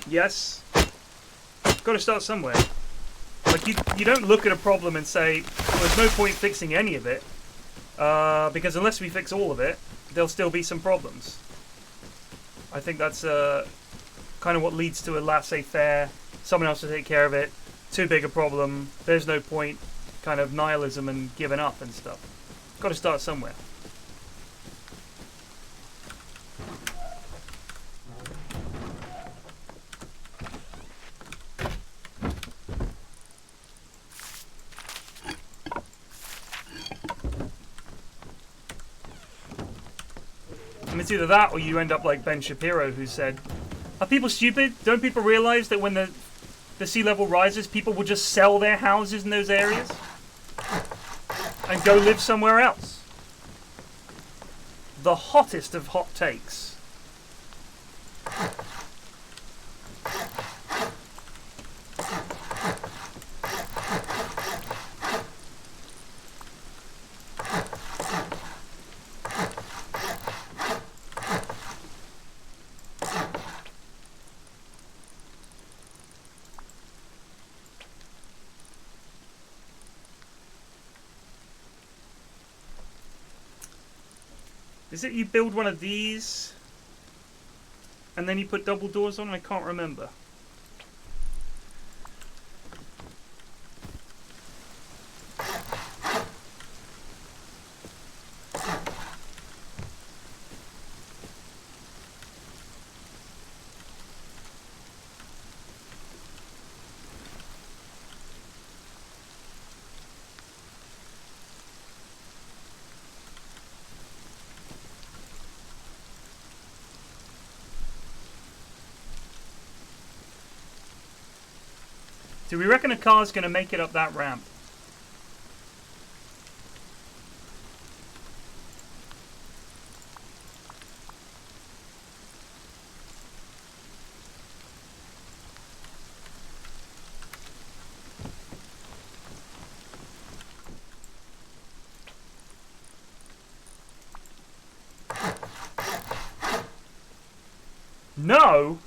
Yes. Got to start somewhere. Like, you don't look at a problem and say, well, there's no point fixing any of it, because unless we fix all of it, there'll still be some problems. I think that's kind of what leads to a laissez-faire, someone else to take care of it, too big a problem, there's no point, kind of nihilism and giving up and stuff. Got to start somewhere. And it's either that or you end up like Ben Shapiro, who said, are people stupid? Don't people realize that when the sea level rises, people will just sell their houses in those areas and go live somewhere else? The hottest of hot takes. Is it you build one of these and then you put double doors on? I can't remember. Do we reckon a car's going to make it up that ramp? No!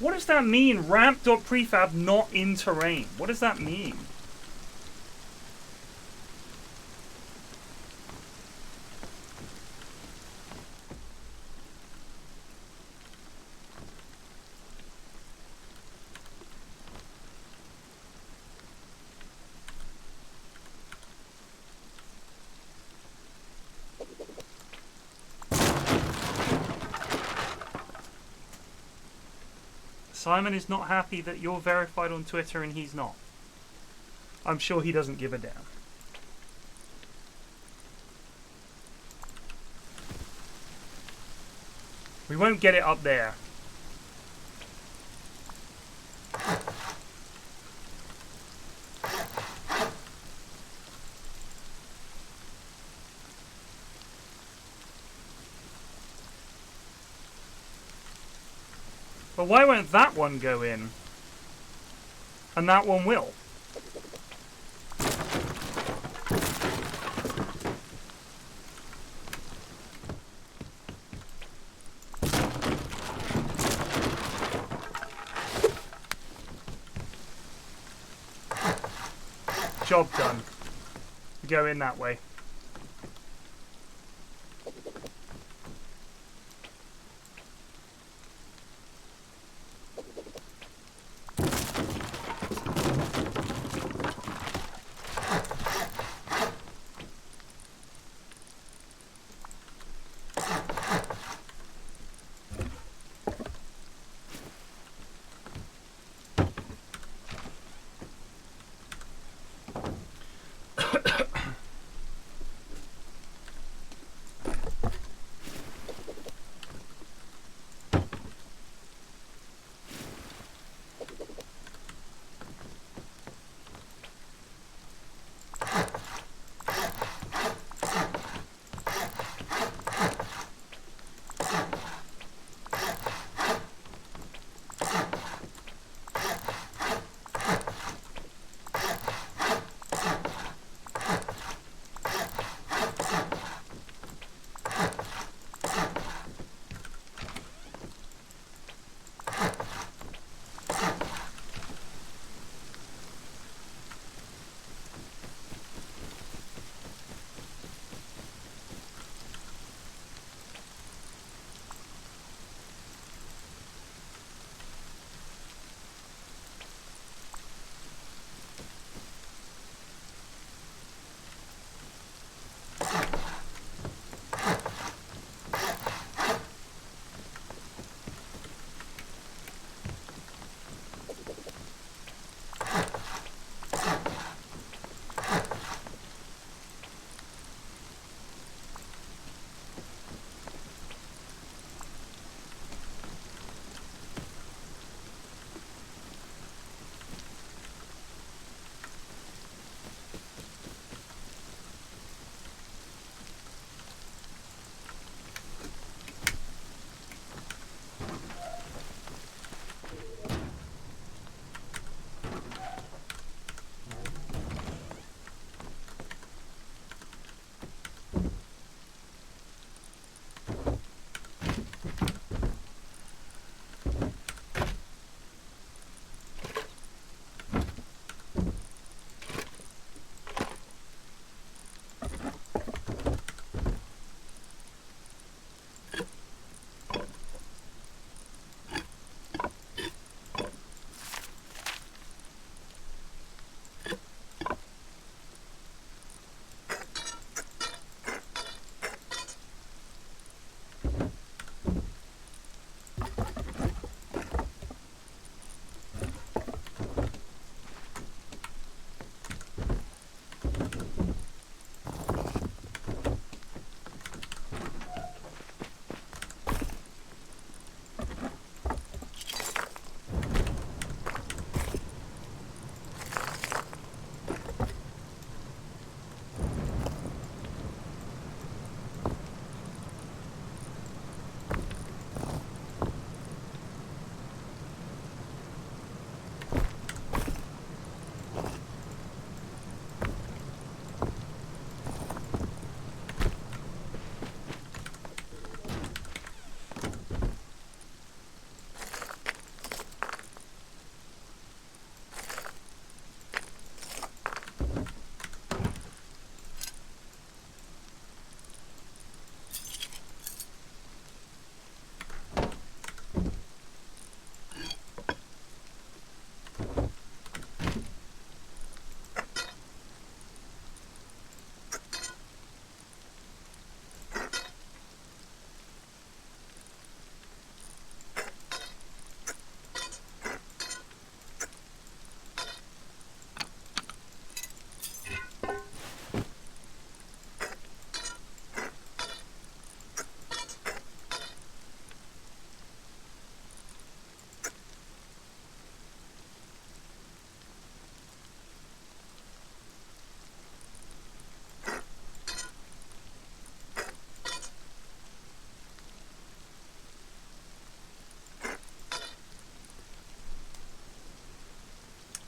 What does that mean? Ramp.prefab not in terrain. What does that mean? Simon is not happy that you're verified on Twitter and he's not. I'm sure he doesn't give a damn. We won't get it up there. But why won't that one go in? And that one will. Job done. Go in that way.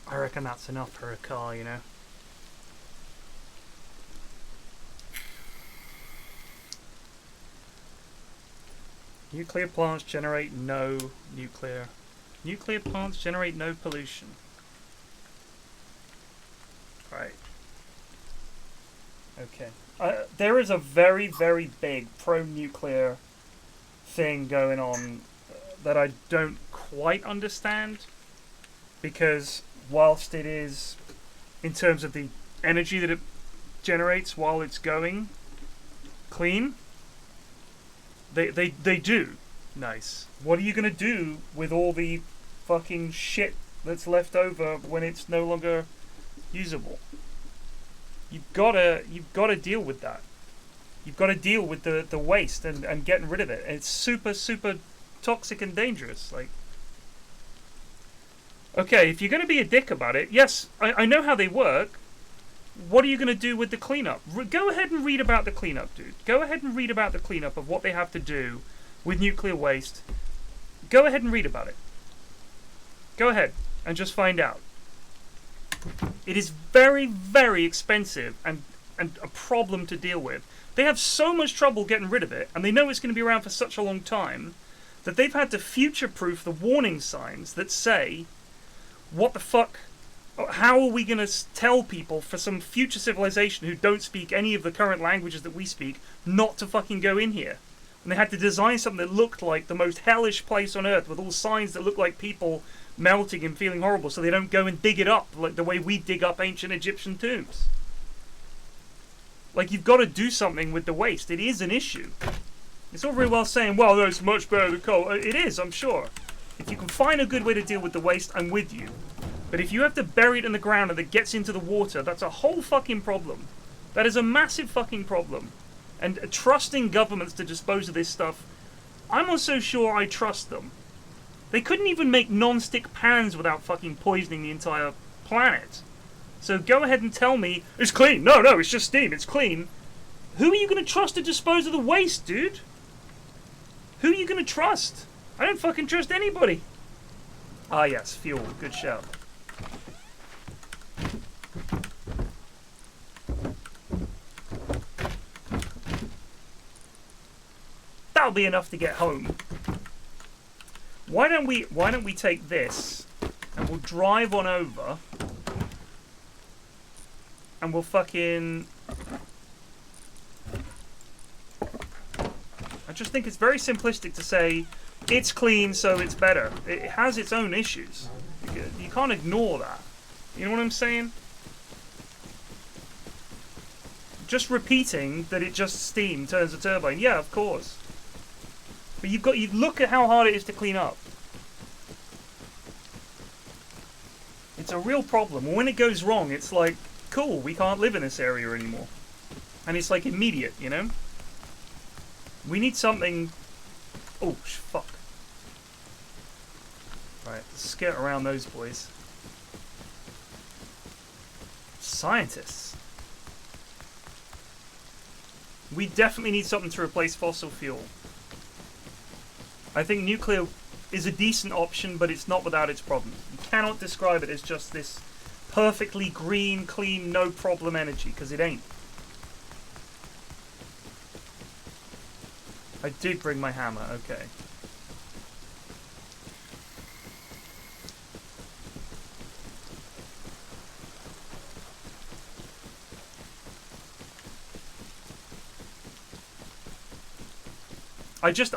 I reckon that's enough for a car, you know. Nuclear plants generate no nuclear. Nuclear plants generate no pollution. Right. Okay. There is a very, very big pro-nuclear thing going on that I don't quite understand, because whilst it is, in terms of the energy that it generates while it's going, clean, they do nice. What are you gonna do with all the fucking shit that's left over when it's no longer usable? You've gotta deal with that. You've got to deal with the waste and getting rid of it. And it's super, super toxic and dangerous. Like, okay, if you're going to be a dick about it, yes, I know how they work. What are you going to do with the cleanup? Go ahead and read about the cleanup, dude. Go ahead and read about the cleanup of what they have to do with nuclear waste. Go ahead and read about it. Go ahead and just find out. It is very, very expensive and a problem to deal with. They have so much trouble getting rid of it, and they know it's going to be around for such a long time, that they've had to future-proof the warning signs that say, what the fuck, how are we going to tell people for some future civilization who don't speak any of the current languages that we speak, not to fucking go in here? And they had to design something that looked like the most hellish place on earth, with all signs that look like people melting and feeling horrible, so they don't go and dig it up like the way we dig up ancient Egyptian tombs. Like, you've got to do something with the waste. It is an issue. It's all very well saying, well, no, it's much better than coal. It is, I'm sure. If you can find a good way to deal with the waste, I'm with you. But if you have to bury it in the ground and it gets into the water, that's a whole fucking problem. That is a massive fucking problem. And trusting governments to dispose of this stuff, I'm not so sure I trust them. They couldn't even make non-stick pans without fucking poisoning the entire planet. So go ahead and tell me, it's clean. No, it's just steam. It's clean. Who are you going to trust to dispose of the waste, dude? Who are you going to trust? I don't fucking trust anybody. Ah, yes, fuel. Good shout. That'll be enough to get home. Why don't we take this and we'll drive on over and we'll fucking... I just think it's very simplistic to say it's clean so it's better. It has its own issues. You can't ignore that. You know what I'm saying? Just repeating that it just steam turns a turbine. Yeah, of course. But you look at how hard it is to clean up. It's a real problem. And when it goes wrong, it's like, cool, we can't live in this area anymore. And it's like immediate, you know? We need something... Oh, fuck. Right, let's skirt around those boys. Scientists. We definitely need something to replace fossil fuel. I think nuclear is a decent option, but it's not without its problems. You cannot describe it as just this perfectly green, clean, no problem energy, because it ain't. I did bring my hammer, okay.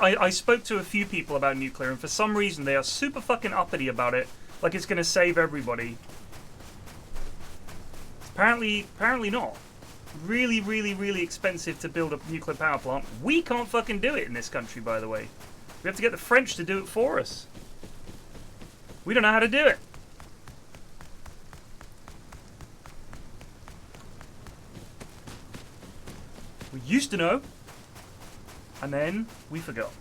I spoke to a few people about nuclear, and for some reason they are super fucking uppity about it, like it's gonna save everybody. Apparently not. Really, really, really expensive to build a nuclear power plant. We can't fucking do it in this country, by the way. We have to get the French to do it for us. We don't know how to do it. We used to know, and then we forgot.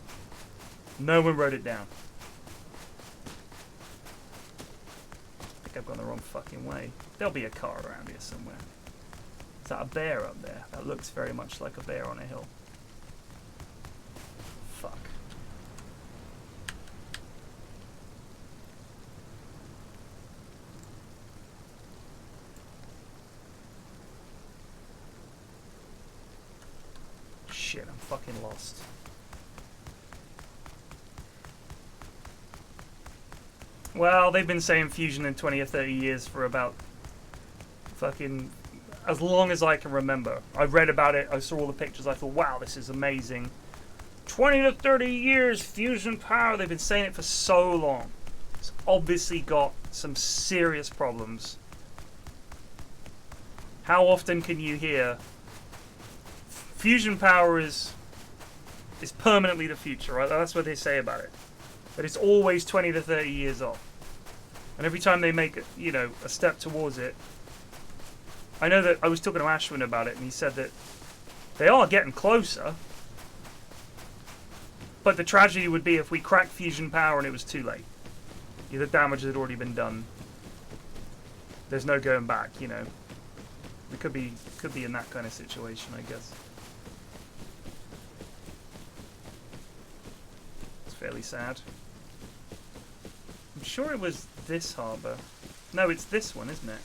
No one wrote it down. I think I've gone the wrong fucking way. There'll be a car around here somewhere. Is that a bear up there? That looks very much like a bear on a hill. Fuck. fucking lost. Well, they've been saying fusion in 20 or 30 years for about fucking as long as I can remember. I read about it, I saw all the pictures, I thought, wow, this is amazing. 20 to 30 years, fusion power. They've been saying it for so long. It's obviously got some serious problems. How often can you hear fusion power is permanently the future, right? That's what they say about it. But it's always 20 to 30 years off. And every time they make, you know, a step towards it, I know that I was talking to Ashwin about it, and he said that they are getting closer. But the tragedy would be if we cracked fusion power and it was too late. The damage had already been done. There's no going back, you know. We could be in that kind of situation, I guess. It's fairly sad. I'm sure it was this harbour. No, it's this one, isn't it?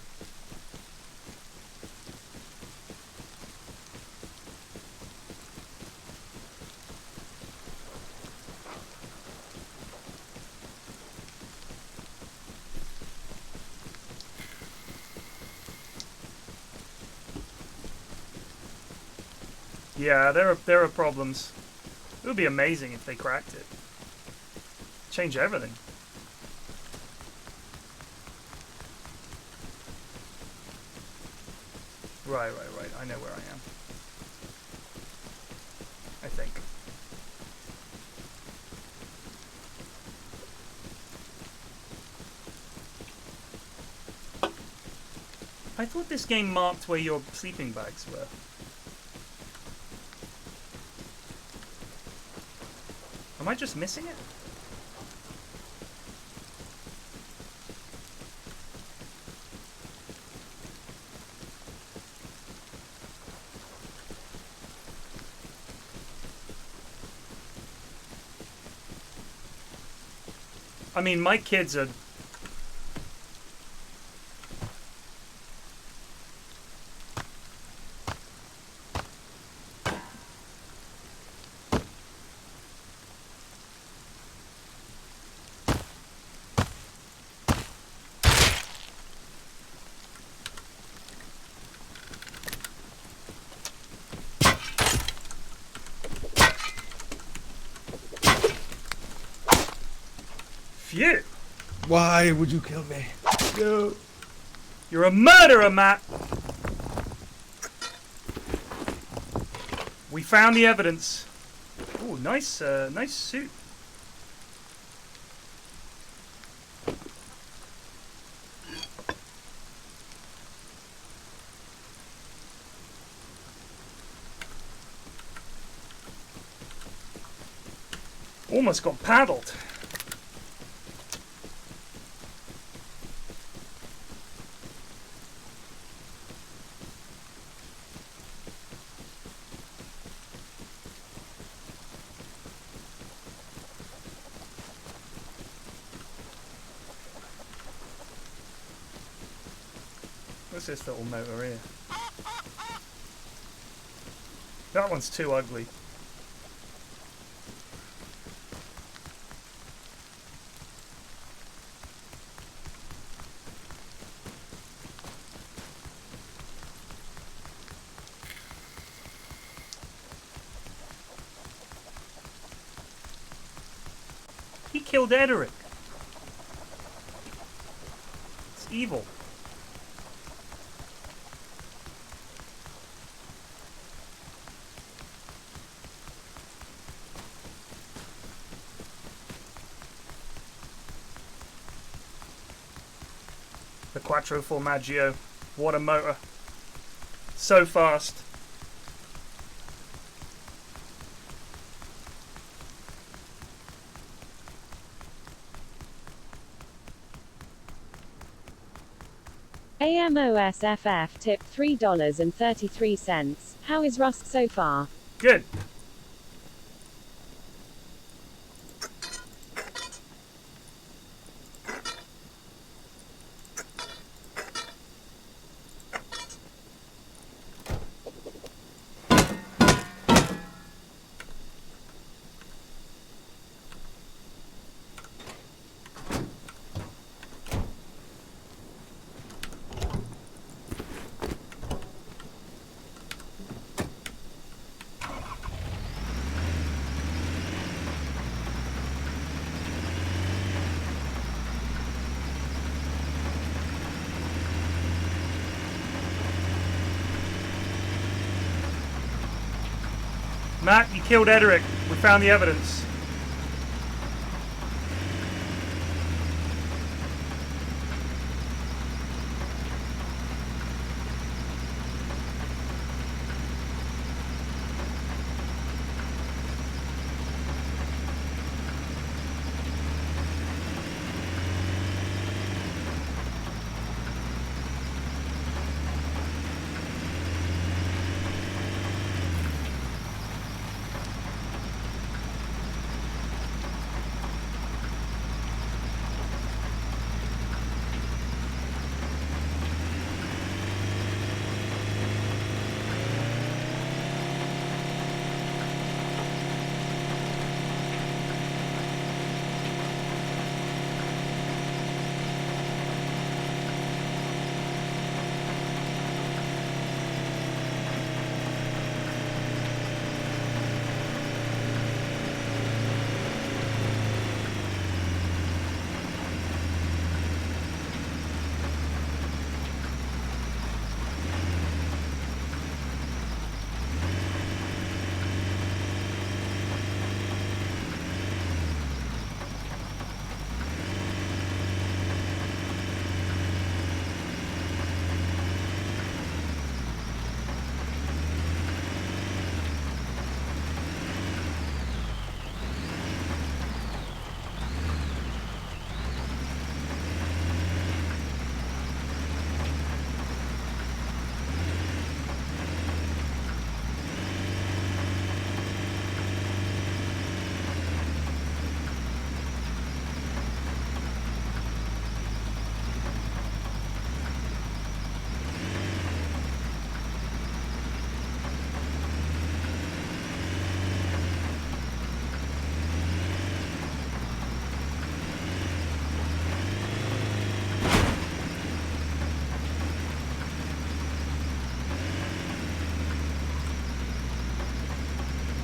Yeah, there are problems. It would be amazing if they cracked it. Change everything. Right. I know where I am. I think. I thought this game marked where your sleeping bags were. Am I just missing it? I mean, my kids are... Phew! Why would you kill me? No. You're a murderer, Matt! We found the evidence. Oh, nice, nice suit. Almost got paddled. What's this little motor here? That one's too ugly. He killed Ederic. It's evil. The Quattro Formaggio. What a motor. So fast. AMOSFF tipped $3.33. How is Rust so far? Good. Matt, you killed Edric. We found the evidence.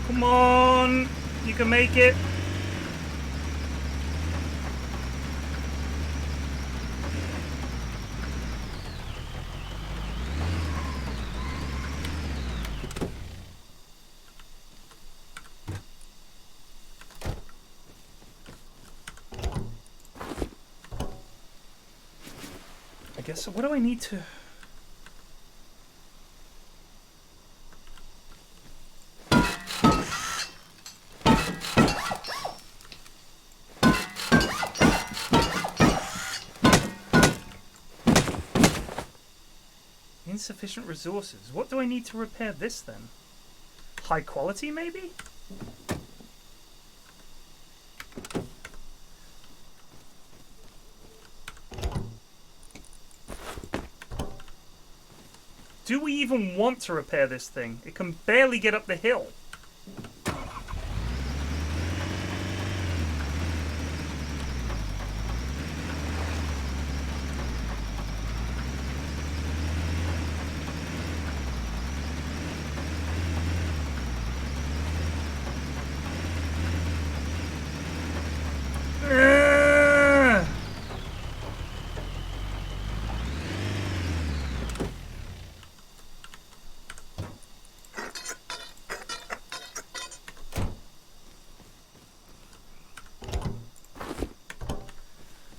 Come on, you can make it. I guess, what do I need to... Insufficient resources. What do I need to repair this then? High quality, maybe? Do we even want to repair this thing? It can barely get up the hill.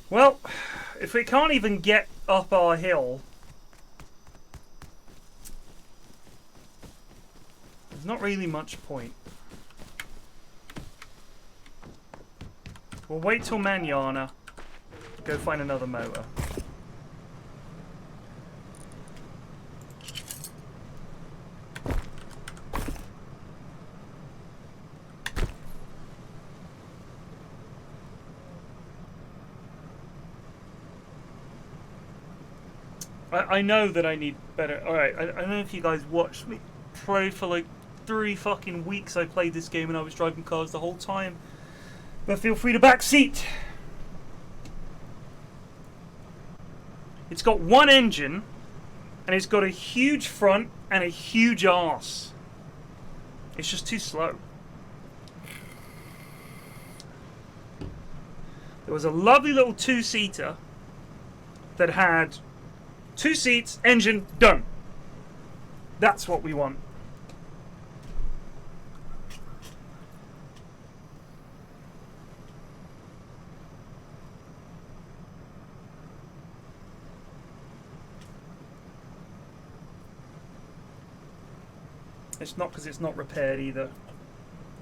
Well, if we can't even get up our hill, there's not really much point. We'll wait till manana to go find another motor. I know that I need better. Alright, I don't know if you guys watched me play for like 3 fucking weeks. I played this game and I was driving cars the whole time. But feel free to backseat. It's got one engine and it's got a huge front and a huge arse. It's just too slow. There was a lovely little 2-seater that had 2 seats, engine, done. That's what we want. It's not because it's not repaired either.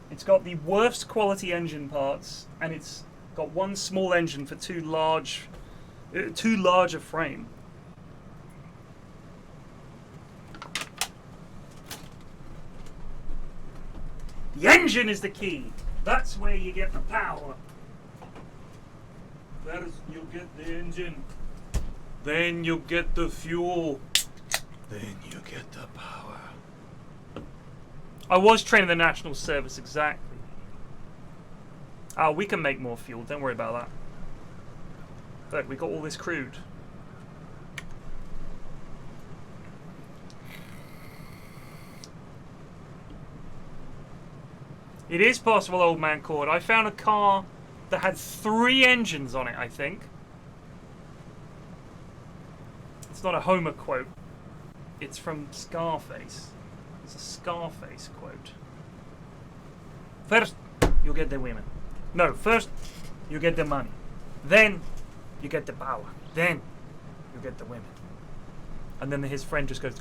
It's got the worst quality engine parts, and it's got one small engine for too large a frame. The engine is the key. That's where you get the power. That is, you'll get the engine. Then you'll get the fuel. Then you get the power. I was training the National Service, exactly. We can make more fuel, don't worry about that. Look, we got all this crude. It is possible, old man Cord. I found a car that had 3 engines on it, I think. It's not a Homer quote. It's from Scarface. It's a Scarface quote. First, you get the women. No, first, you get the money. Then, you get the power. Then, you get the women. And then his friend just goes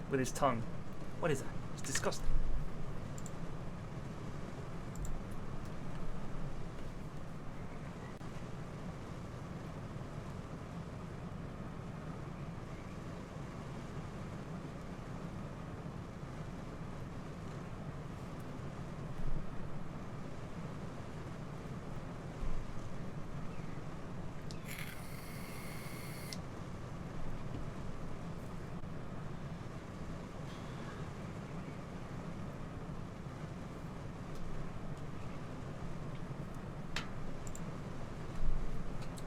with his tongue. What is that? It's disgusting.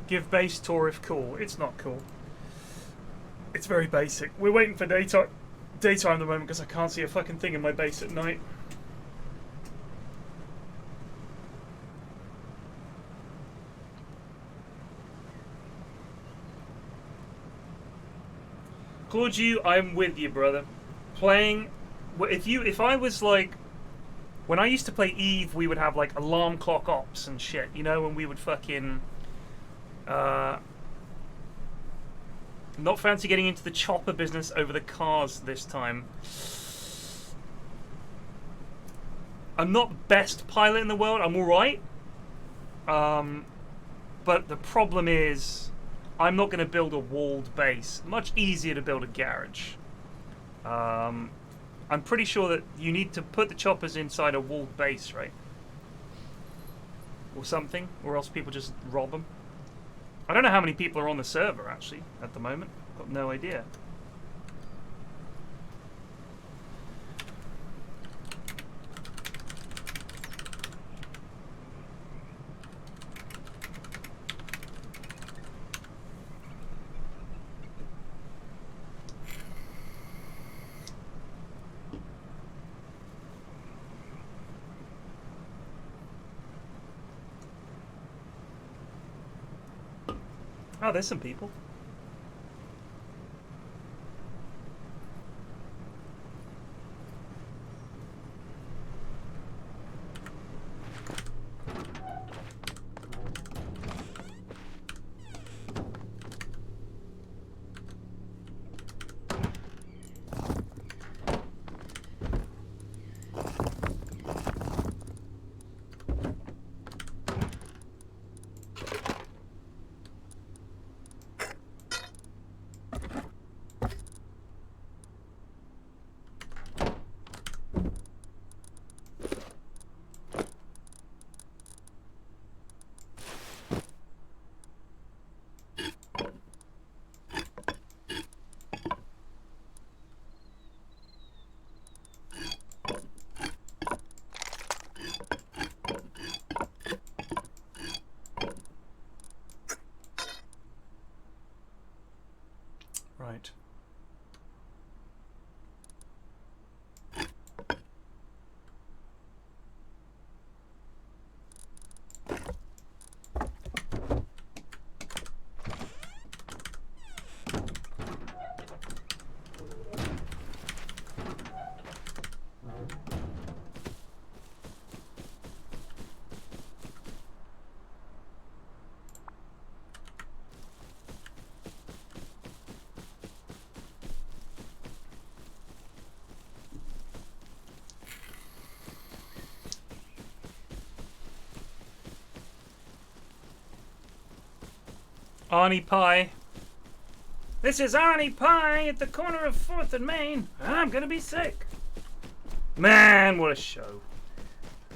Give base tour if cool. It's not cool. It's very basic. We're waiting for daytime at the moment because I can't see a fucking thing in my base at night. Claude, I'm with you, brother. Playing, if I was like, when I used to play Eve, we would have like alarm clock ops and shit, you know, and we would fucking. Not fancy getting into the chopper business over the cars this time. I'm not best pilot in the world. I'm alright. But the problem is, I'm not going to build a walled base. Much easier to build a garage. I'm pretty sure that you need to put the choppers inside a walled base, right? Or something, or else people just rob them. I don't know how many people are on the server, actually, at the moment. Got no idea. Oh, there's some people. Right. Arnie Pie. This is Arnie Pie at the corner of 4th and Main. I'm gonna be sick. Man, what a show.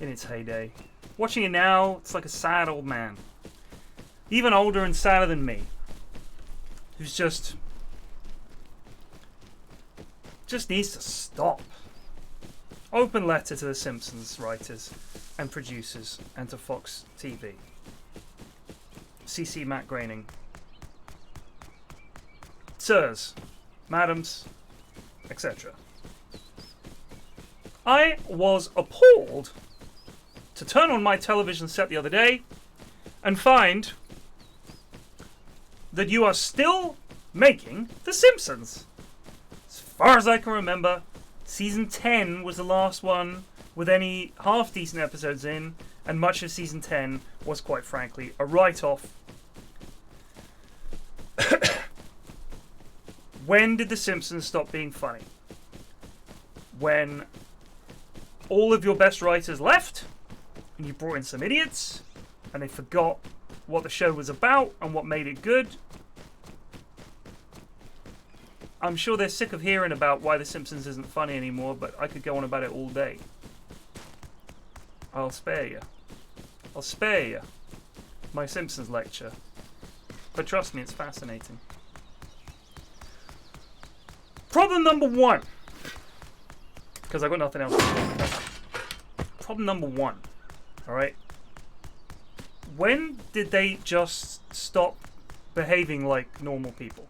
In its heyday. Watching it now, it's like a sad old man. Even older and sadder than me. Who's just needs to stop. Open letter to the Simpsons writers and producers and to Fox TV. CC Matt Groening. Sirs, madams, etc. I was appalled to turn on my television set the other day and find that you are still making The Simpsons. As far as I can remember, Season 10 was the last one with any half-decent episodes in, and much of Season 10 was, quite frankly, a write-off. When did The Simpsons stop being funny? When all of your best writers left, and you brought in some idiots, and they forgot what the show was about and what made it good. I'm sure they're sick of hearing about why The Simpsons isn't funny anymore, but I could go on about it all day. I'll spare you. I'll spare you my Simpsons lecture. But trust me, it's fascinating. Problem number one. Because I've got nothing else to talk about. Problem number one. Alright? When did they just stop behaving like normal people?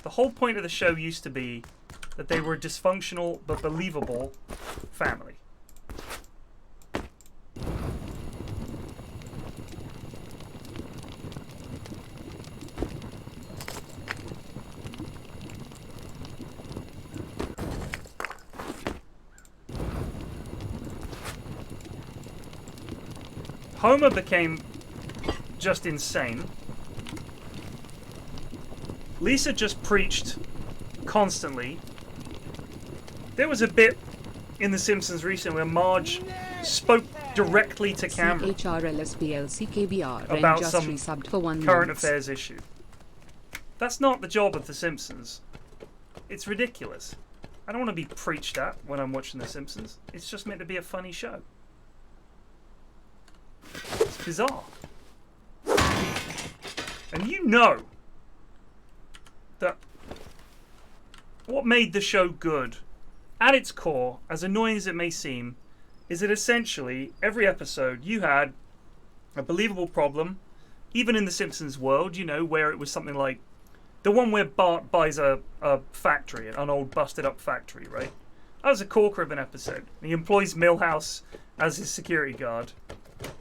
The whole point of the show used to be that they were a dysfunctional but believable family. Homer became just insane. Lisa just preached constantly. There was a bit in The Simpsons recently where Marge spoke directly to camera about some current affairs issue. That's not the job of The Simpsons. It's ridiculous. I don't want to be preached at when I'm watching The Simpsons. It's just meant to be a funny show. It's bizarre. And you know that what made the show good, at its core, as annoying as it may seem, is that essentially every episode you had a believable problem, even in the Simpsons world, you know, where it was something like the one where Bart buys a factory, an old busted up factory, right? That was a corker of an episode. He employs Milhouse as his security guard,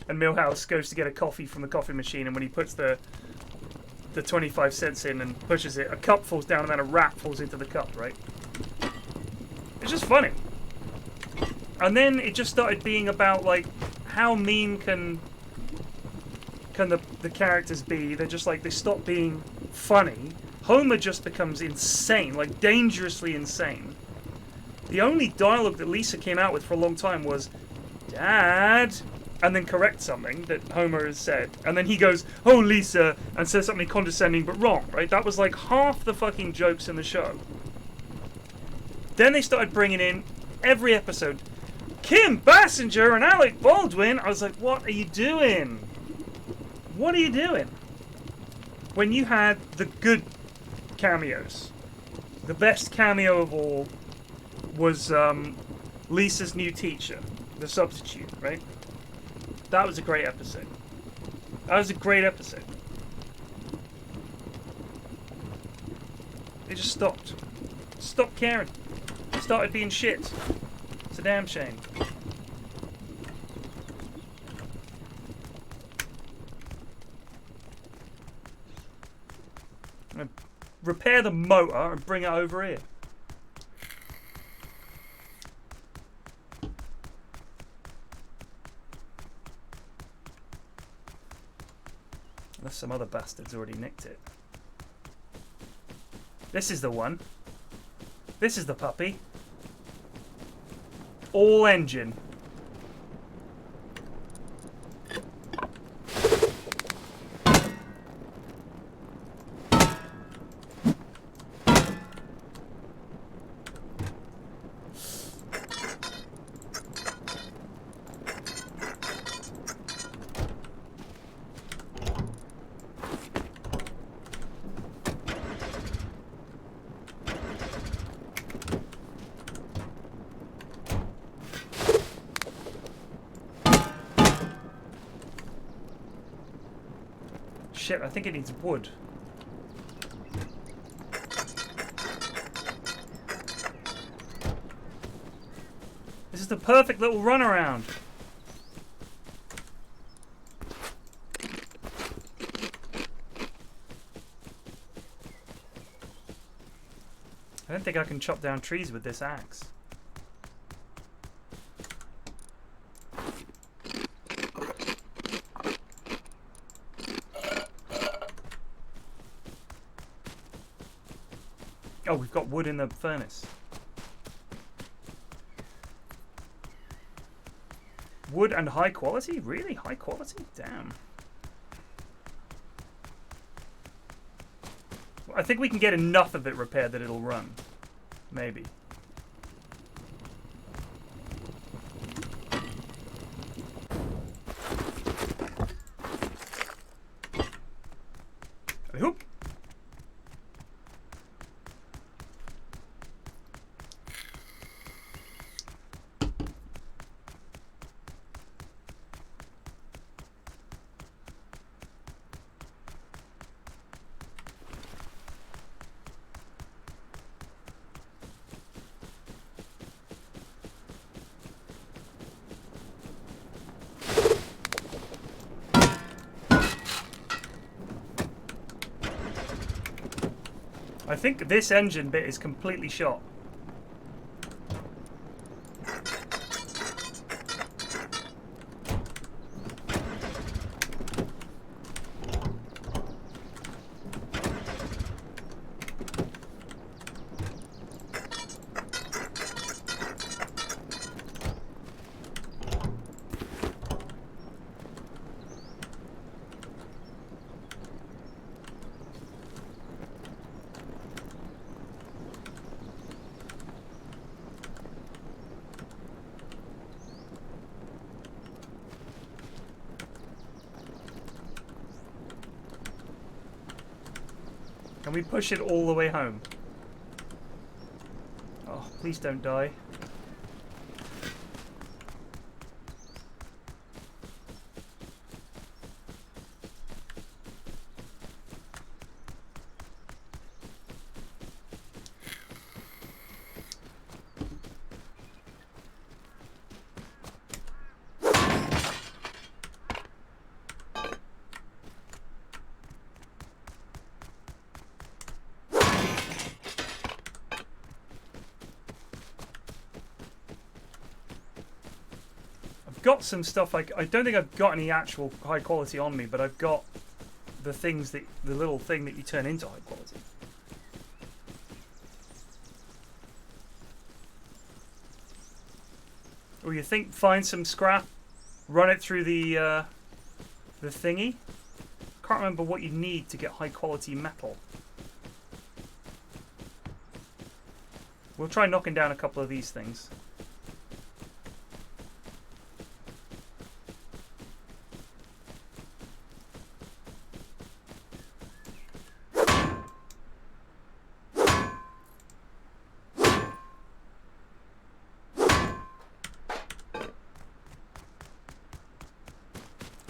and Milhouse goes to get a coffee from the coffee machine, and when he puts the 25 cents in and pushes it, a cup falls down and then a rat falls into the cup, right? It's just funny. And then it just started being about, like, how mean can the characters be? They're just like, they stop being funny. Homer just becomes insane, like dangerously insane. The only dialogue that Lisa came out with for a long time was, "Dad," and then correct something that Homer has said. And then he goes, "Oh, Lisa," and says something condescending but wrong, right? That was like half the fucking jokes in the show. Then they started bringing in, every episode, Kim Basinger and Alec Baldwin. I was like, what are you doing? What are you doing? When you had the good cameos. The best cameo of all was Lisa's new teacher, the substitute, right? That was a great episode. That was a great episode. They just stopped. Stopped caring. Started being shit. It's a damn shame. I'm gonna repair the motor and bring it over here. Unless some other bastard's already nicked it. This is the one. This is the puppy. All engine. shit, I think it needs wood. This is the perfect little runaround. I don't think I can chop down trees with this axe. Oh, we've got wood in the furnace. Wood and high quality? Really? High quality? Damn. I think we can get enough of it repaired that it'll run. Maybe. Hoop. I think this engine bit is completely shot. Can we push it all the way home? Oh, please don't die. Got some stuff like I don't think I've got any actual high quality on me, but I've got the things that the little thing that you turn into high quality. Or you think find some scrap, run it through the thingy. Can't remember what you need to get high quality metal. We'll try knocking down a couple of these things.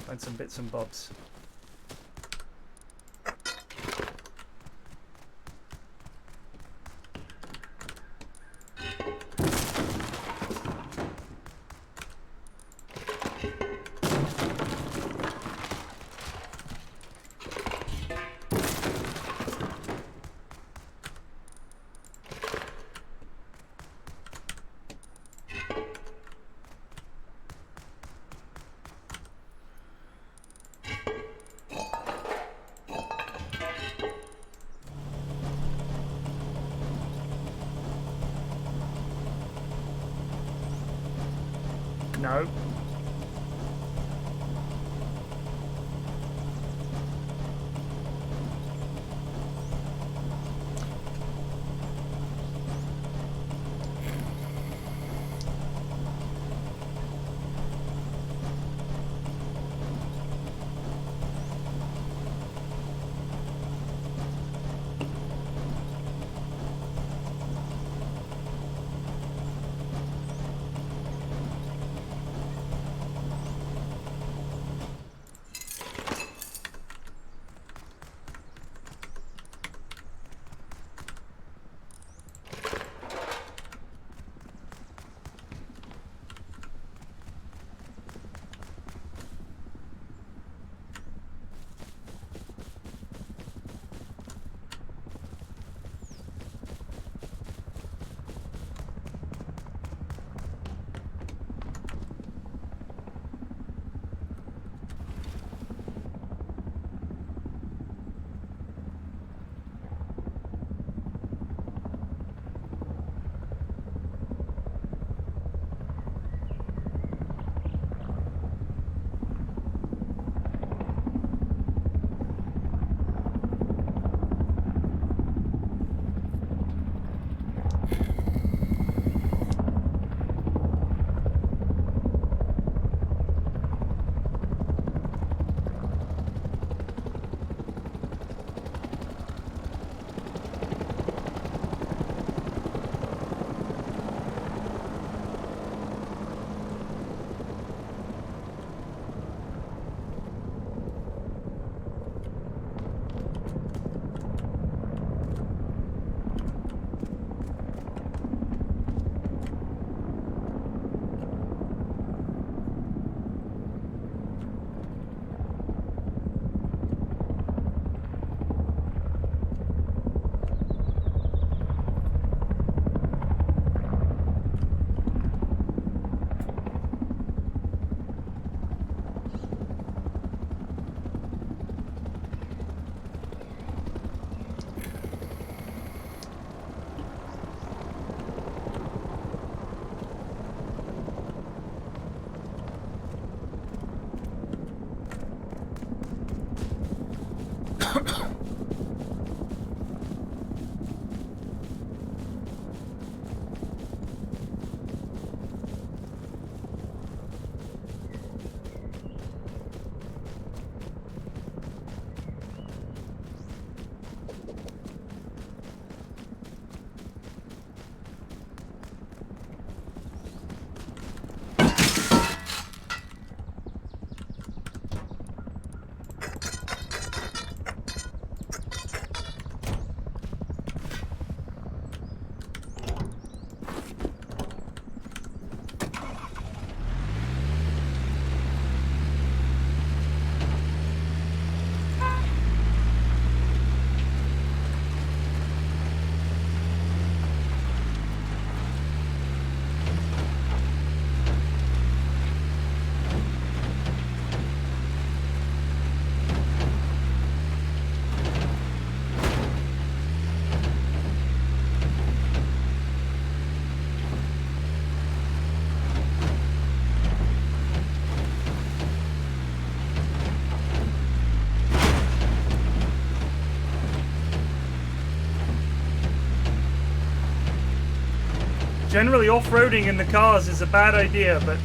Find some bits and bobs. No. Generally, off-roading in the cars is a bad idea, but...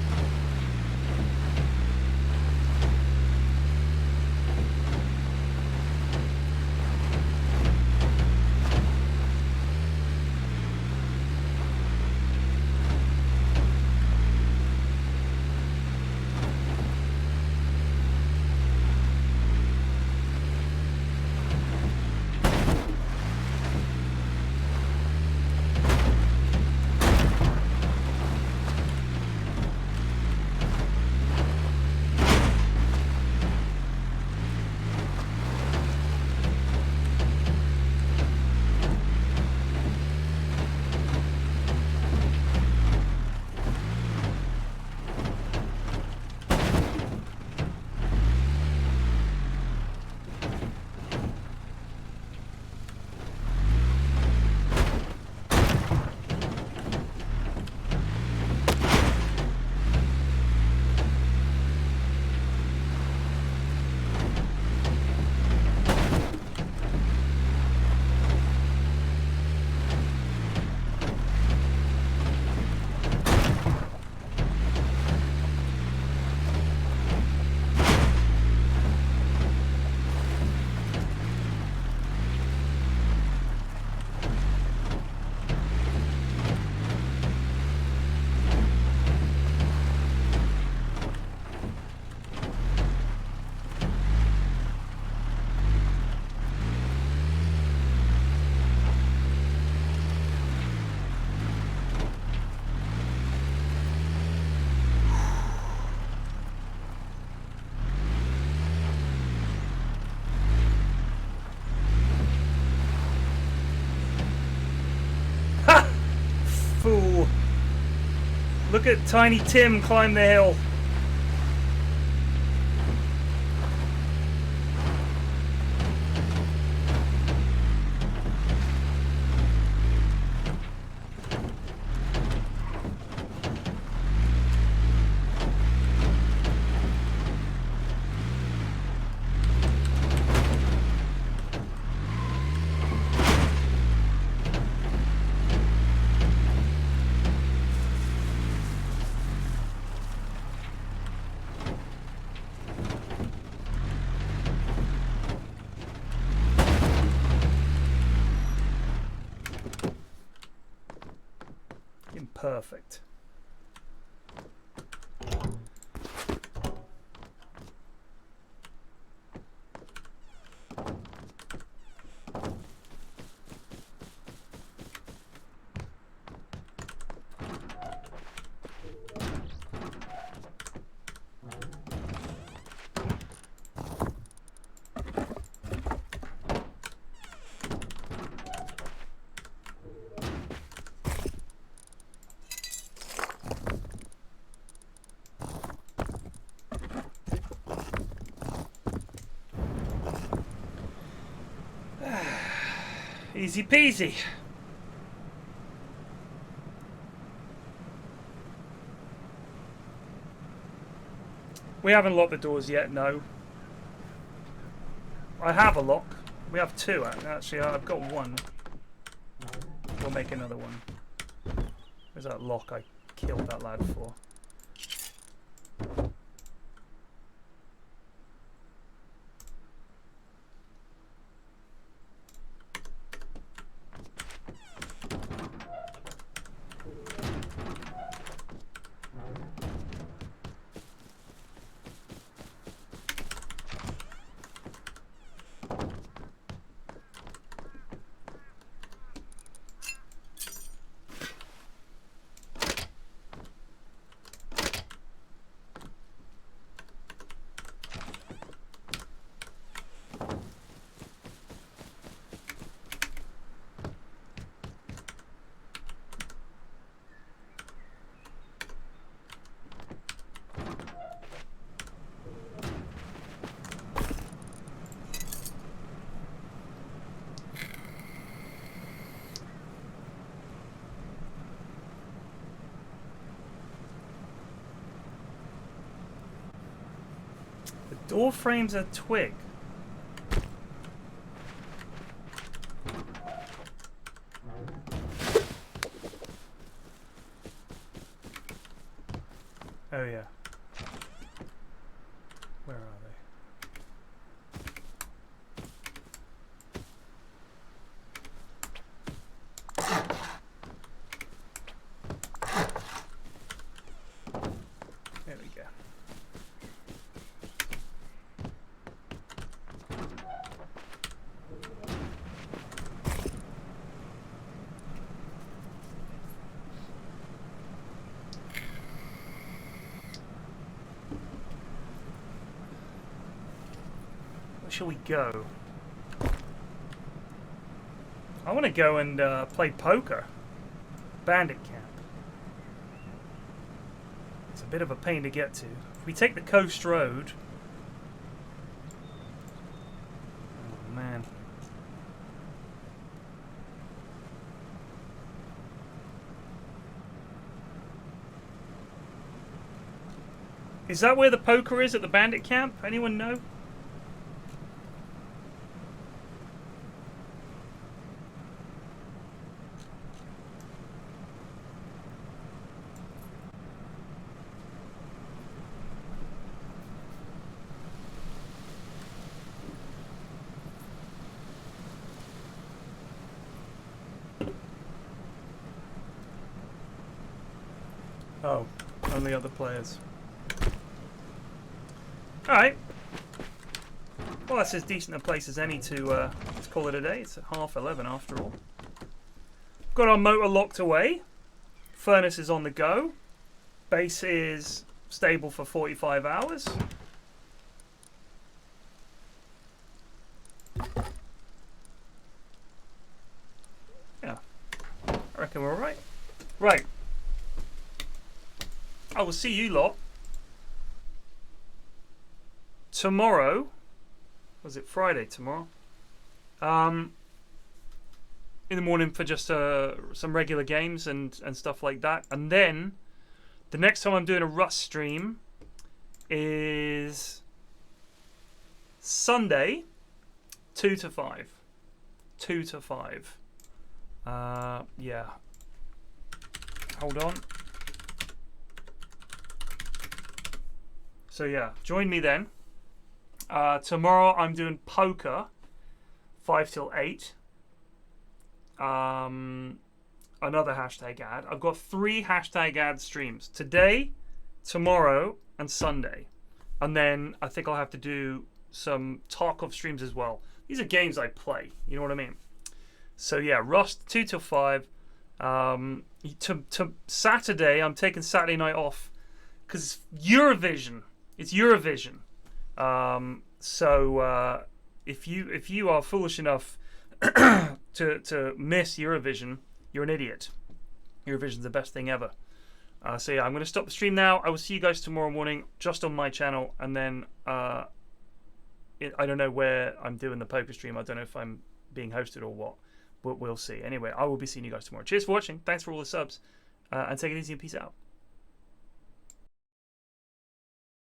Fool. Look at Tiny Tim climb the hill. Perfect. Easy peasy. We haven't locked the doors yet, no. I have a lock. We have two, actually. I've got one. We'll make another one. Where's that lock I killed that lad for? Door frames are twig. Oh yeah. Where are they? There we go. Where shall we go? I want to go and play poker. Bandit camp. It's a bit of a pain to get to. If we take the coast road... Oh, man. Is that where the poker is at the bandit camp? Anyone know? Oh, only other players. Alright. Well, that's as decent a place as any to call it a day. It's at 11:30 after all. Got our motor locked away. Furnace is on the go. Base is stable for 45 hours. Yeah. I reckon we're alright. Right. I will see you lot tomorrow. Was it Friday tomorrow? In the morning for just some regular games and stuff like that. And then the next time I'm doing a Rust stream is Sunday, 2 to 5. 2 to 5. Yeah. Hold on. So yeah, join me then. Tomorrow I'm doing poker, 5 till 8. Another hashtag ad. I've got 3 hashtag ad streams. Today, tomorrow, and Sunday. And then I think I'll have to do some Tarkov streams as well. These are games I play, you know what I mean? So yeah, Rust, 2 till 5. To Saturday, I'm taking Saturday night off because Eurovision. It's Eurovision. So if you are foolish enough to miss Eurovision, you're an idiot. Eurovision's the best thing ever. So yeah, I'm going to stop the stream now. I will see you guys tomorrow morning just on my channel, and then I don't know where I'm doing the poker stream. I don't know if I'm being hosted or what, but we'll see. Anyway, I will be seeing you guys tomorrow. Cheers for watching. Thanks for all the subs, and take it easy and peace out.